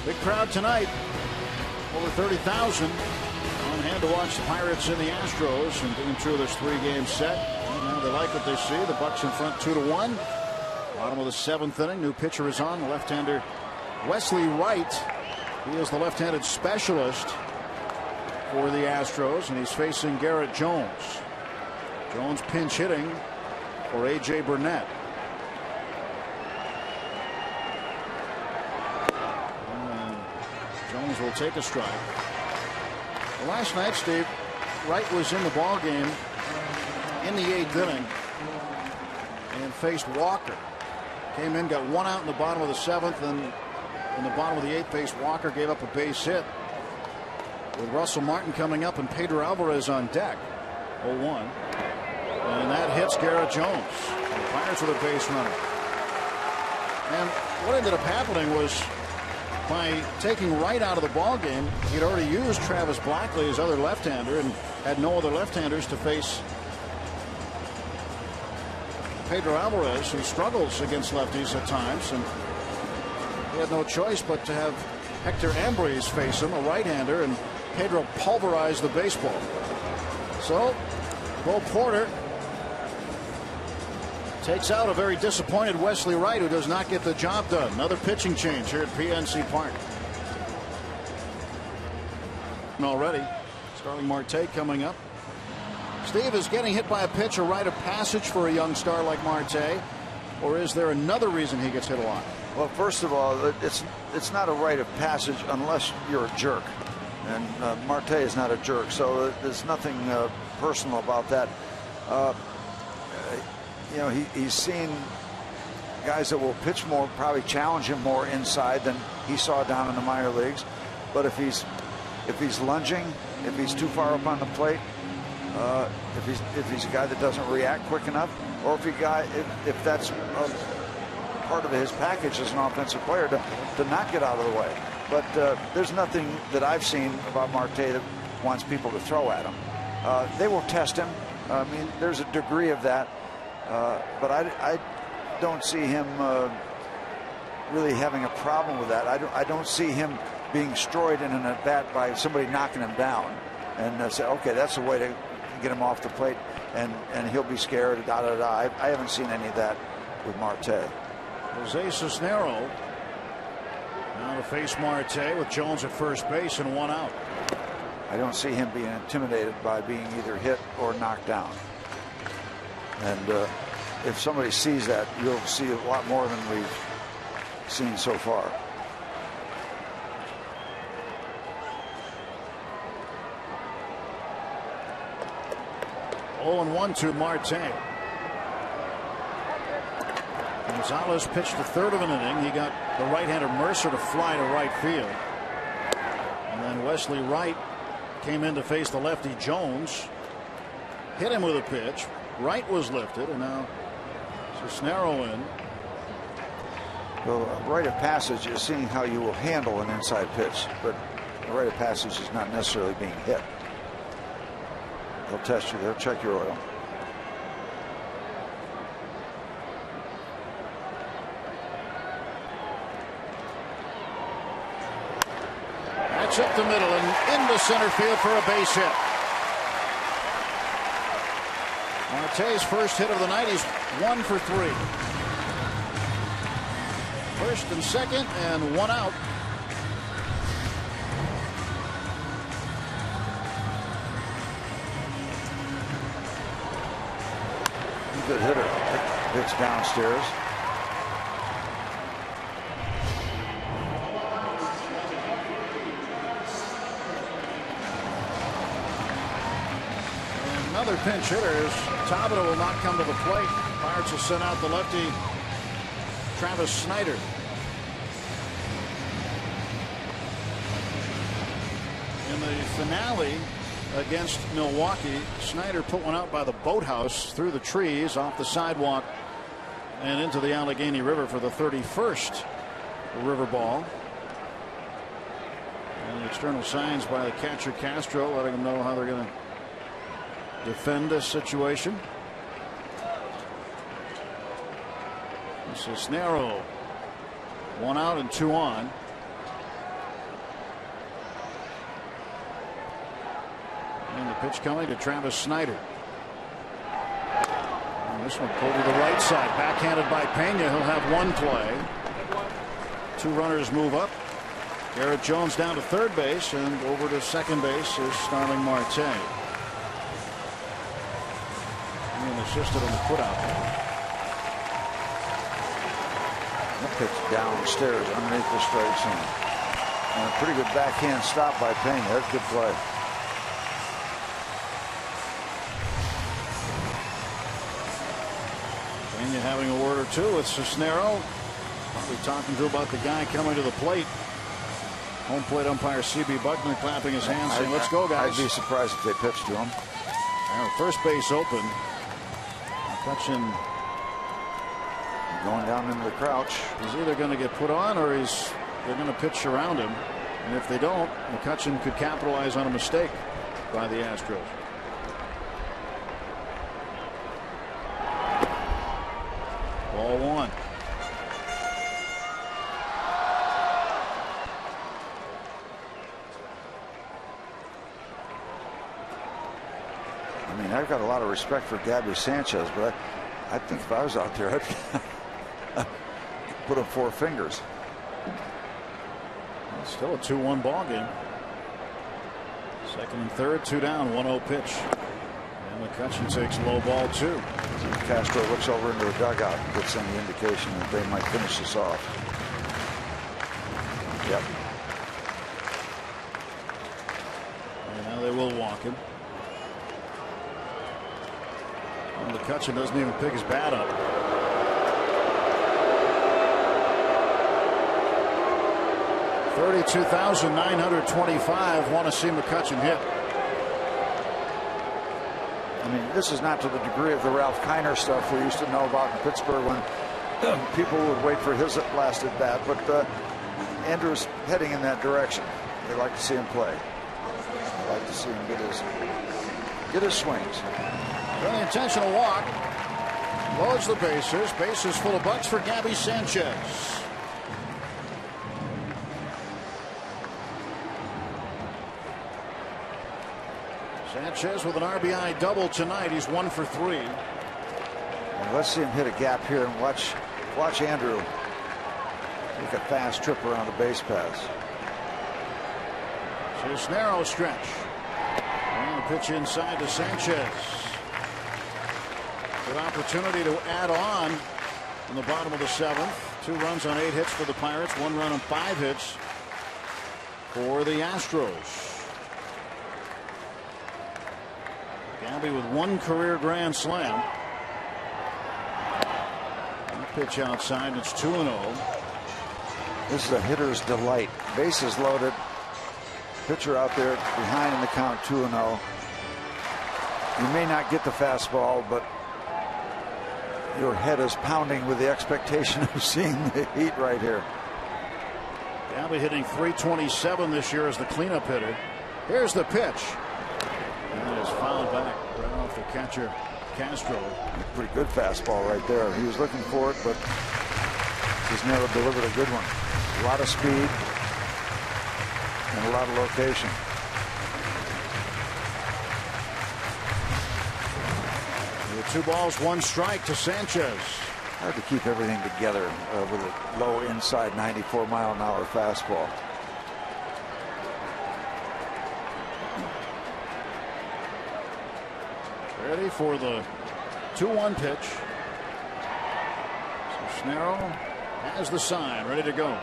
Big crowd tonight. Over 30,000 on hand to watch the Pirates and the Astros and getting through this 3-game set. And now they like what they see. The Bucks in front 2-1. Bottom of the 7th inning. New pitcher is on. The left-hander Wesley Wright. He is the left-handed specialist for the Astros, and he's facing Garrett Jones. Jones pinch hitting for A.J. Burnett. And Jones will take a strike. Well, last night, Steve, Wright was in the ball game in the 8th inning and faced Walker. Came in, got 1 out in the bottom of the 7th, and in the bottom of the 8th, faced Walker, gave up a base hit. With Russell Martin coming up and Pedro Alvarez on deck. 0-1. And that hits Garrett Jones. The Pirates with a base runner. And what ended up happening was, by taking Wright out of the ball game, he'd already used Travis Blackley, his other left-hander, and had no other left-handers to face Pedro Alvarez, who struggles against lefties at times, and he had no choice but to have Hector Ambrose face him, a right-hander, and Pedro pulverized the baseball. So Bo Porter takes out a very disappointed Wesley Wright, who does not get the job done. Another pitching change here at PNC Park. And already Starling Marte coming up. Steve, is getting hit by a pitch a rite of passage for a young star like Marte, or is there another reason he gets hit a lot? Well, first of all, it's not a rite of passage unless you're a jerk, and Marte is not a jerk, so there's nothing personal about that. You know, he's seen guys that will pitch more, probably challenge him more inside than he saw down in the minor leagues. But if he's lunging, if he's too far up on the plate, if he's a guy that doesn't react quick enough, or if that's part of his package as an offensive player to not get out of the way. But there's nothing that I've seen about Marte that wants people to throw at him. They will test him. I mean, there's a degree of that, but I don't see him really having a problem with that. I don't see him being destroyed in an at-bat by somebody knocking him down and say, okay, that's a way to get him off the plate, and he'll be scared, I haven't seen any of that with Marte. Jose Cisnero now to face Marte with Jones at first base and 1 out. I don't see him being intimidated by being either hit or knocked down. And if somebody sees that, you'll see a lot more than we've seen so far. Oh, and 1 to Marte. Gonzalez pitched the third of an inning. He got the right-hander Mercer to fly to right field. And then Wesley Wright came in to face the lefty Jones. Hit him with a pitch. Wright was lifted, and now Cisnero in. Well, a rite of passage is seeing how you will handle an inside pitch, but a rite of passage is not necessarily being hit. They'll test you. They'll check your oil. That's up the middle and into center field for a base hit. Marte's first hit of the night. He's 1 for 3. First and second, and 1 out. Good hitter. Pitch downstairs. Another pinch hitter is Tabata will not come to the plate. Pirates will send out the lefty Travis Snyder. In the finale against Milwaukee, Snyder put one out by the boathouse through the trees off the sidewalk and into the Allegheny River for the 31st river ball. And the external signs by the catcher Castro letting them know how they're going to defend this situation. Cisnero 1 out and 2 on. And the pitch coming to Travis Snyder. And this one pulled to the right side, backhanded by Pena. He'll have 1 play. 2 runners move up. Garrett Jones down to third base, and over to second base is Starling Marte. And assisted on the putout. That pitch downstairs underneath the strike zone. And a pretty good backhand stop by Pena. That's a good play. Pena having a word or two with Cisnero. Probably talking to about the guy coming to the plate. Home plate umpire C.B. Buckner clapping his hands saying, let's go, guys. I'd be surprised if they pitched to him. First base open. McCutchen going down into the crouch. He's either going to get put on or they're going to pitch around him. And if they don't, McCutchen could capitalize on a mistake by the Astros. Ball 1. I mean, I've got a lot of respect for Gabby Sanchez, but I think if I was out there, I'd put up 4 fingers. It's still a 2-1 ball game. Second and third, 2 down, 1-0 pitch. And McCutchen takes low ball 2. Castro looks over into the dugout and gets any indication that they might finish this off. Yep. And now they will walk him. And McCutchen doesn't even pick his bat up. $32,925 want to see McCutchen hit. I mean, this is not to the degree of the Ralph Kiner stuff we used to know about in Pittsburgh when people would wait for his last at bat, but Andrew's heading in that direction. They like to see him play. They like to see him get his swings. An intentional walk. Loads the bases. Bases full of bucks for Gabby Sanchez. Sanchez with an RBI double tonight. He's 1 for 3. And let's see him hit a gap here and watch Andrew make a fast trip around the base paths. Cisnero stretch. And the pitch inside to Sanchez. Good opportunity to add on in the bottom of the 7th. 2 runs on 8 hits for the Pirates. 1 run on 5 hits for the Astros. Gabby with 1 career grand slam. Pitch outside. It's 2-0. This is a hitter's delight. Bases loaded. Pitcher out there behind in the count, 2-0. You may not get the fastball, but your head is pounding with the expectation of seeing the heat right here. Gabby hitting .327 this year as the cleanup hitter. Here's the pitch. And it is fouled back right off the catcher, Castro. Pretty good fastball right there. He was looking for it, but he's never delivered a good one. A lot of speed and a lot of location. With 2 balls, 1 strike to Sanchez. Hard to keep everything together with a low inside 94-mile-an-hour fastball. Ready for the 2-1 pitch. So Snarrow has the sign, ready to go.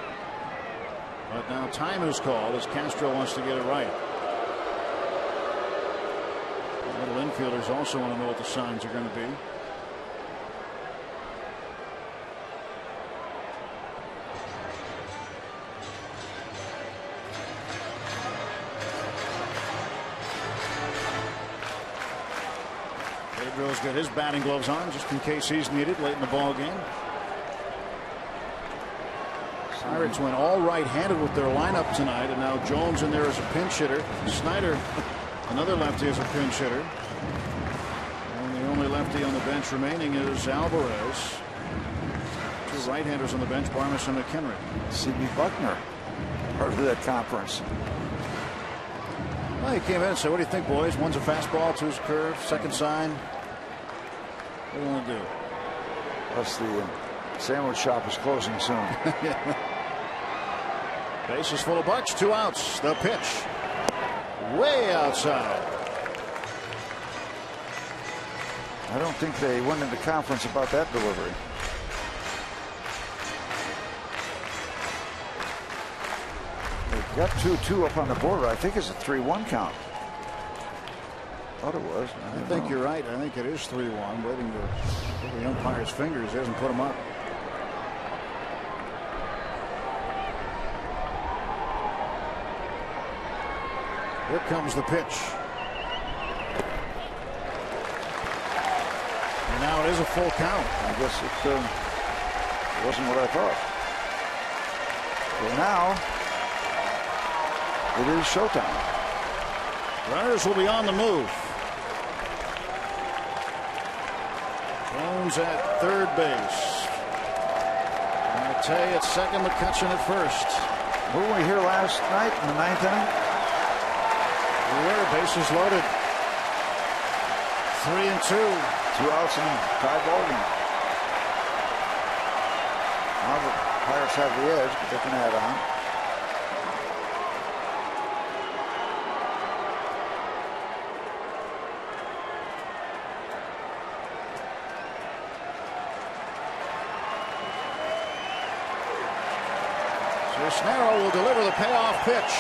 But now time is called as Castro wants to get it right. The little infielders also want to know what the signs are going to be. Pedro's got his batting gloves on just in case he's needed late in the ball game. Pirates went all right-handed with their lineup tonight, and now Jones in there as a pinch hitter. Snyder, another lefty, as a pinch hitter. And the only lefty on the bench remaining is Alvarez. 2 right-handers on the bench, Barnes and McHenry. C.B. Buckner, part of that conference. Well, he came in and said, "What do you think, boys? One's a fastball, 2's a curve, second sign. What do you want to do?" Plus the sandwich shop is closing soon. Bases full of Bucks, 2 outs. The pitch way outside. I don't think they went into conference about that delivery. They've got 2-2 up on the border. I think it's a 3-1 count. Thought it was. I think you're right. I think it is 3-1. Waiting for the umpire's fingers. He hasn't put them up. Here comes the pitch. And now it is a full count. I guess it wasn't what I thought. But now it is showtime. Runners will be on the move. Jones at third base. Marte at second, McCutcheon at first. Were we here last night in the 9th inning? We were, bases loaded. 3-2. 2 outs and tie ball game. Now the Pirates have the edge, but they can add on. So Snarrow will deliver the payoff pitch.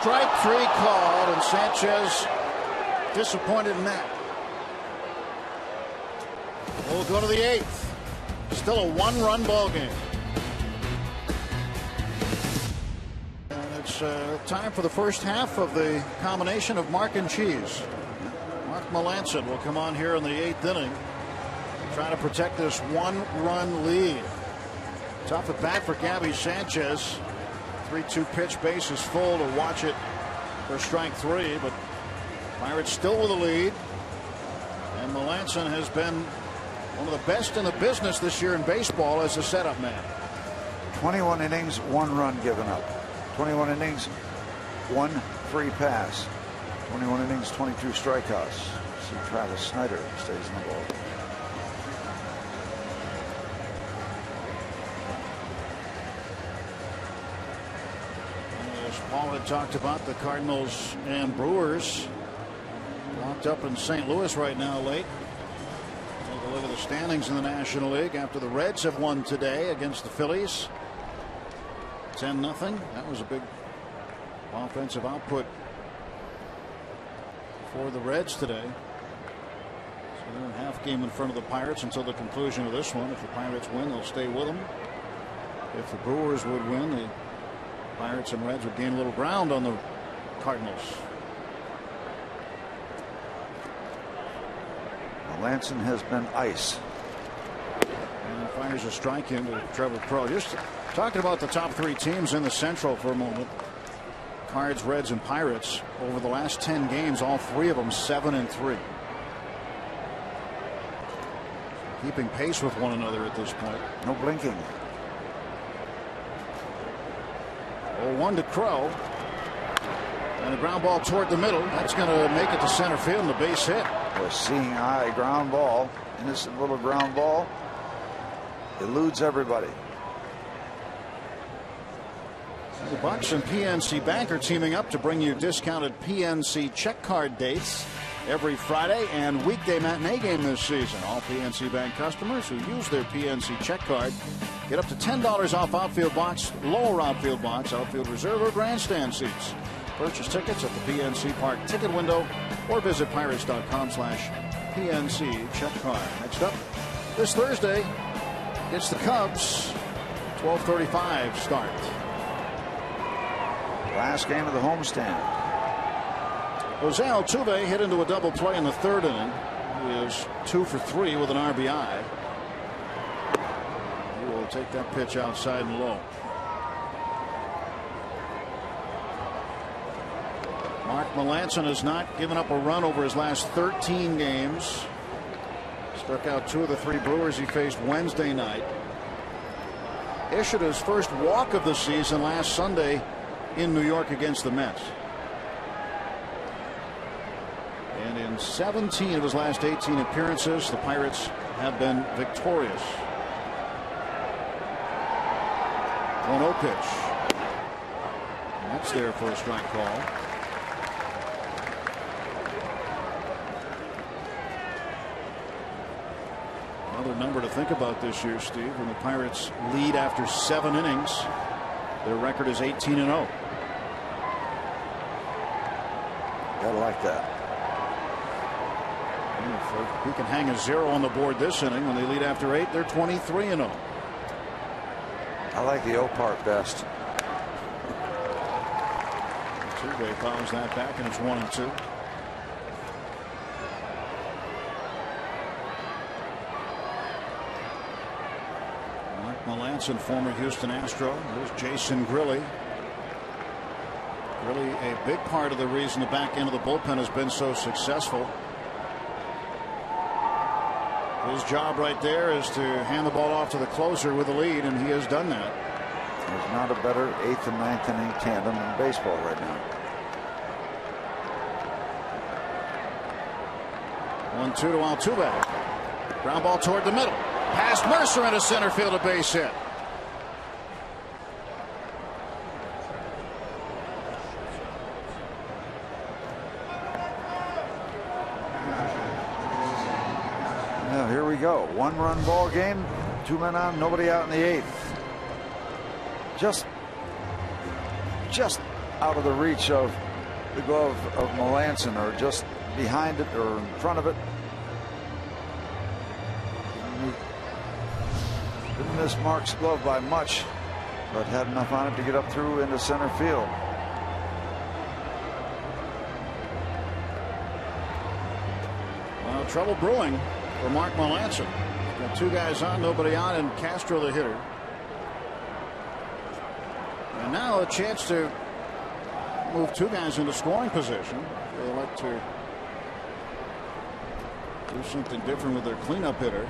Strike 3 called, and Sanchez disappointed in that. We'll go to the 8th. Still a 1-run ball game. And it's time for the first half of the combination of Mark and Cheese. Mark Melancon will come on here in the 8th inning, trying to protect this 1-run lead. Tough at bat for Gabby Sanchez. 3-2 pitch, base is full to watch it for strike 3, but Pirates still with the lead. And Melancon has been one of the best in the business this year in baseball as a setup man. 21 innings, 1 run given up. 21 innings, 1 free pass. 21 innings, 22 strikeouts. See Travis Snyder stays in the ball. Paul had talked about the Cardinals and Brewers locked up in St. Louis right now late. Take a look at the standings in the National League after the Reds have won today against the Phillies. 10-0. That was a big offensive output for the Reds today. So they're a half game in front of the Pirates until the conclusion of this one. If the Pirates win, they'll stay with them. If the Brewers would win, the Pirates and Reds would gain a little ground on the Cardinals. Melanson has been ice. And fires a strike into Trevor Crowe. Just talking about the top three teams in the Central for a moment. Cards, Reds, and Pirates. Over the last 10 games, all three of them 7-3. Keeping pace with one another at this point. No blinking. 0-1 to Crowe. And a ground ball toward the middle. That's going to make it to center field and the base hit. A seeing eye ground ball. Innocent little ground ball. Eludes everybody. The Bucks and PNC Bank are teaming up to bring you discounted PNC check card dates every Friday and weekday matinee game this season. All PNC Bank customers who use their PNC check card get up to $10 off outfield box, lower outfield box, outfield reserve, or grandstand seats. Purchase tickets at the PNC Park ticket window or visit pirates.com/PNC check card. Next up, this Thursday, it's the Cubs. 12:35 start. Last game of the homestand. Jose Altuve hit into a double play in the third inning. He is 2 for 3 with an RBI. He will take that pitch outside and low. Mark Melanson has not given up a run over his last 13 games. Struck out 2 of the 3 Brewers he faced Wednesday night. Issued his first walk of the season last Sunday in New York against the Mets. And in 17 of his last 18 appearances, the Pirates have been victorious. 1-0 pitch. And that's there for a strike call. Another number to think about this year, Steve. When the Pirates lead after 7 innings, their record is 18-0. Gotta like that. If he can hang a 0 on the board this inning, when they lead after 8, they're 23-0. I like the O part best. Altuve fouls that back, and it's 1-2. Mark Melanson, former Houston Astro. There's Jason Grilli. Really a big part of the reason the back end of the bullpen has been so successful. His job right there is to hand the ball off to the closer with the lead, and he has done that. There's not a better 8th and 9th inning tandem in baseball right now. 1-2 to Altuve. Ground ball toward the middle. Past Mercer into center field, a base hit. Now here we go. 1-run ball game. 2 men on, nobody out in the 8th. Just out of the reach of the glove of Melanson, or just behind it or in front of it. Didn't miss Mark's glove by much, but had enough on it to get up through into center field. Well, trouble brewing for Mark Melanson. Got 2 guys on, nobody on, and Castro the hitter. And now a chance to move 2 guys into scoring position. They like to do something different with their cleanup hitter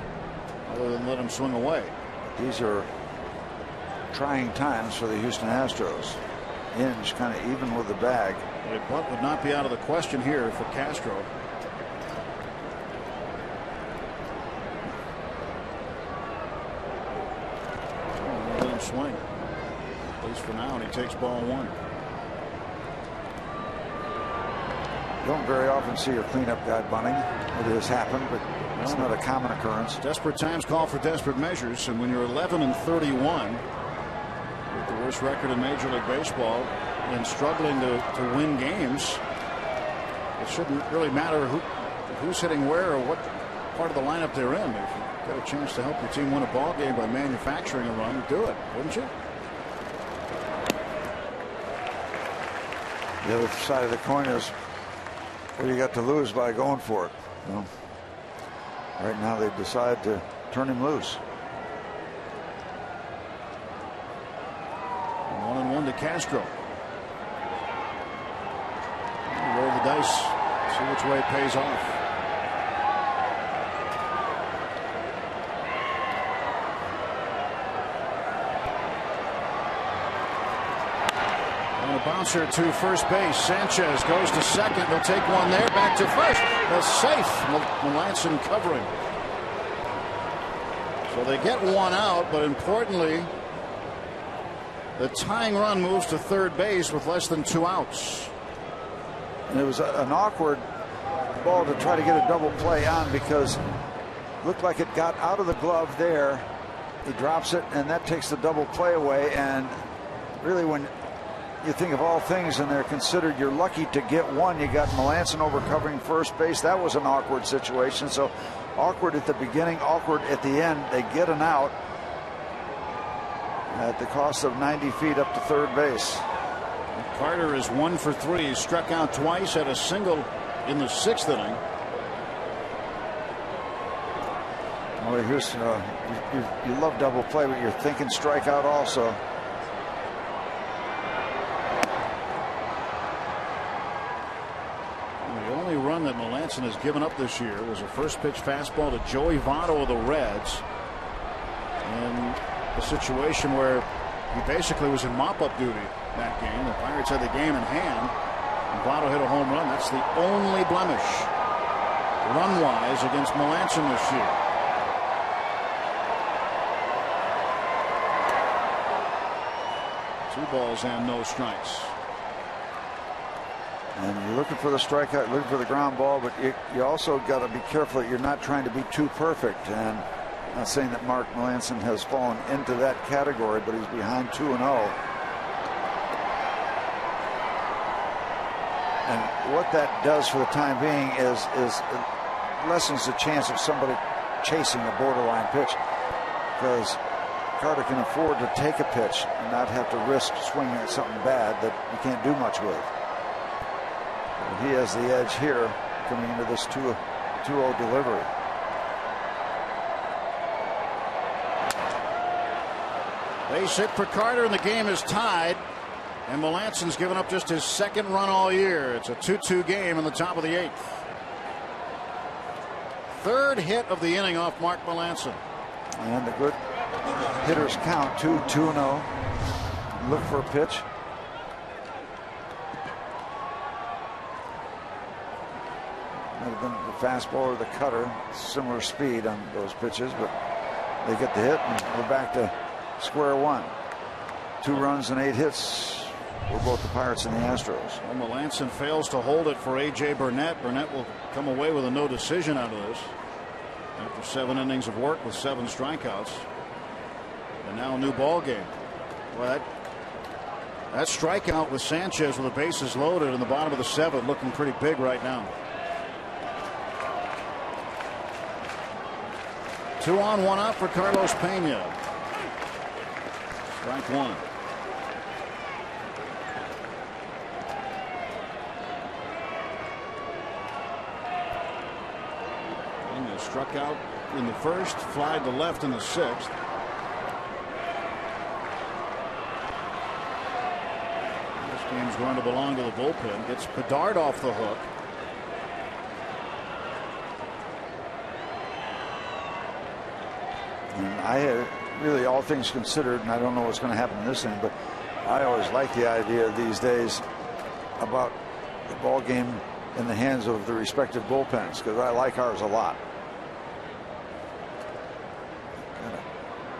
other than let him swing away. These are trying times for the Houston Astros. Hinge kind of even with the bag. A bunt would not be out of the question here for Castro. Let him swing, at least for now, and he takes ball 1. You don't very often see your cleanup guy bunting. It has happened, but it's not a common occurrence. Desperate times call for desperate measures, and when you're 11-31 with the worst record in Major League Baseball and struggling to win games, it shouldn't really matter who's hitting where or part of the lineup they're in. If you get a chance to help your team win a ball game by manufacturing a run, do it, wouldn't you? The other side of the coin is what you got to lose by going for it. You know, right now they decide to turn him loose. 1-1 to Castro. Roll the dice, see which way it pays off. And a bouncer to first base. Sanchez goes to second. They'll take one there. Back to first. That's safe. Melanson covering. So they get one out, but importantly, the tying run moves to third base with less than 2 outs. And it was an awkward ball to try to get a double play on because it looked like it got out of the glove there. He drops it, and that takes the double play away. And really, when you think of all things and they're considered, you're lucky to get one. You got Melanson over covering first base. That was an awkward situation. So awkward at the beginning, awkward at the end. They get an out at the cost of 90 feet up to third base. Carter is 1 for 3. He struck out twice, had a single in the 6th inning. Well, here's you love double play, but you're thinking strikeout also. The only run that Melanson has given up this year was a first pitch fastball to Joey Votto of the Reds, in a situation where he basically was in mop-up duty that game. The Pirates had the game in hand, and Votto hit a home run. That's the only blemish run-wise against Melanson this year. Two balls and no strikes. And you're looking for the strikeout, looking for the ground ball, but you also got to be careful that you're not trying to be too perfect. And I'm not saying that Mark Melanson has fallen into that category, but he's behind 2-0. And what that does for the time being is lessens the chance of somebody chasing a borderline pitch, because Carter can afford to take a pitch and not have to risk swinging at something bad that you can't do much with. But he has the edge here coming into this 2-0 delivery. Base hit for Carter, and the game is tied. And Melanson's given up just his 2nd run all year. It's a 2-2 game in the top of the 8th. 3rd hit of the inning off Mark Melanson. And the good hitters count 2-0. Look for a pitch. Might have been the fastball or the cutter. Similar speed on those pitches, but they get the hit, and we're back to square one. 2 runs and 8 hits for both the Pirates and the Astros. Well, Melanson fails to hold it for A.J. Burnett. Burnett will come away with a no decision out of this after 7 innings of work with 7 strikeouts. And now a new ball game. Well, that strikeout with Sanchez with the bases loaded in the bottom of the 7th looking pretty big right now. 2 on, 1 out for Carlos Pena. Strike 1. Pena struck out in the 1st, flied to left in the 6th. This game's going to belong to the bullpen. Gets Bedard off the hook. And I really, all things considered, and I don't know what's going to happen in this inning, but I always like the idea these days about the ball game in the hands of the respective bullpens, because I like ours a lot. Kind of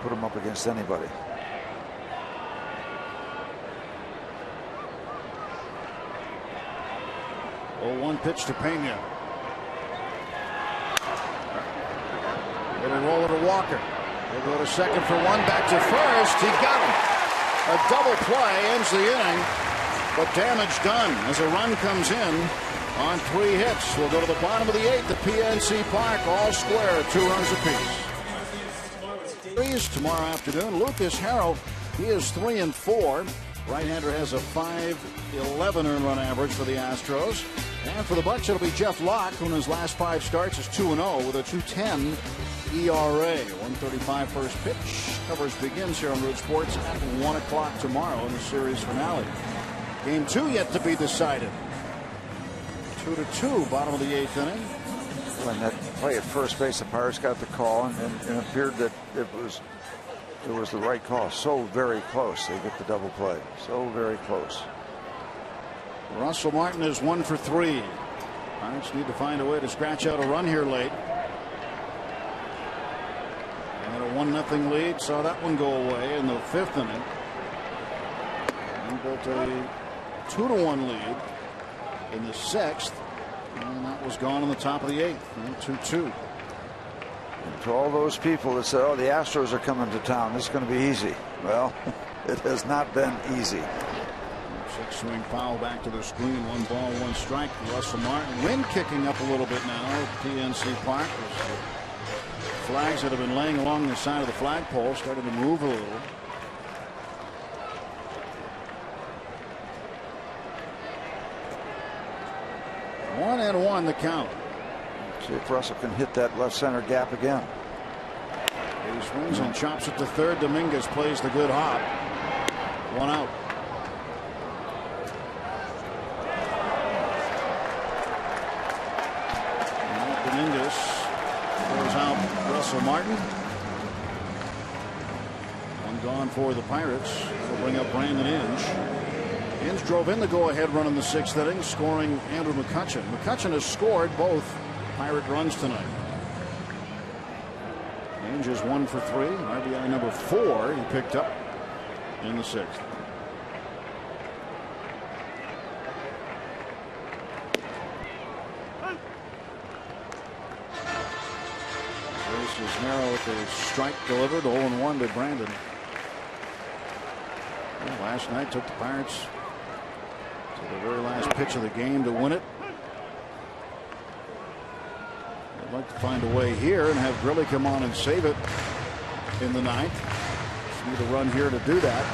put them up against anybody. Oh, 1 pitch to Pena. It'll roll to Walker. They'll go to second for 1, back to first. He got him. A double play ends the inning, but damage done as a run comes in on 3 hits. We'll go to the bottom of the 8th at PNC Park, all square, 2 runs apiece. Tomorrow afternoon, Lucas Harrell, he is 3-4. Right-hander has a .511 earned run average for the Astros. And for the Bucs, it'll be Jeff Locke, who in his last 5 starts is 2-0 with a 2.10 ERA. 1:35 first pitch. Coverage begins here on Root Sports at 1 o'clock tomorrow in the series finale. Game 2 yet to be decided. 2-2, bottom of the 8th inning. When that play at first base, the Pirates got the call, and it appeared that it was the right call. So very close. They get the double play. So very close. Russell Martin is 1 for 3. Pirates need to find a way to scratch out a run here late. And a 1-0 lead. Saw that one go away in the 5th inning. And built a 2-1 lead in the 6th. And that was gone on the top of the 8th. 2-2. And to all those people that said, oh, the Astros are coming to town, this is going to be easy. Well, it has not been easy. 6-swing foul back to the screen. 1 ball, 1 strike. Russell Martin. Wind kicking up a little bit now at PNC Park. Flags that have been laying along the side of the flagpole started to move a little. One and 1 the count. See if Russell can hit that left center gap again. He swings and chops it to third. Dominguez plays the good hop. 1 out. Dominguez throws out Russell Martin. 1 gone for the Pirates. That'll bring up Brandon Inge. Inge drove in the go-ahead run in the 6th inning, scoring Andrew McCutchen. McCutchen has scored both Pirate runs tonight. Inge is 1 for 3. RBI number 4 he picked up in the 6th. This is narrow with a strike delivered. 0-1 to Brandon. Well, last night took the Pirates to the very last pitch of the game to win it. They'd like to find a way here and have Grilly come on and save it in the 9th. Need a run here to do that.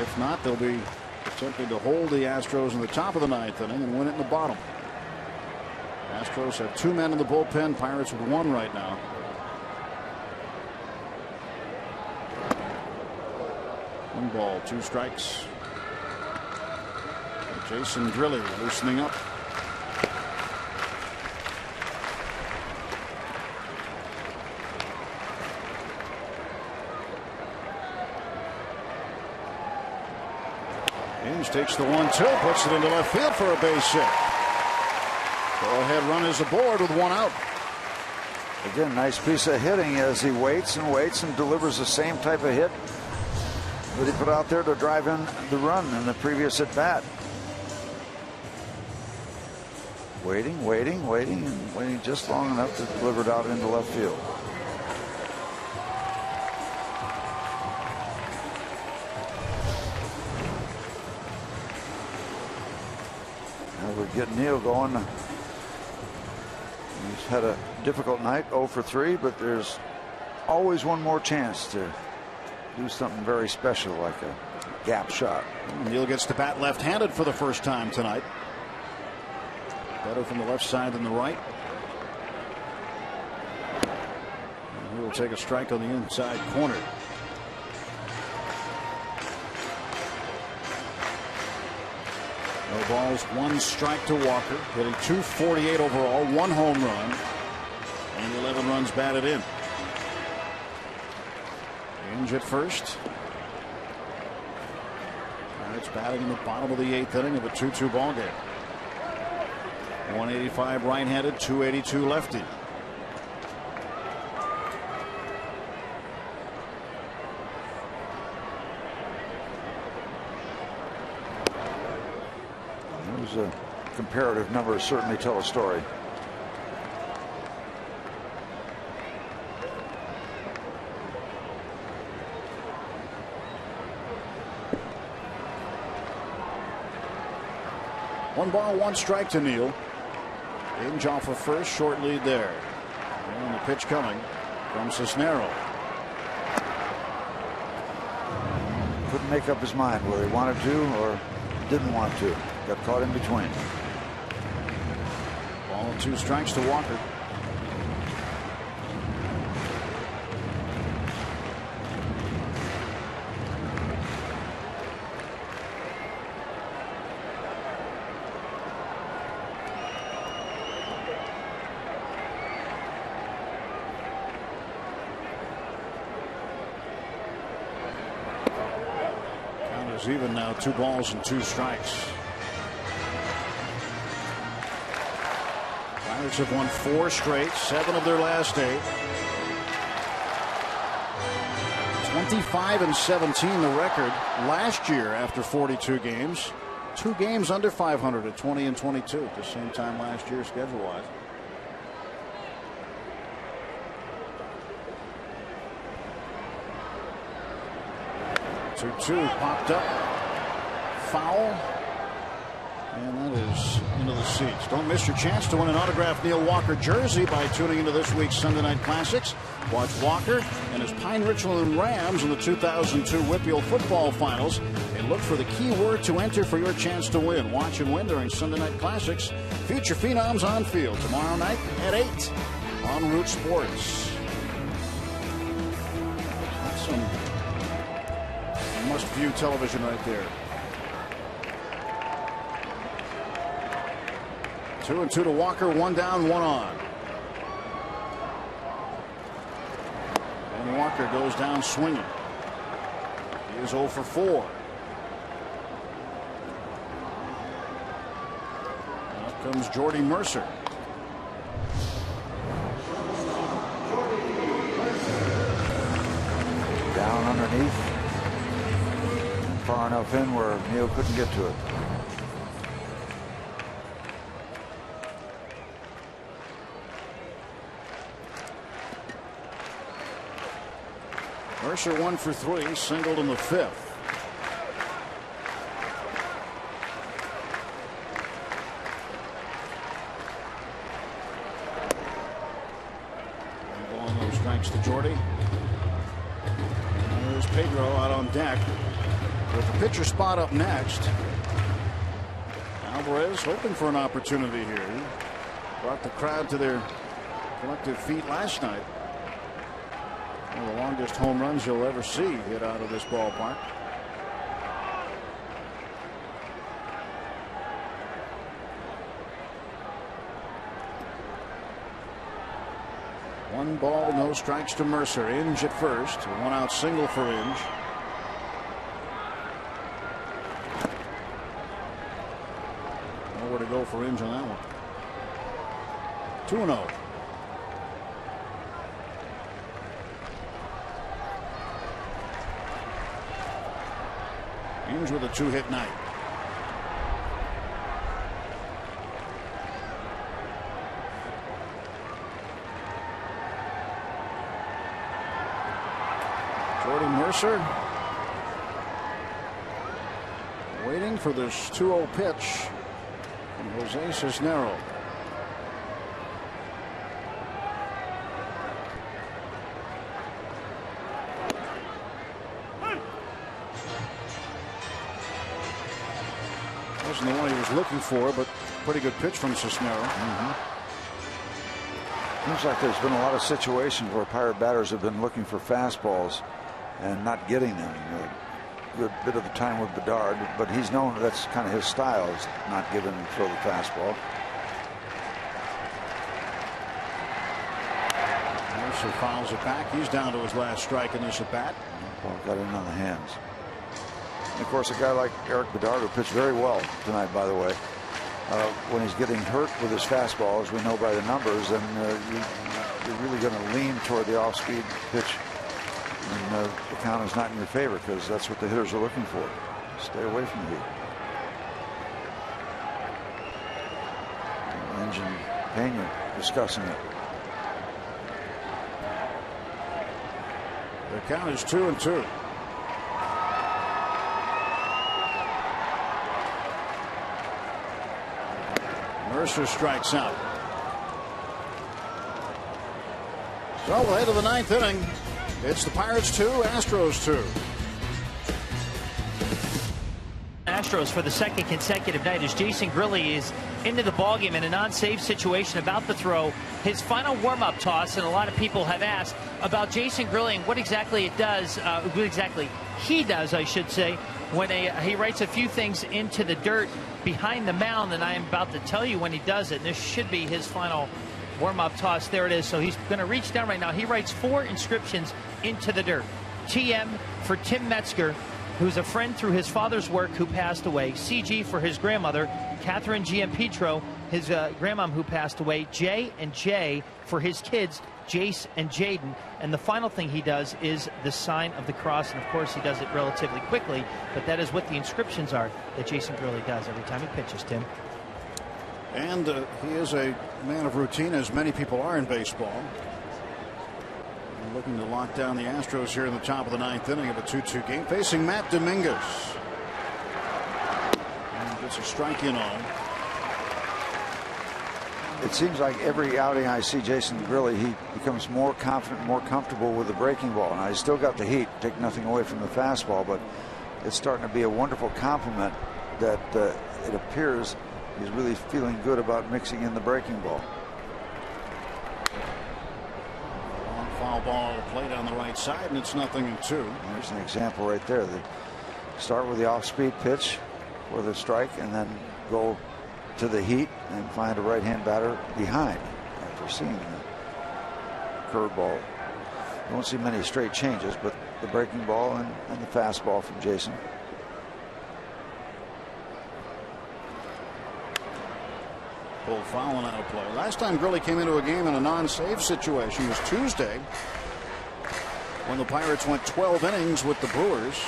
If not, they'll be attempting to hold the Astros in the top of the 9th inning and win it in the bottom. Astros have 2 men in the bullpen. Pirates with 1 right now. One ball, 2 strikes. Jason Grilly loosening up. Inge takes the 1-2, puts it into left field for a base hit. Go-ahead run is aboard with 1 out. Again, nice piece of hitting as he waits and waits and delivers the same type of hit that he put out there to drive in the run in the previous at bat. Waiting just long enough to deliver it out into left field. Now we get Neal going. He's had a difficult night, 0 for 3, but there's always one more chance to do something very special like a gap shot. Neal gets to bat left-handed for the first time tonight. Better from the left side than the right. And he will take a strike on the inside corner. No balls, 1 strike to Walker. Hitting .248 overall, 1 home run, and 11 runs batted in. Inge at first. Pirates batting in the bottom of the 8th inning of a 2-2 ball game. 185 right-handed, 282 lefty. Those comparative numbers certainly tell a story. 1 ball, 1 strike to Neal. Gage off a first, short lead there. And the pitch coming from Cisnero. Couldn't make up his mind whether he wanted to or didn't want to. Got caught in between. Ball and 2 strikes to Walker. Even now, 2 balls and 2 strikes. Pirates have won 4 straight, 7 of their last 8. 25-17 the record last year after 42 games. 2 games under 500 at 20-22 at the same time last year schedule-wise. 2-2 popped up, foul, and that is into the seats. Don't miss your chance to win an autographed Neil Walker jersey by tuning into this week's Sunday Night Classics. Watch Walker and his Pine Richland Rams in the 2002 Whitfield football finals and look for the key word to enter for your chance to win. Watch and win during Sunday Night Classics. Future Phenoms on field tomorrow night at 8 on Root Sports. That's some must-view television right there. 2-2 to Walker, 1 down, 1 on. And Walker goes down swinging. He is 0 for 4. Out comes Jordy Mercer. Down underneath. Far enough in where Neal couldn't get to it. Mercer 1 for 3, singled in the 5th. Ball and those strikes to Jordy. There's Pedro out on deck. With the pitcher spot up next. Alvarez hoping for an opportunity here. He brought the crowd to their collective feet last night. One of the longest home runs you'll ever see hit out of this ballpark. One ball, no strikes to Mercer. Inge at first. A 1-out single for Inge. Nowhere to go for Inge on that one. 2-0. Inge with a 2-hit night. Jordy Mercer waiting for this 2-0 pitch from Jose Cisnero. Wasn't the one he was looking for, but pretty good pitch from Cisnero. Seems like there's been a lot of situations where Pirate batters have been looking for fastballs and not getting them. A good bit of the time with Bedard, but he's known that's kind of his style, is not giving him throw the fastball. Mercer fouls it back. He's down to his last strike in this at bat. Ball got in on the hands. And of course, a guy like Eric Bedard, who pitched very well tonight, by the way, when he's getting hurt with his fastball, as we know by the numbers, then you're really going to lean toward the off-speed pitch. And the count is not in your favor because that's what the hitters are looking for. Stay away from the heat. Inge and Pena discussing it. The count is 2-2. Mercer strikes out. So late of the 9th inning, it's the Pirates 2, Astros 2. Astros for the second consecutive night as Jason Grilli is into the ballgame in a non-save situation about to throw his final warm-up toss, and a lot of people have asked about Jason Grilli and what exactly it does, what exactly he does, I should say, when he writes a few things into the dirt behind the mound, and I am about to tell you when he does it. And this should be his final warm-up toss. There it is. So he's going to reach down right now. He writes 4 inscriptions into the dirt. TM for Tim Metzger, who's a friend through his father's work who passed away. CG for his grandmother, Catherine Giampetro, his grandmom who passed away. J and J for his kids, Jace and Jaden. And the final thing he does is the sign of the cross. And of course he does it relatively quickly, but that is what the inscriptions are that Jason Grilli does every time he pitches, Tim. And he is a man of routine, as many people are in baseball. Looking to lock down the Astros here in the top of the 9th inning of a 2-2 game, facing Matt Dominguez. And gets a strike in on. It seems like every outing I see Jason Grilli, he becomes more confident, more comfortable with the breaking ball. Now, he's still got the heat, take nothing away from the fastball, but it's starting to be a wonderful compliment that it appears he's really feeling good about mixing in the breaking ball. Foul ball played on the right side, and it's 0-2. There's an example right there. They start with the off-speed pitch for the strike, and then go to the heat and find a right-hand batter behind after seeing the curveball. You won't see many straight changes, but the breaking ball and the fastball from Jason. Pulled foul and out of play. Last time Grilli came into a game in a non-save situation was Tuesday, when the Pirates went 12 innings with the Brewers.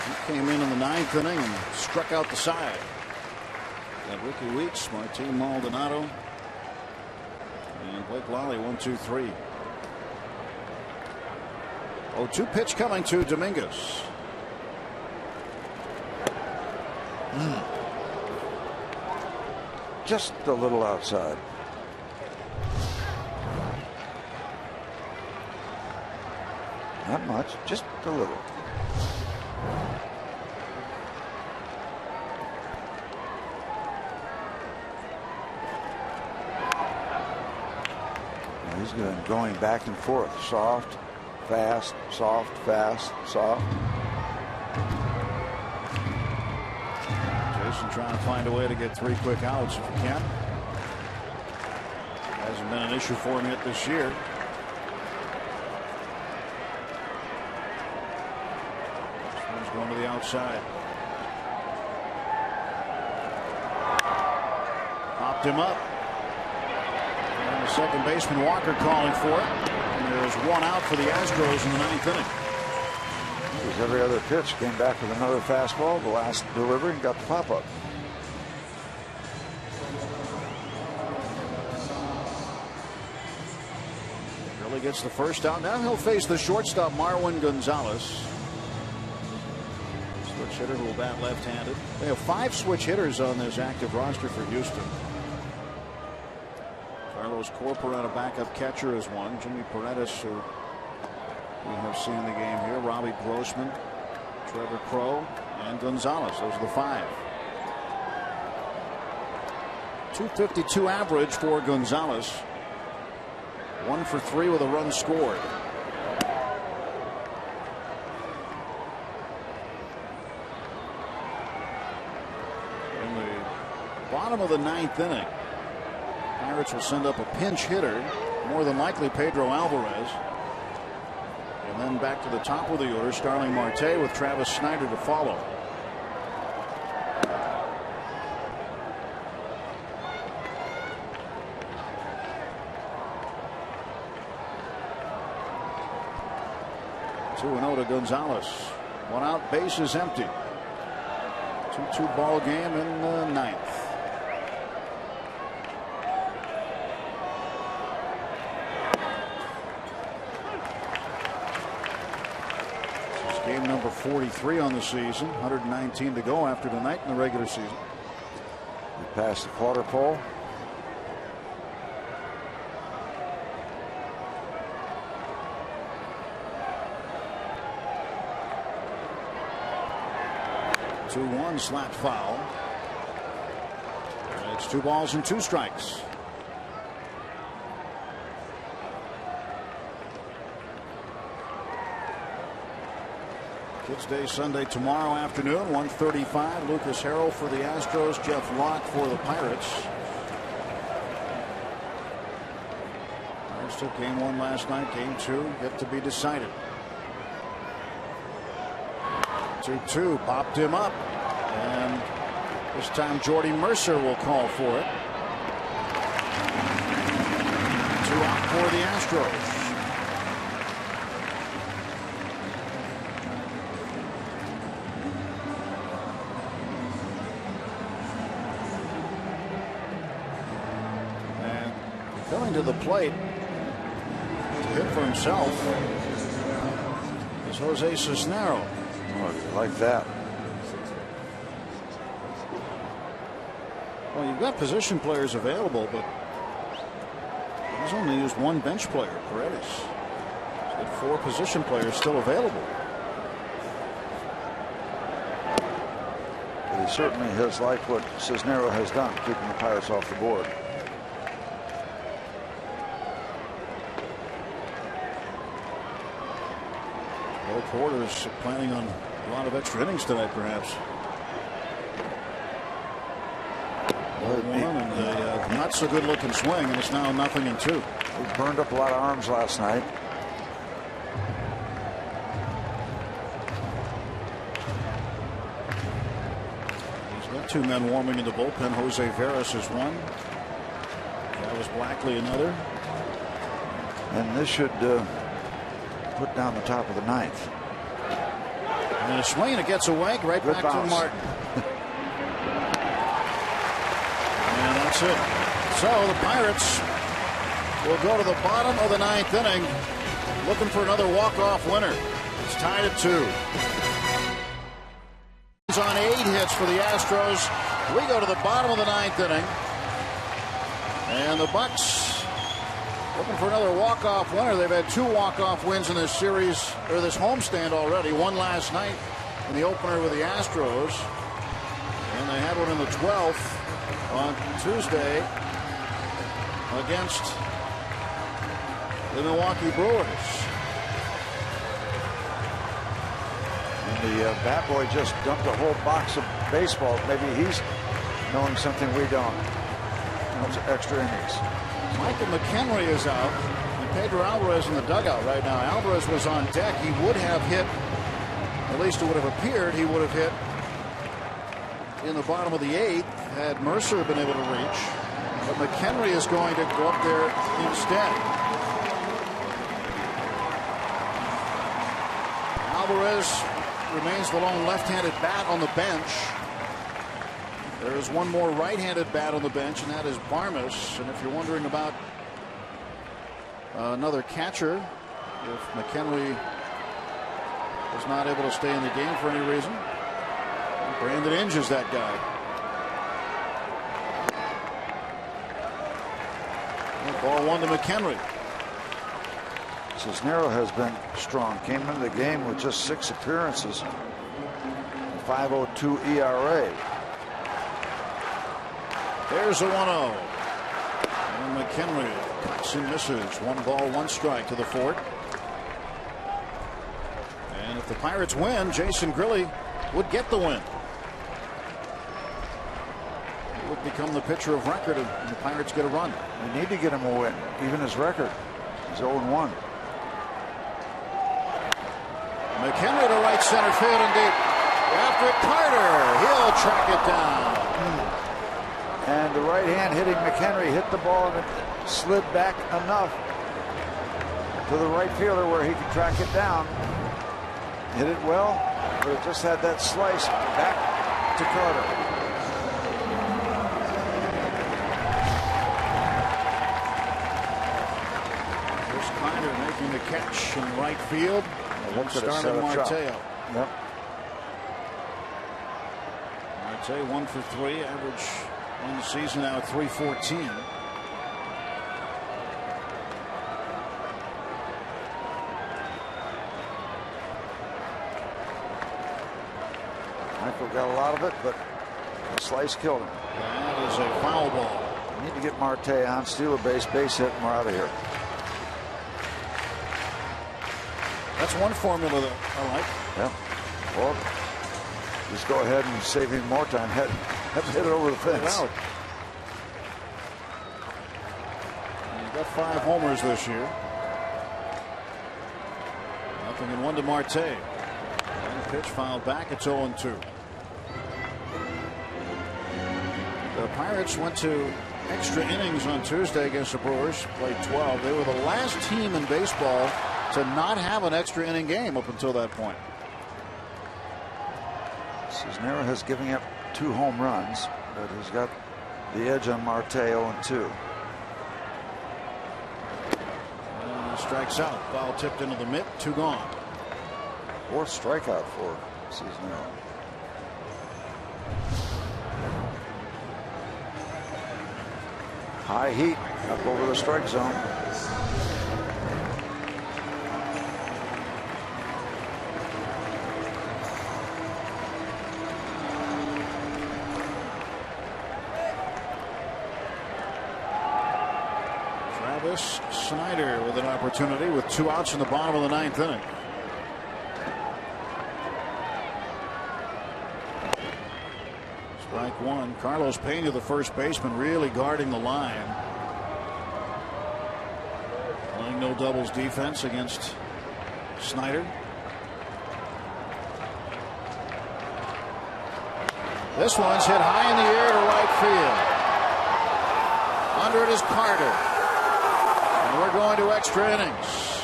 He came in the 9th inning and struck out the side. Got Ricky Weeks, Martin Maldonado, and Blake Lally. 1-2-3. 0-2 pitch coming to Dominguez. Just a little outside. Not much, just a little. He's going back and forth. Soft, fast, soft, fast, soft. Jason trying to find a way to get 3 quick outs if he can. Hasn't been an issue for him yet this year. This one's going to the outside. Popped him up. And the second baseman Walker calling for it. And there's 1 out for the Astros in the 9th inning. Every other pitch came back with another fastball. The last delivery and got the pop-up. Really gets the first out. Now he'll face the shortstop Marwin Gonzalez. Switch hitter who will bat left-handed. They have 5 switch hitters on this active roster for Houston. Carlos Corporate, a backup catcher, is one. Jimmy Paredes, who we have seen the game here. Robbie Grossman, Trevor Crow, and Gonzalez. Those are the 5. .252 average for Gonzalez. 1 for 3 with a run scored. In the bottom of the 9th inning, Pirates will send up a pinch hitter, more than likely Pedro Alvarez. And then back to the top of the order, Starling Marte with Travis Snyder to follow. Two and 0 to Gonzalez. 1 out, base is empty. 2-2 ball game in the 9th. Game number 43 on the season. 119 to go after tonight in the regular season. Past the quarter pole. Two one slap foul. And it's 2 balls and 2 strikes. Kids Day Sunday tomorrow afternoon, 1:35. Lucas Harrell for the Astros, Jeff Locke for the Pirates. Pirates took game 1 last night. Game 2 yet to be decided. 2-2, popped him up, and this time Jordy Mercer will call for it. 2 out for the Astros. Coming to the plate to hit for himself is Jose Cisnero. Oh, like that. Well, you've got position players available, but he's only used 1 bench player, Paredes. He's got 4 position players still available. But he certainly has liked what Cisnero has done, keeping the Pirates off the board. Porter's planning on a lot of extra innings tonight, perhaps. 1 and a not so good looking swing, and it's now 0-2. He burned up a lot of arms last night. He's got 2 men warming in the bullpen. Jose Veras is 1. Travis Blackley another. And this should put down the top of the 9th. And a swing, and it gets away right Good back bounce. to Martin. And that's it. So the Pirates will go to the bottom of the 9th inning, looking for another walk-off winner. It's tied at 2. On 8 hits for the Astros. We go to the bottom of the 9th inning, and the Bucks looking for another walk-off winner. They've had 2 walk-off wins in this series, or this homestand already. 1 last night in the opener with the Astros, and they had one in the 12th on Tuesday against the Milwaukee Brewers. And the bat boy just dumped a whole box of baseball. Maybe he's knowing something we don't. Those extra innings. Michael McHenry is out, and Pedro Alvarez in the dugout right now. Alvarez was on deck. He would have hit, at least it would have appeared, he would have hit in the bottom of the 8th had Mercer been able to reach. But McHenry is going to go up there instead. Alvarez remains the lone left-handed bat on the bench. There is one more right-handed bat on the bench, and that is Barmes. And if you're wondering about another catcher, if McHenry is not able to stay in the game for any reason, Brandon Inge is that guy. And ball 1 to McHenry. Cisnero has been strong. Came into the game with just 6 appearances. 5.02 ERA. There's a 1-0. And McHenry cuts and misses. 1 ball, 1 strike to the 4th. And if the Pirates win, Jason Grilli would get the win. He would become the pitcher of record, and the Pirates get a run. We need to get him a win. Even his record is 0-1. McHenry to right center field and deep. After Carter, he'll track it down. And the right hand hitting McHenry hit the ball and it slid back enough to the right fielder where he could track it down. Hit it well, but it just had that slice back to Carter. Chris Carter making the catch in right field. Starting Marte. Yep. Marte 1 for 3, average On the season now at 314. Michael got a lot of it, but the slice killed him. That is a foul ball. We need to get Marte on, steal a base hit, and we're out of here. That's one formula that I like. Yeah. Well, just go ahead and save him more time. Hit it over the fence. Out. He's got 5 homers this year. 0-1 to Marte. And the pitch fouled back. It's 0-2. The Pirates went to extra innings on Tuesday against the Brewers. Played 12. They were the last team in baseball to not have an extra inning game up until that point. Cisneros giving up 2 home runs, but he's got the edge on Marte 0-2. Strikes out. Foul tipped into the mitt. 2 gone. 4th strikeout for Cisneros. High heat up over the strike zone. Snyder with an opportunity with 2 outs in the bottom of the 9th inning. Strike 1. Carlos Pena, the first baseman, really guarding the line. Playing no doubles defense against Snyder. This one's hit high in the air to right field. Under it is Carter. We're going to extra innings.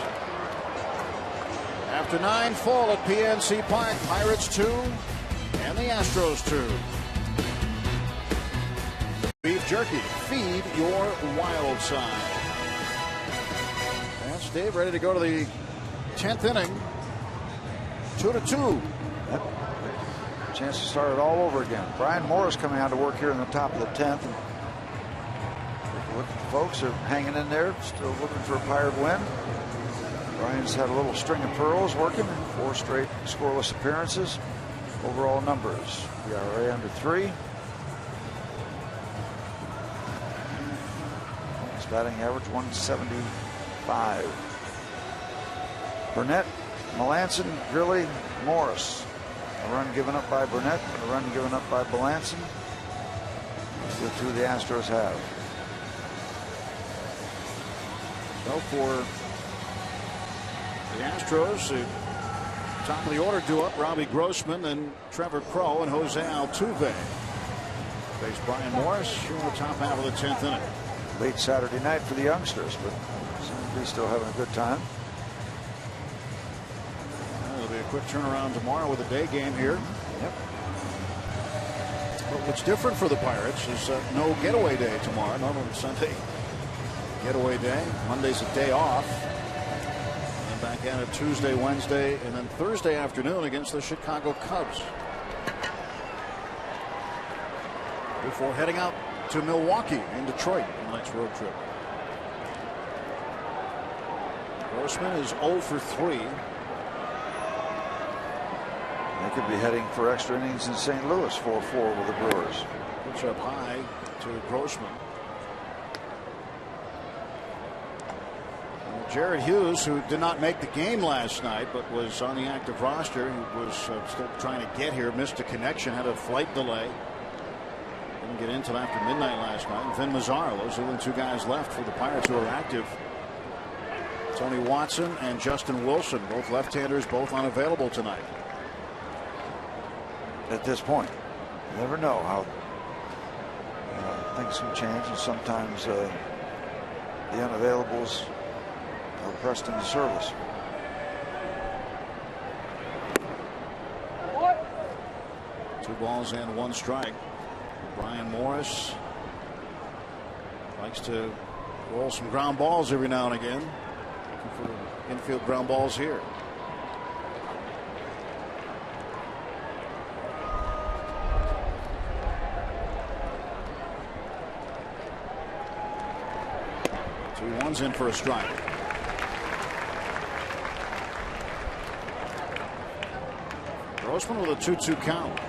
After 9 fall at PNC Park, Pirates 2 and the Astros 2. Beef jerky, feed your wild side. That's Dave ready to go to the 10th inning. 2-2. Yep. Chance to start it all over again. Brian Morris coming out to work here in the top of the 10th. Folks are hanging in there, still looking for a Pirate win. Brian's had a little string of pearls working, 4 straight scoreless appearances. Overall numbers: ERA under 3. His batting average 175. Burnett, Melanson, Grilly, Morris. A run given up by Burnett, a run given up by Melanson. The 2 the Astros have. So for the Astros, the top of the order due up, Robbie Grossman and Trevor Crow and Jose Altuve. Face Brian Morris here in the top half of the 10th inning. Late Saturday night for the youngsters, but seem to be still having a good time. There'll be a quick turnaround tomorrow with a day game here. Yep. But what's different for the Pirates is no getaway day tomorrow. Normally Sunday getaway day. Monday's a day off. And then back at it Tuesday, Wednesday, and then Thursday afternoon against the Chicago Cubs. Before heading out to Milwaukee and Detroit on the next road trip. Grossman is 0 for 3. They could be heading for extra innings in St. Louis, 4-4 with the Brewers. Pitch up high to Grossman. Jared Hughes, who did not make the game last night but was on the active roster, who was still trying to get here, missed a connection, had a flight delay. Didn't get in until after midnight last night. And Vin Mazzara, those are the 2 guys left for the Pirates who are active. Tony Watson and Justin Wilson, both left-handers, both unavailable tonight. At this point, you never know how things can change, and sometimes the unavailables are pressed into service. Two balls and 1 strike. Brian Morris likes to roll some ground balls every now and again. Looking for infield ground balls here. 2-1's in for a strike. Grossman with a 2-2 count.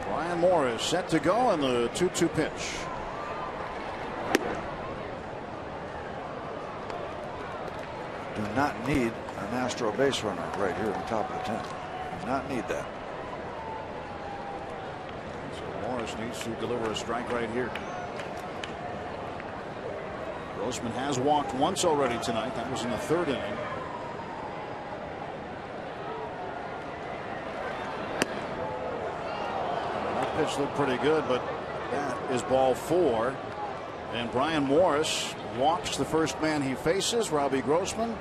Brian Morris set to go on the 2-2 pitch. Do not need an Astro base runner right here in the top of the 10th. Do not need that. So Morris needs to deliver a strike right here. Grossman has walked once already tonight. That was in the 3rd inning. That pitch looked pretty good, but that is ball 4. And Brian Morris walks the first man he faces, Robbie Grossman.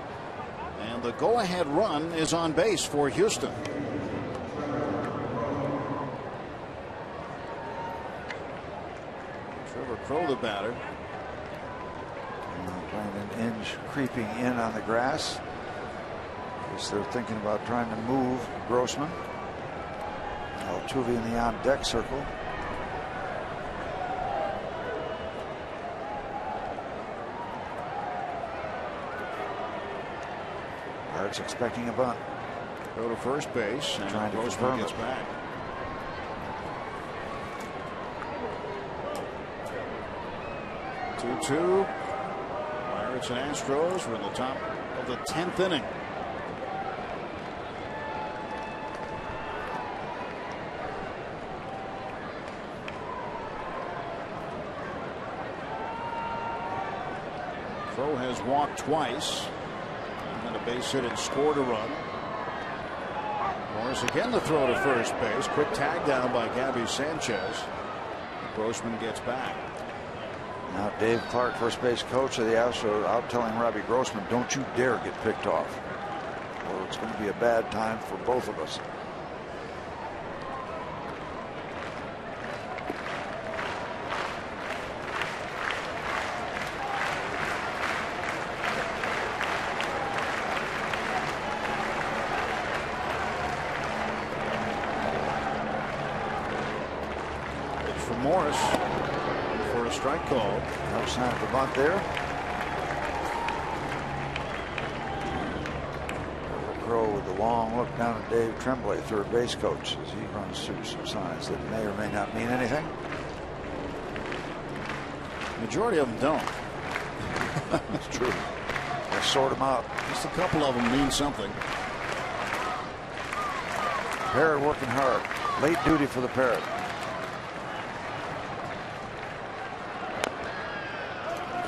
And the go-ahead run is on base for Houston. Trevor Crow, the batter. Brandon Inge creeping in on the grass. I guess they're thinking about trying to move Grossman. Altuve in the on-deck circle. Pirates expecting a bunt. Go to first base, and trying to Grossman gets back. Two. Pirates and Astros were in the top of the 10th inning. Crow has walked twice. And a base hit and scored a run. Morris again to throw to first base. Quick tag down by Gabby Sanchez. Grossman gets back. Now Dave Clark, first base coach of the Astros, out telling Robbie Grossman, don't you dare get picked off, or it's going to be a bad time for both of us. It's for Morris. For a strike call. No sign of the bunt there. Crow with the long look down at Dave Tremblay, third base coach, as he runs through some signs that may or may not mean anything. Majority of them don't. That's true. They sort them out. Just a couple of them mean something. Parrott working hard. Late duty for the Parrot.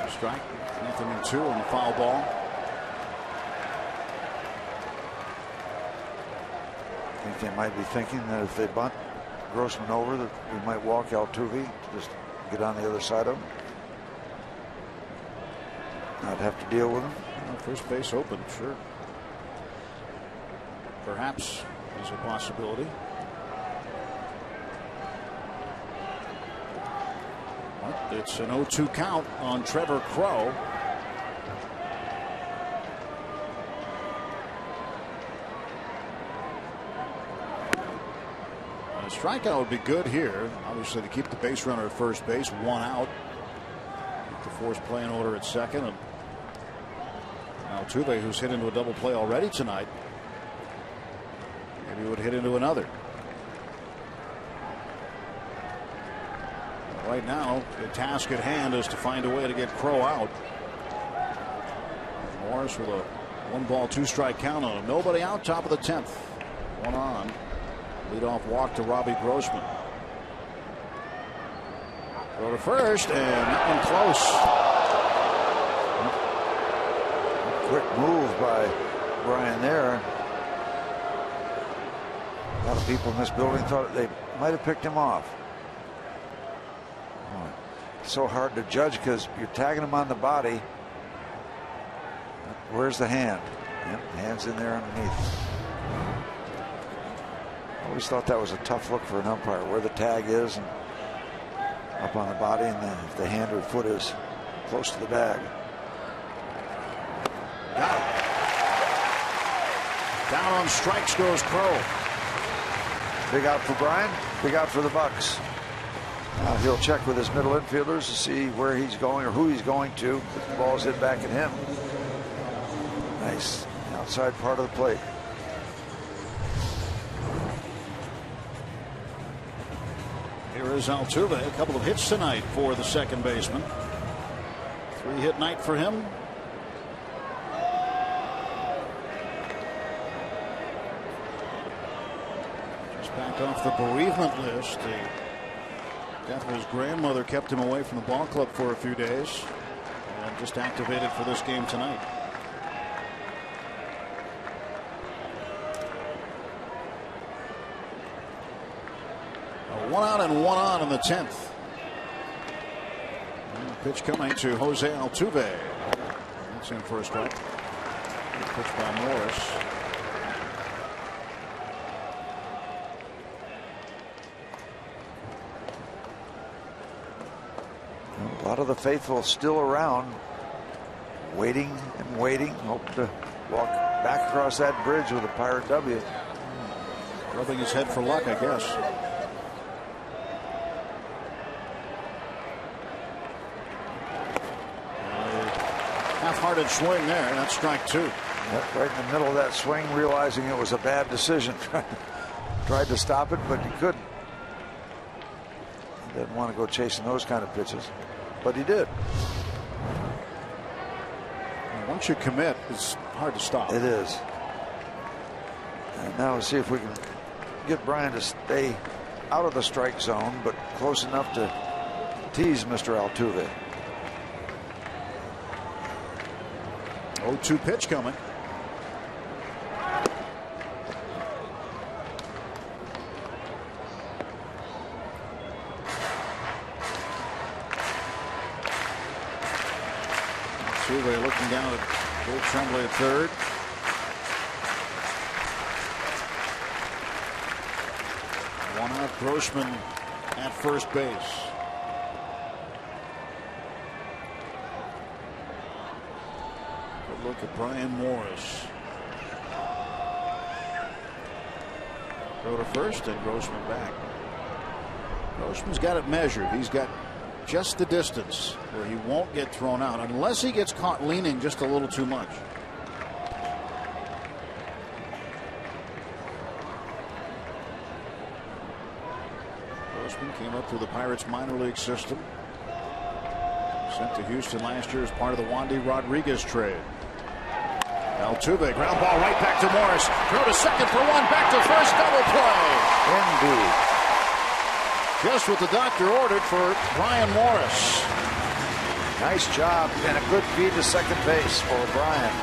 Strike. 0-2 on the foul ball. I think they might be thinking that if they bunt Grossman over, that we might walk Altuve, just get on the other side of him. Not have to deal with him. Well, first base open, sure. Perhaps is a possibility. But it's an 0-2 count on Trevor Crow. A strikeout would be good here, obviously, to keep the base runner at first base, 1 out. Keep the force play in order at second. And Altuve, who's hit into a double play already tonight, maybe would hit into another. Right now, the task at hand is to find a way to get Crow out. Morris with a 1-ball 2-strike count on him. Nobody out, top of the 10th. 1 on. Leadoff walk to Robbie Grossman. Go to first, and that one close. Quick move by Brian there. A lot of people in this building thought they might have picked him off. It's so hard to judge because you're tagging him on the body. Where's the hand? Yep, hand's in there underneath. I always thought that was a tough look for an umpire, where the tag is and up on the body, and then if the hand or foot is close to the bag. Got it. Down on strikes goes Crow. Big out for Brian, big out for the Bucks. Now he'll check with his middle infielders to see where he's going or who he's going to. The ball's hit back at him. Nice. Outside part of the plate. Here is Altuve. A couple of hits tonight for the second baseman. 3-hit night for him. Just back off the bereavement list. The death of his grandmother kept him away from the ball club for a few days, and just activated for this game tonight. A 1 out and 1 on in the 10th. And the pitch coming to Jose Altuve. That's in for a strike. Pitch by Morris. A lot of the faithful still around, waiting and waiting, hope to walk back across that bridge with a Pirate W. Rubbing his head for luck, I guess. Half-hearted swing there. That's strike 2. Yep, right in the middle of that swing, realizing it was a bad decision. Tried to stop it, but he couldn't. He didn't want to go chasing those kind of pitches, but he did. Once you commit, it's hard to stop. It is. And now we'll see if we can get Brian to stay out of the strike zone, but close enough to tease Mr. Altuve. 0-2 pitch coming. Altuve looking down at Bill Tremblay at third. One out, Grossman at first base. Good look at Brian Morris. Throw to first and Grossman back. Grossman's got it measured. He's got just the distance where he won't get thrown out unless he gets caught leaning just a little too much. Grossman came up through the Pirates minor league system. Sent to Houston last year as part of the Wandy Rodriguez trade. Altuve, ground ball right back to Morris. Throw to second for one, back to first, double play. Indeed. Just what the doctor ordered for Brian Morris. Nice job and a good feed to second base for Brian.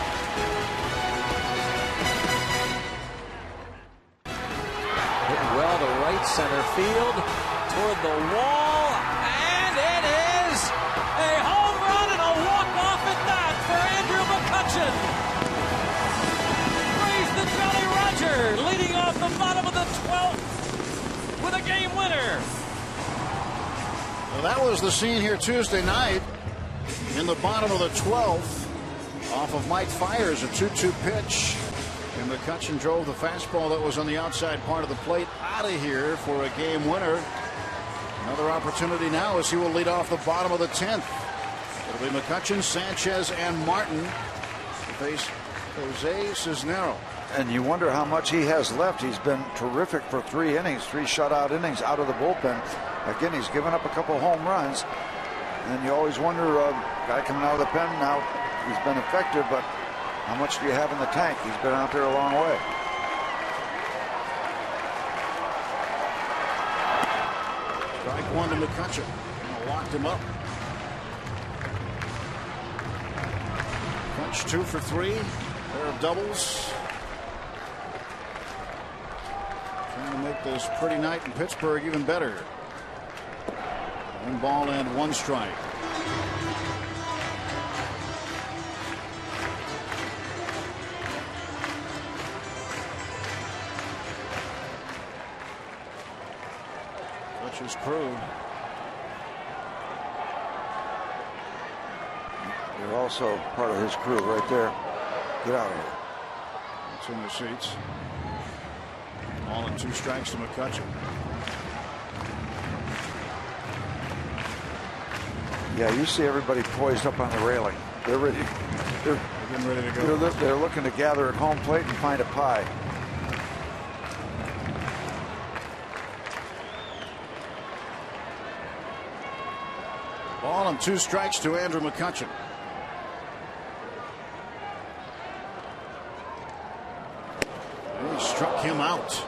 Hit well to right center field, toward the wall, and it is a home run and a walk-off at that for Andrew McCutchen. Praise the Jolly Roger, leading off the bottom of the 12th with a game winner. Well, that was the scene here Tuesday night in the bottom of the 12th off of Mike Fiers, a 2-2 pitch. And McCutchen drove the fastball that was on the outside part of the plate out of here for a game winner. Another opportunity now as he will lead off the bottom of the 10th. It'll be McCutchen, Sanchez, and Martin to face Jose Cisnero. And you wonder how much he has left. He's been terrific for 3 innings, 3 shutout innings out of the bullpen. Again, he's given up a couple home runs. And you always wonder, guy coming out of the pen now, he's been effective, but how much do you have in the tank? He's been out there a long way. Strike one to McCutchen. Locked him up. Punch 2 for 3. Pair of doubles. Trying to make this pretty night in Pittsburgh even better. 1 ball and 1 strike. Such his crew. You're also part of his crew right there. Get out of here. It's in the seats. Ball and 2 strikes to McCutchen. Yeah, you see everybody poised up on the railing. They're ready. They're getting ready to go. They're looking to gather at home plate and find a pie. Ball and 2 strikes to Andrew McCutchen. He struck him out.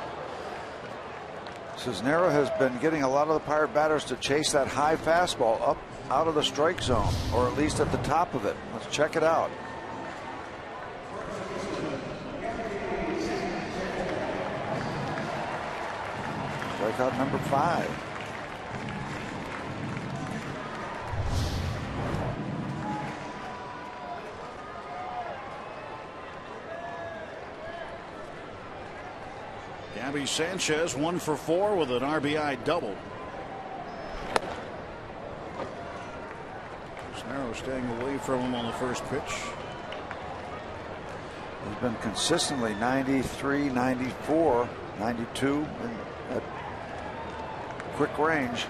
Cisnero has been getting a lot of the Pirate batters to chase that high fastball up out of the strike zone, or at least at the top of it. Let's check it out. Strikeout number 5. Gabby Sanchez 1 for 4 with an RBI double. Cisnero staying away from him on the first pitch. He's been consistently 93, 94, 92 at quick range.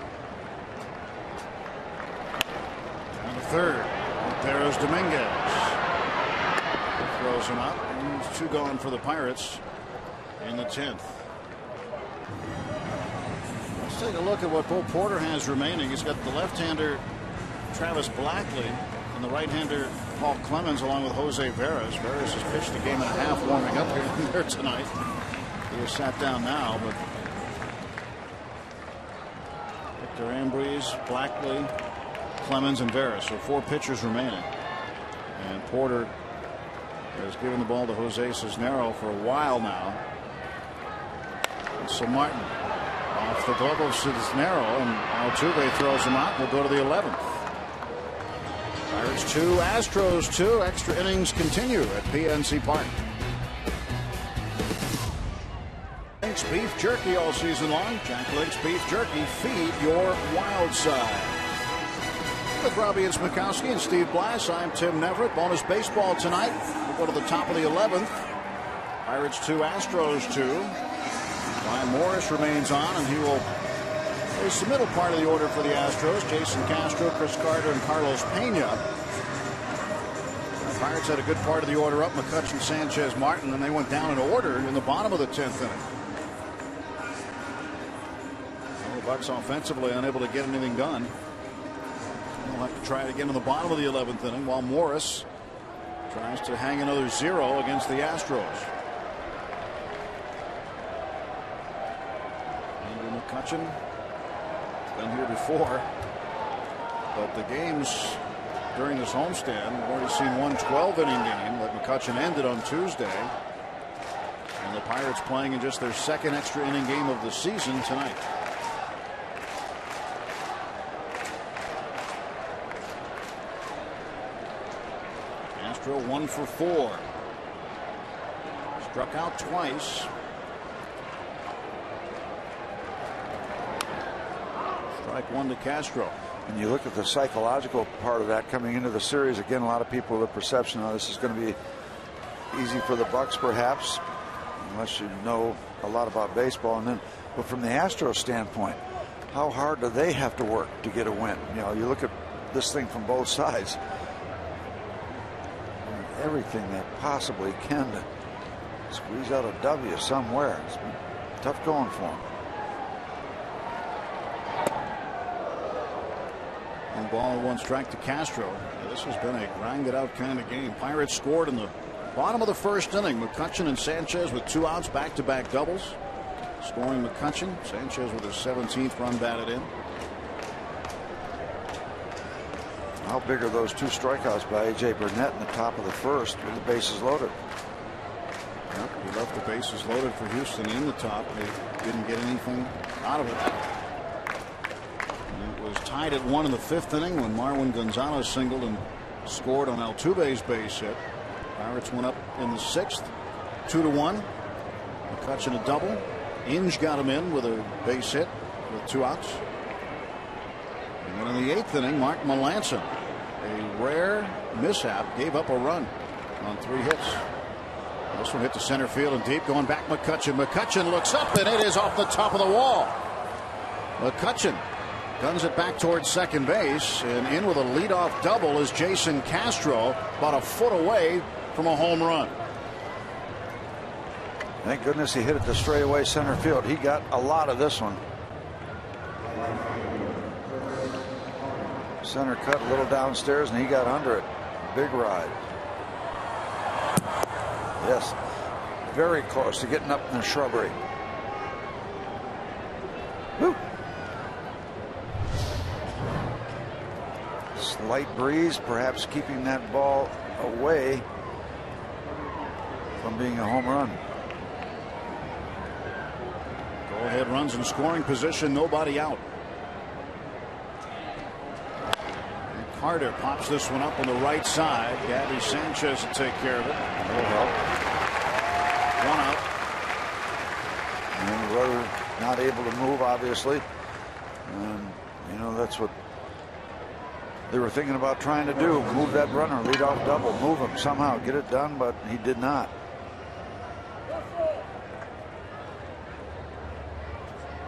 On the third, there's Dominguez. Throws him out. And 2 gone for the Pirates in the 10th. Let's take a look at what Bo Porter has remaining. He's got the left-hander Travis Blackley and the right-hander Paul Clemens along with Jose Veras. Veras has pitched a game and a half warming up here tonight. He has sat down now, but Victor Ambriz, Blackley, Clemens, and Veras. So 4 pitchers remaining. And Porter has given the ball to Jose Cisnero for a while now. And so Martin off the glove of Cisnero, and Altuve throws him out. We'll go to the 11th. Pirates 2, Astros 2. Extra innings continue at PNC Park. Link's Beef Jerky all season long. Jack Link's Beef Jerky. Feed your wild side. With Robbie and Smikowski and Steve Blass, I'm Tim Neverett. Bonus baseball tonight. We'll go to the top of the 11th. Pirates 2, Astros 2. Ryan Morris remains on, and he will face the middle part of the order for the Astros. Jason Castro, Chris Carter, and Carlos Pena. The Pirates had a good part of the order up. McCutchen, Sanchez, Martin, and they went down in order in the bottom of the 10th inning. Well, the Bucks offensively unable to get anything done. They'll have to try it again in the bottom of the 11th inning while Morris tries to hang another 0 against the Astros. Andrew McCutchen been here before, but the games during this homestand, we've already seen one 12-inning game that McCutchen ended on Tuesday, and the Pirates playing in just their 2nd extra inning game of the season tonight. Castro 1 for 4. Struck out twice. Strike 1 to Castro. And you look at the psychological part of that coming into the series. Again, a lot of people with the perception of this is going to be easy for the Bucks, perhaps, unless you know a lot about baseball. And then, but from the Astros standpoint, how hard do they have to work to get a win? You know, you look at this thing from both sides. Everything they possibly can to squeeze out a W somewhere. It's been tough going for them. 1 ball, 1 strike to Castro. Now, this has been a grinded out kind of game. Pirates scored in the bottom of the 1st inning. McCutchen and Sanchez with 2 outs, back-to-back doubles. Scoring McCutchen. Sanchez with his 17th run batted in. How big are those 2 strikeouts by A.J. Burnett in the top of the 1st with the bases loaded? Yep, he left the bases loaded for Houston in the top. They didn't get anything out of it. And it was tied at 1 in the 5th inning when Marwin Gonzalez singled and scored on Altuve's base hit. Pirates went up in the 6th, 2-1. McCutchen a double. Inge got him in with a base hit with 2 outs. And then in the 8th inning, Mark Melancon, a rare mishap, gave up a run on 3 hits. This one hit to center field and deep, going back McCutchen. McCutchen looks up and it is off the top of the wall. McCutchen guns it back towards second base, and in with a leadoff double is Jason Castro, about a foot away from a home run. Thank goodness he hit it to straightaway center field. He got a lot of this one. Center cut a little downstairs and he got under it. Big ride. Yes, very close to getting up in the shrubbery. Woo. Slight breeze, perhaps keeping that ball away from being a home run. Go ahead runs in scoring position, nobody out. And Carter pops this one up on the right side. Gabby Sanchez to take care of it. That'll help. One out. And the runner not able to move, obviously. And, you know, that's what they were thinking about trying to do. Move that runner, lead off double, move him somehow, get it done, but he did not.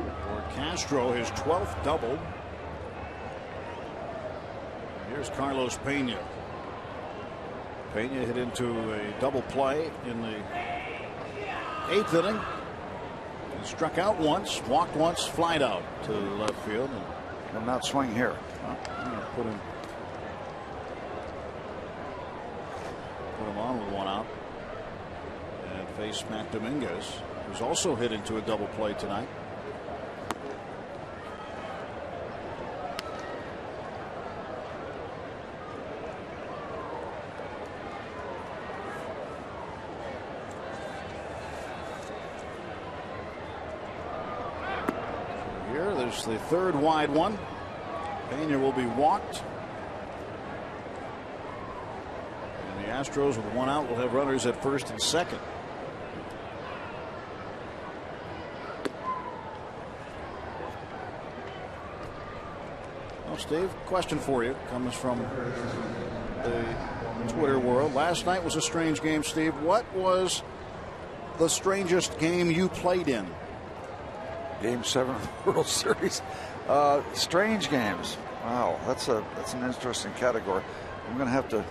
For Castro, his 12th double. Here's Carlos Pena. Pena hit into a double play in the 8th inning. He struck out once, walked once, flied out to left field. And not swing here. Put him on with one out. And face Matt Dominguez, who's also hit into a double play tonight. Here, there's the third wide one. Pena will be walked. And the Astros, with one out, will have runners at first and second. Well, Steve, question for you comes from the Twitter world. Last night was a strange game, Steve. What was the strangest game you played in? Game 7 of the World Series. Strange games. Wow, that's an interesting category. I'm going to have to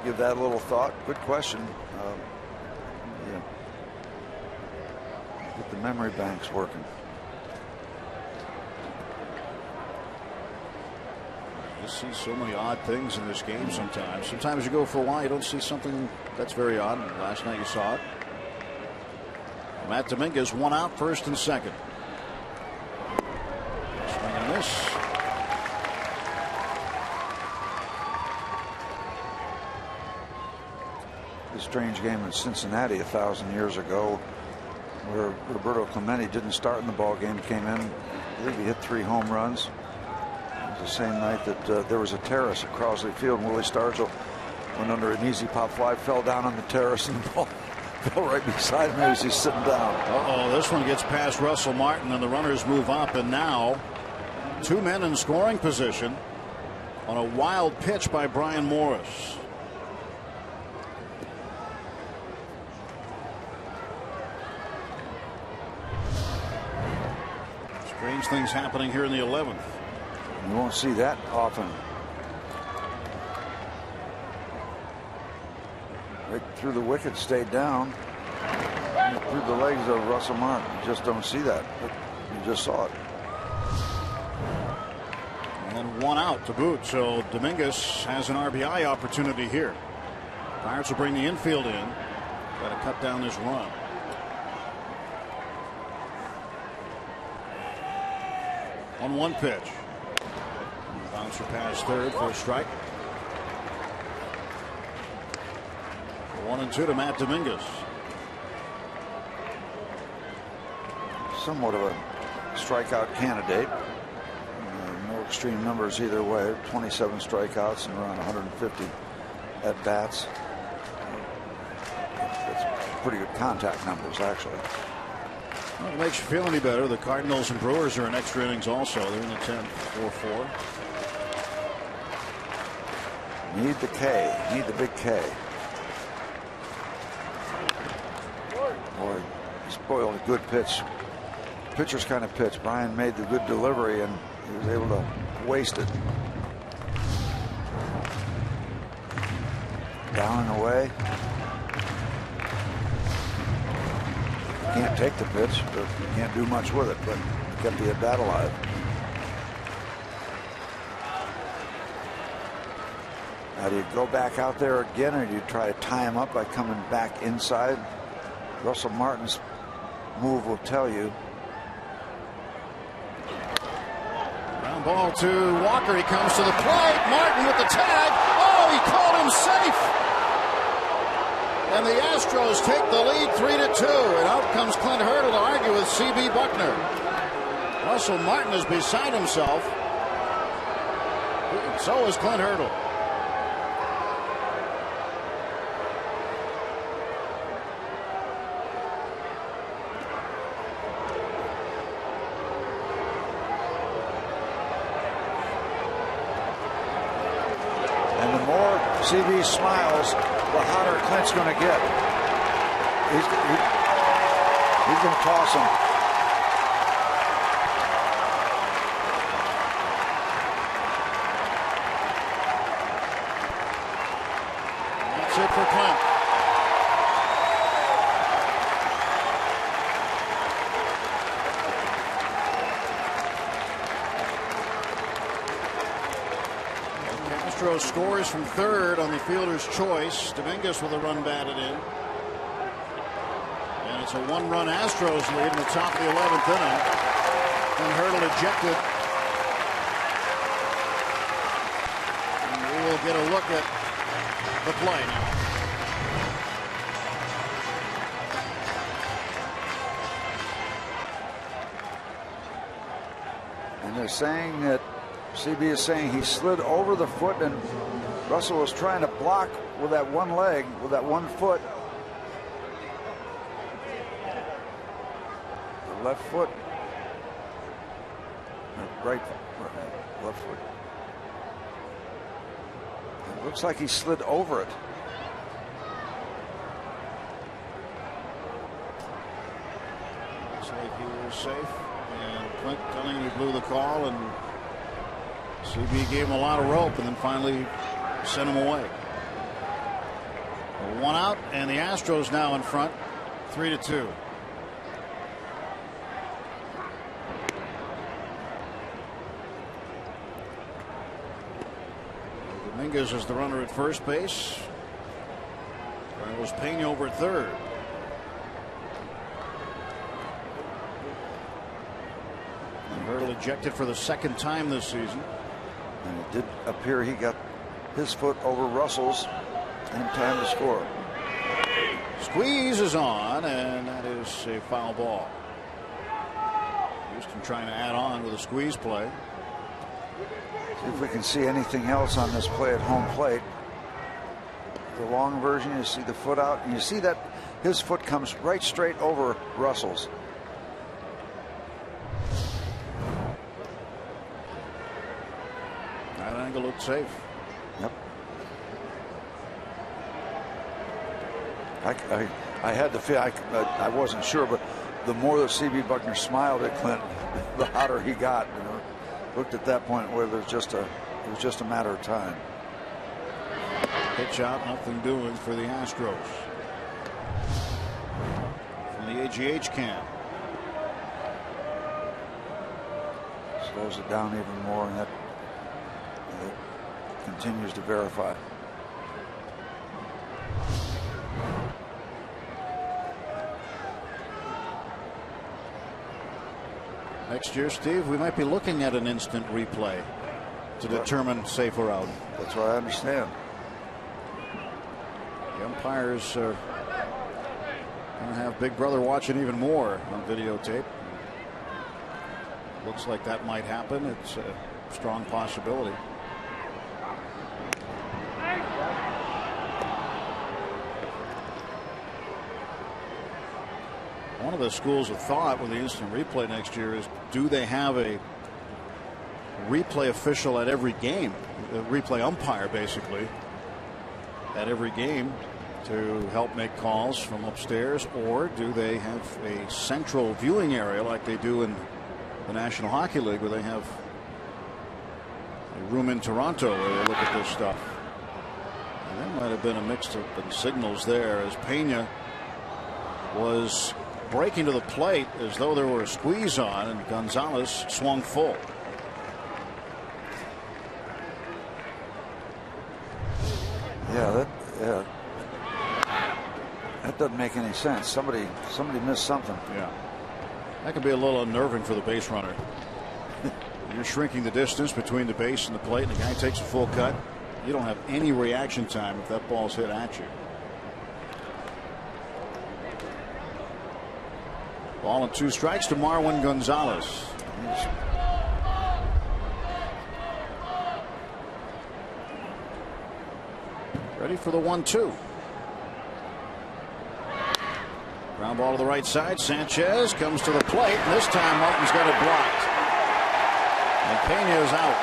give that a little thought. Good question. Yeah. Get the memory banks working. You see so many odd things in this game sometimes. Sometimes you go for a while, you don't see something that's very odd. Last night you saw it. Matt Dominguez, one out, first and second. Swing and miss. The strange game in Cincinnati 1,000 years ago, where Roberto Clemente didn't start in the ball game, came in. I believe he hit 3 home runs. It was the same night that there was a terrace at Crosley Field, and Willie Stargell went under an easy pop fly, fell down on the terrace, and the ball fell right beside him as he's sitting down. This one gets past Russell Martin, and the runners move up, and now 2 men in scoring position on a wild pitch by Brian Morris. Strange things happening here in the 11th. You won't see that often. Right through the wicket, stayed down. Through the legs of Russell Martin. You just don't see that, but you just saw it. And one out to boot, so Dominguez has an RBI opportunity here. Pirates will bring the infield in. Got to cut down this run. On one pitch. Bouncer past third for a strike. 1-2 to Matt Dominguez. Somewhat of a strikeout candidate. No extreme numbers either way. 27 strikeouts and around 150 at bats. That's pretty good contact numbers, actually. Well, it makes you feel any better. The Cardinals and Brewers are in extra innings also. They're in the 10th, 4-4. Need the K. Need the big K. Boy, a good pitch. Pitcher's kind of pitch. Brian made the good delivery, and he was able to waste it. Down and away. Can't take the pitch, but can't do much with it, but kept the at bat alive. Now, do you go back out there again, or do you try to tie him up by coming back inside? Russell Martin's move will tell you. Ground ball to Walker. He comes to the plate. Martin with the tag. Oh, he called him safe. And the Astros take the lead 3-2. And out comes Clint Hurdle to argue with C.B. Buckner. Russell Martin is beside himself. And so is Clint Hurdle. CB smiles, the hotter Clint's going to get. He's going to toss him. That's it for Clint. Castro scores from third on the fielder's choice. Dominguez with a run batted in. And it's a one-run Astros lead in the top of the 11th inning. And Hurdle ejected. And we will get a look at the play now. And they're saying that CB is saying he slid over the foot, and Russell was trying to block with that one leg, with that one foot. The left foot. Left foot. It looks like he slid over it. Looks like he was safe. And Clint telling him he blew the call, and CB gave him a lot of rope and then finally sent him away. One out, and the Astros now in front, 3-2. Dominguez is the runner at first base. Carlos Pena over at third. And Hurdle ejected for the second time this season. And it did appear he got his foot over Russell's in time to score. Squeeze is on, and that is a foul ball. Houston trying to add on with a squeeze play. See if we can see anything else on this play at home plate. The long version, you see the foot out, and you see that his foot comes right straight over Russell's. That angle looked safe. Yep. I had the feel, I wasn't sure, but the more that C.B. Buckner smiled at Clint, the hotter he got. You know, looked at that point where it was just a matter of time. Pitch out, nothing doing for the Astros. From the AGH camp. Slows it down even more, and that continues to verify. Next year, Steve, we might be looking at an instant replay to determine safe or out. That's what I understand. The umpires are going to have Big Brother watching even more on videotape. Looks like that might happen. It's a strong possibility. One of the schools of thought with the instant replay next year is, do they have a replay official at every game, the replay umpire basically at every game, to help make calls from upstairs, or do they have a central viewing area like they do in the National Hockey League, where they have a room in Toronto where they look at this stuff? And there might have been a mix-up in signals there, as Pena was breaking to the plate as though there were a squeeze on, and Gonzalez swung full. Yeah, that doesn't make any sense. Somebody missed something. Yeah, that could be a little unnerving for the base runner. You're shrinking the distance between the base and the plate, and the guy takes a full cut. You don't have any reaction time if that ball's hit at you. Ball and 2 strikes to Marwin Gonzalez. Ready for the 1-2. Ground ball to the right side. Sanchez comes to the plate, and this time Martin's got it blocked. And Pena is out.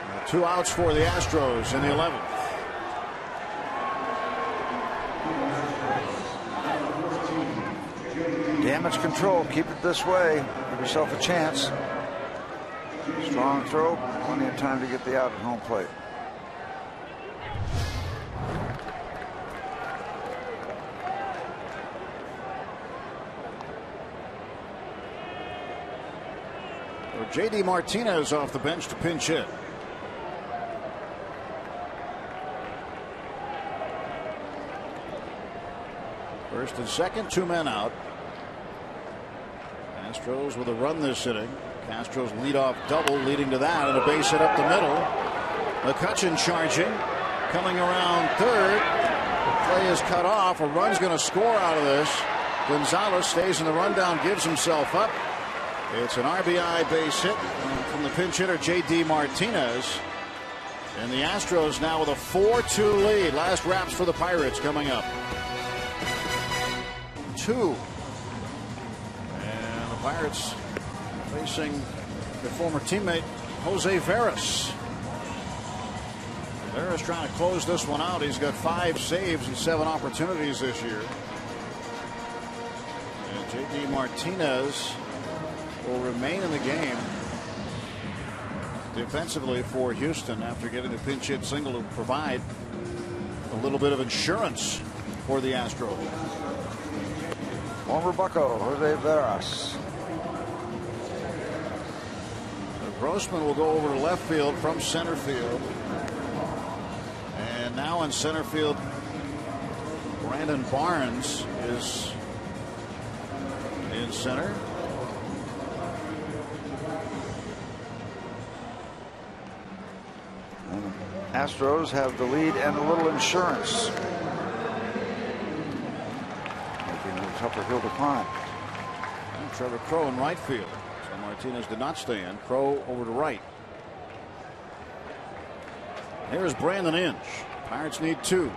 Now 2 outs for the Astros in the 11th. Damage control. Keep it this way. Give yourself a chance. Strong throw. Plenty of time to get the out at home plate. J.D. Martinez off the bench to pinch hit. First and second, 2 men out. Astros with a run this inning. Castro's leadoff double leading to that, and a base hit up the middle. McCutchen charging, coming around third. The play is cut off. A run's going to score out of this. Gonzalez stays in the rundown, gives himself up. It's an RBI base hit from the pinch hitter J.D. Martinez. And the Astros now with a 4-2 lead. Last wraps for the Pirates coming up. 2. And the Pirates facing their former teammate Jose Veras. Veras trying to close this one out. He's got 5 saves and 7 opportunities this year. And J.D. Martinez will remain in the game defensively for Houston after getting a pinch hit single to provide a little bit of insurance for the Astros. Former Bucco, Jose Veras. Grossman will go over to left field from center field. And now in center field, Brandon Barnes is in center. And Astros have the lead and a little insurance. Making it a tougher hill to climb. And Trevor Crowe in right field. So Martinez did not stay in. Crowe over to right. Here's Brandon Inge. Pirates need 2.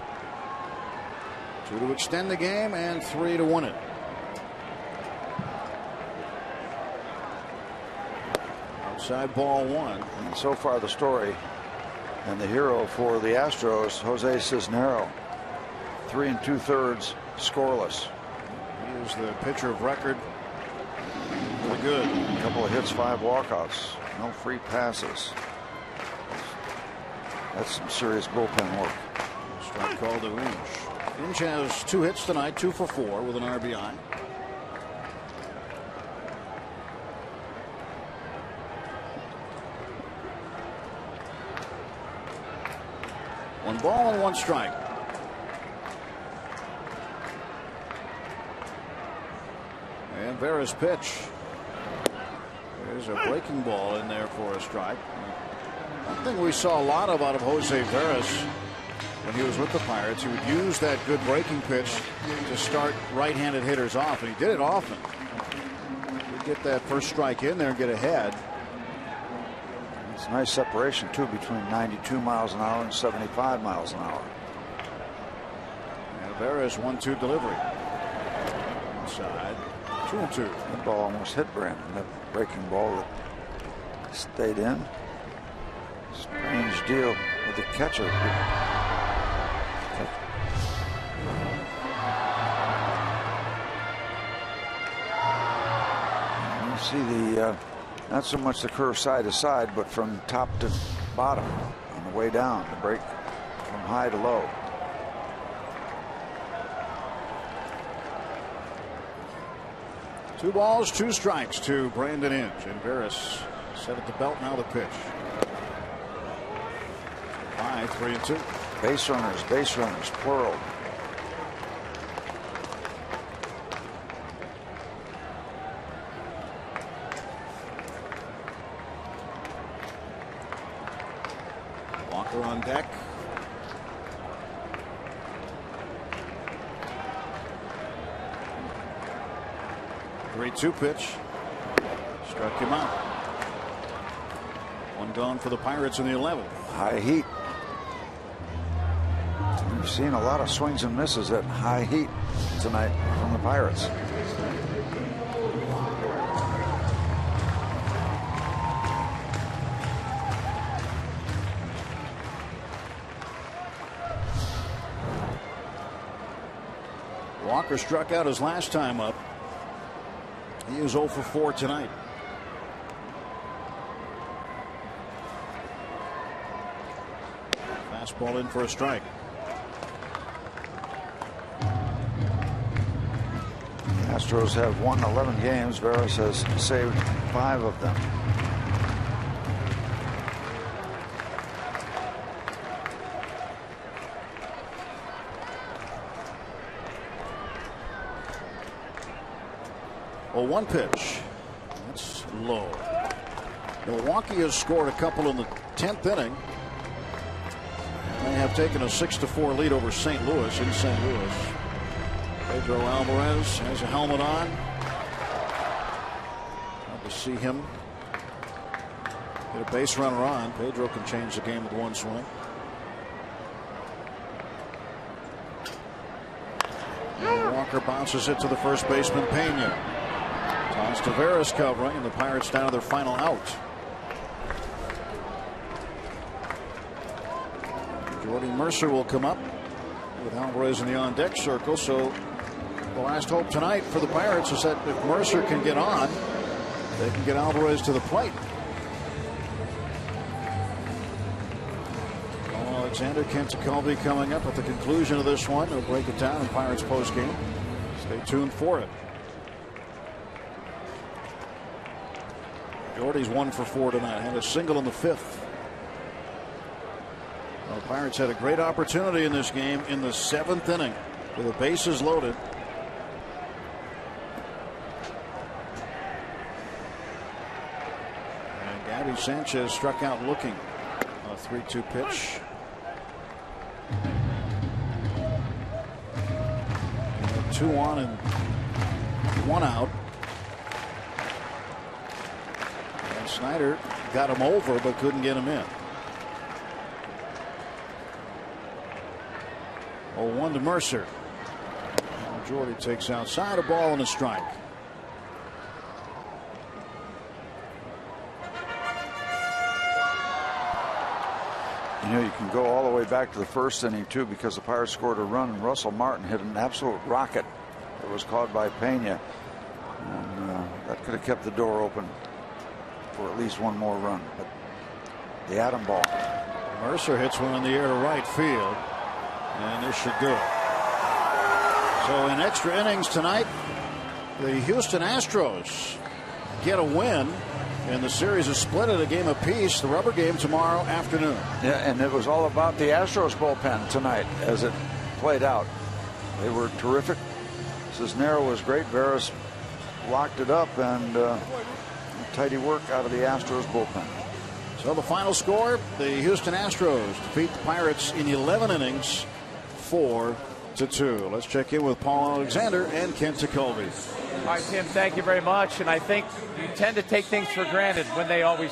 2 to extend the game and 3 to win it. Outside ball 1. And so far the story and the hero for the Astros, Jose Cisnero. 3 2/3 scoreless. He is the pitcher of record. Really good. A couple of hits, 5 walkouts. No free passes. That's some serious bullpen work. Strike call to Inge. Inge has 2 hits tonight, 2 for 4 with an RBI. One ball and 1 strike. And Veras pitch. There's a breaking ball in there for a strike. One thing we saw a lot of out of Jose Veras when he was with the Pirates, he would use that good breaking pitch to start right-handed hitters off, and he did it often. He'd get that first strike in there and get ahead. It's a nice separation too between 92 miles an hour and 75 miles an hour. And Veras 1-2 delivery. Inside 2-2. That ball almost hit Brandon. That breaking ball that stayed in. Strange deal with the catcher. You see the not so much the curve side to side, but from top to bottom on the way down, the break from high to low. Two balls, two strikes to Brandon Inge. And Veras set at the belt. Now the pitch. High, 3-2. Base runners, plural. Walker on deck. Great 2 pitch. Struck him out. One gone for the Pirates in the 11th. High heat. We've seen a lot of swings and misses at high heat tonight from the Pirates. Walker struck out his last time up. He is 0 for 4 tonight. Fastball in for a strike. Astros have won 11 games. Veras has saved 5 of them. A 1 pitch. That's low. Milwaukee has scored a couple in the 10th inning. They have taken a 6-4 lead over St. Louis in St. Louis. Pedro Alvarez has a helmet on. Glad to see him get a base runner on. Pedro can change the game with 1 swing. And Walker bounces it to the first baseman, Pena. Toss to Veras covering, and the Pirates down to their final out. Jordy Mercer will come up with Alvarez in the on-deck circle. So the last hope tonight for the Pirates is that if Mercer can get on, they can get Alvarez to the plate. Alexander, Kent Jacoby coming up at the conclusion of this one. They'll break it down in Pirates postgame. Stay tuned for it. Jordy's 1 for 4 tonight. Had a single in the 5th. Well, the Pirates had a great opportunity in this game in the 7th inning with the bases loaded. And Gabby Sanchez struck out looking. A 3-2 pitch. 2 on and 1 out. And Snyder got him over but couldn't get him in. 0-1 to Mercer. Jordy takes outside, a ball and a strike. You know, you can go all the way back to the 1st inning too, because the Pirates scored a run and Russell Martin hit an absolute rocket that was caught by Pena, and that could have kept the door open for at least 1 more run. But the atom ball. Mercer hits one in the air to right field, and this should do it. So in extra innings tonight, the Houston Astros get a win. And the series is split at a game apiece. The rubber game tomorrow afternoon. Yeah, and it was all about the Astros bullpen tonight as it played out. They were terrific. Cisnero was great. Veras locked it up, and tidy work out of the Astros bullpen. So the final score: the Houston Astros defeat the Pirates in 11 innings, 4-2. Let's check in with Paul Alexander and Kent Jacoby. All right, Tim, thank you very much. And I think you tend to take things for granted when they always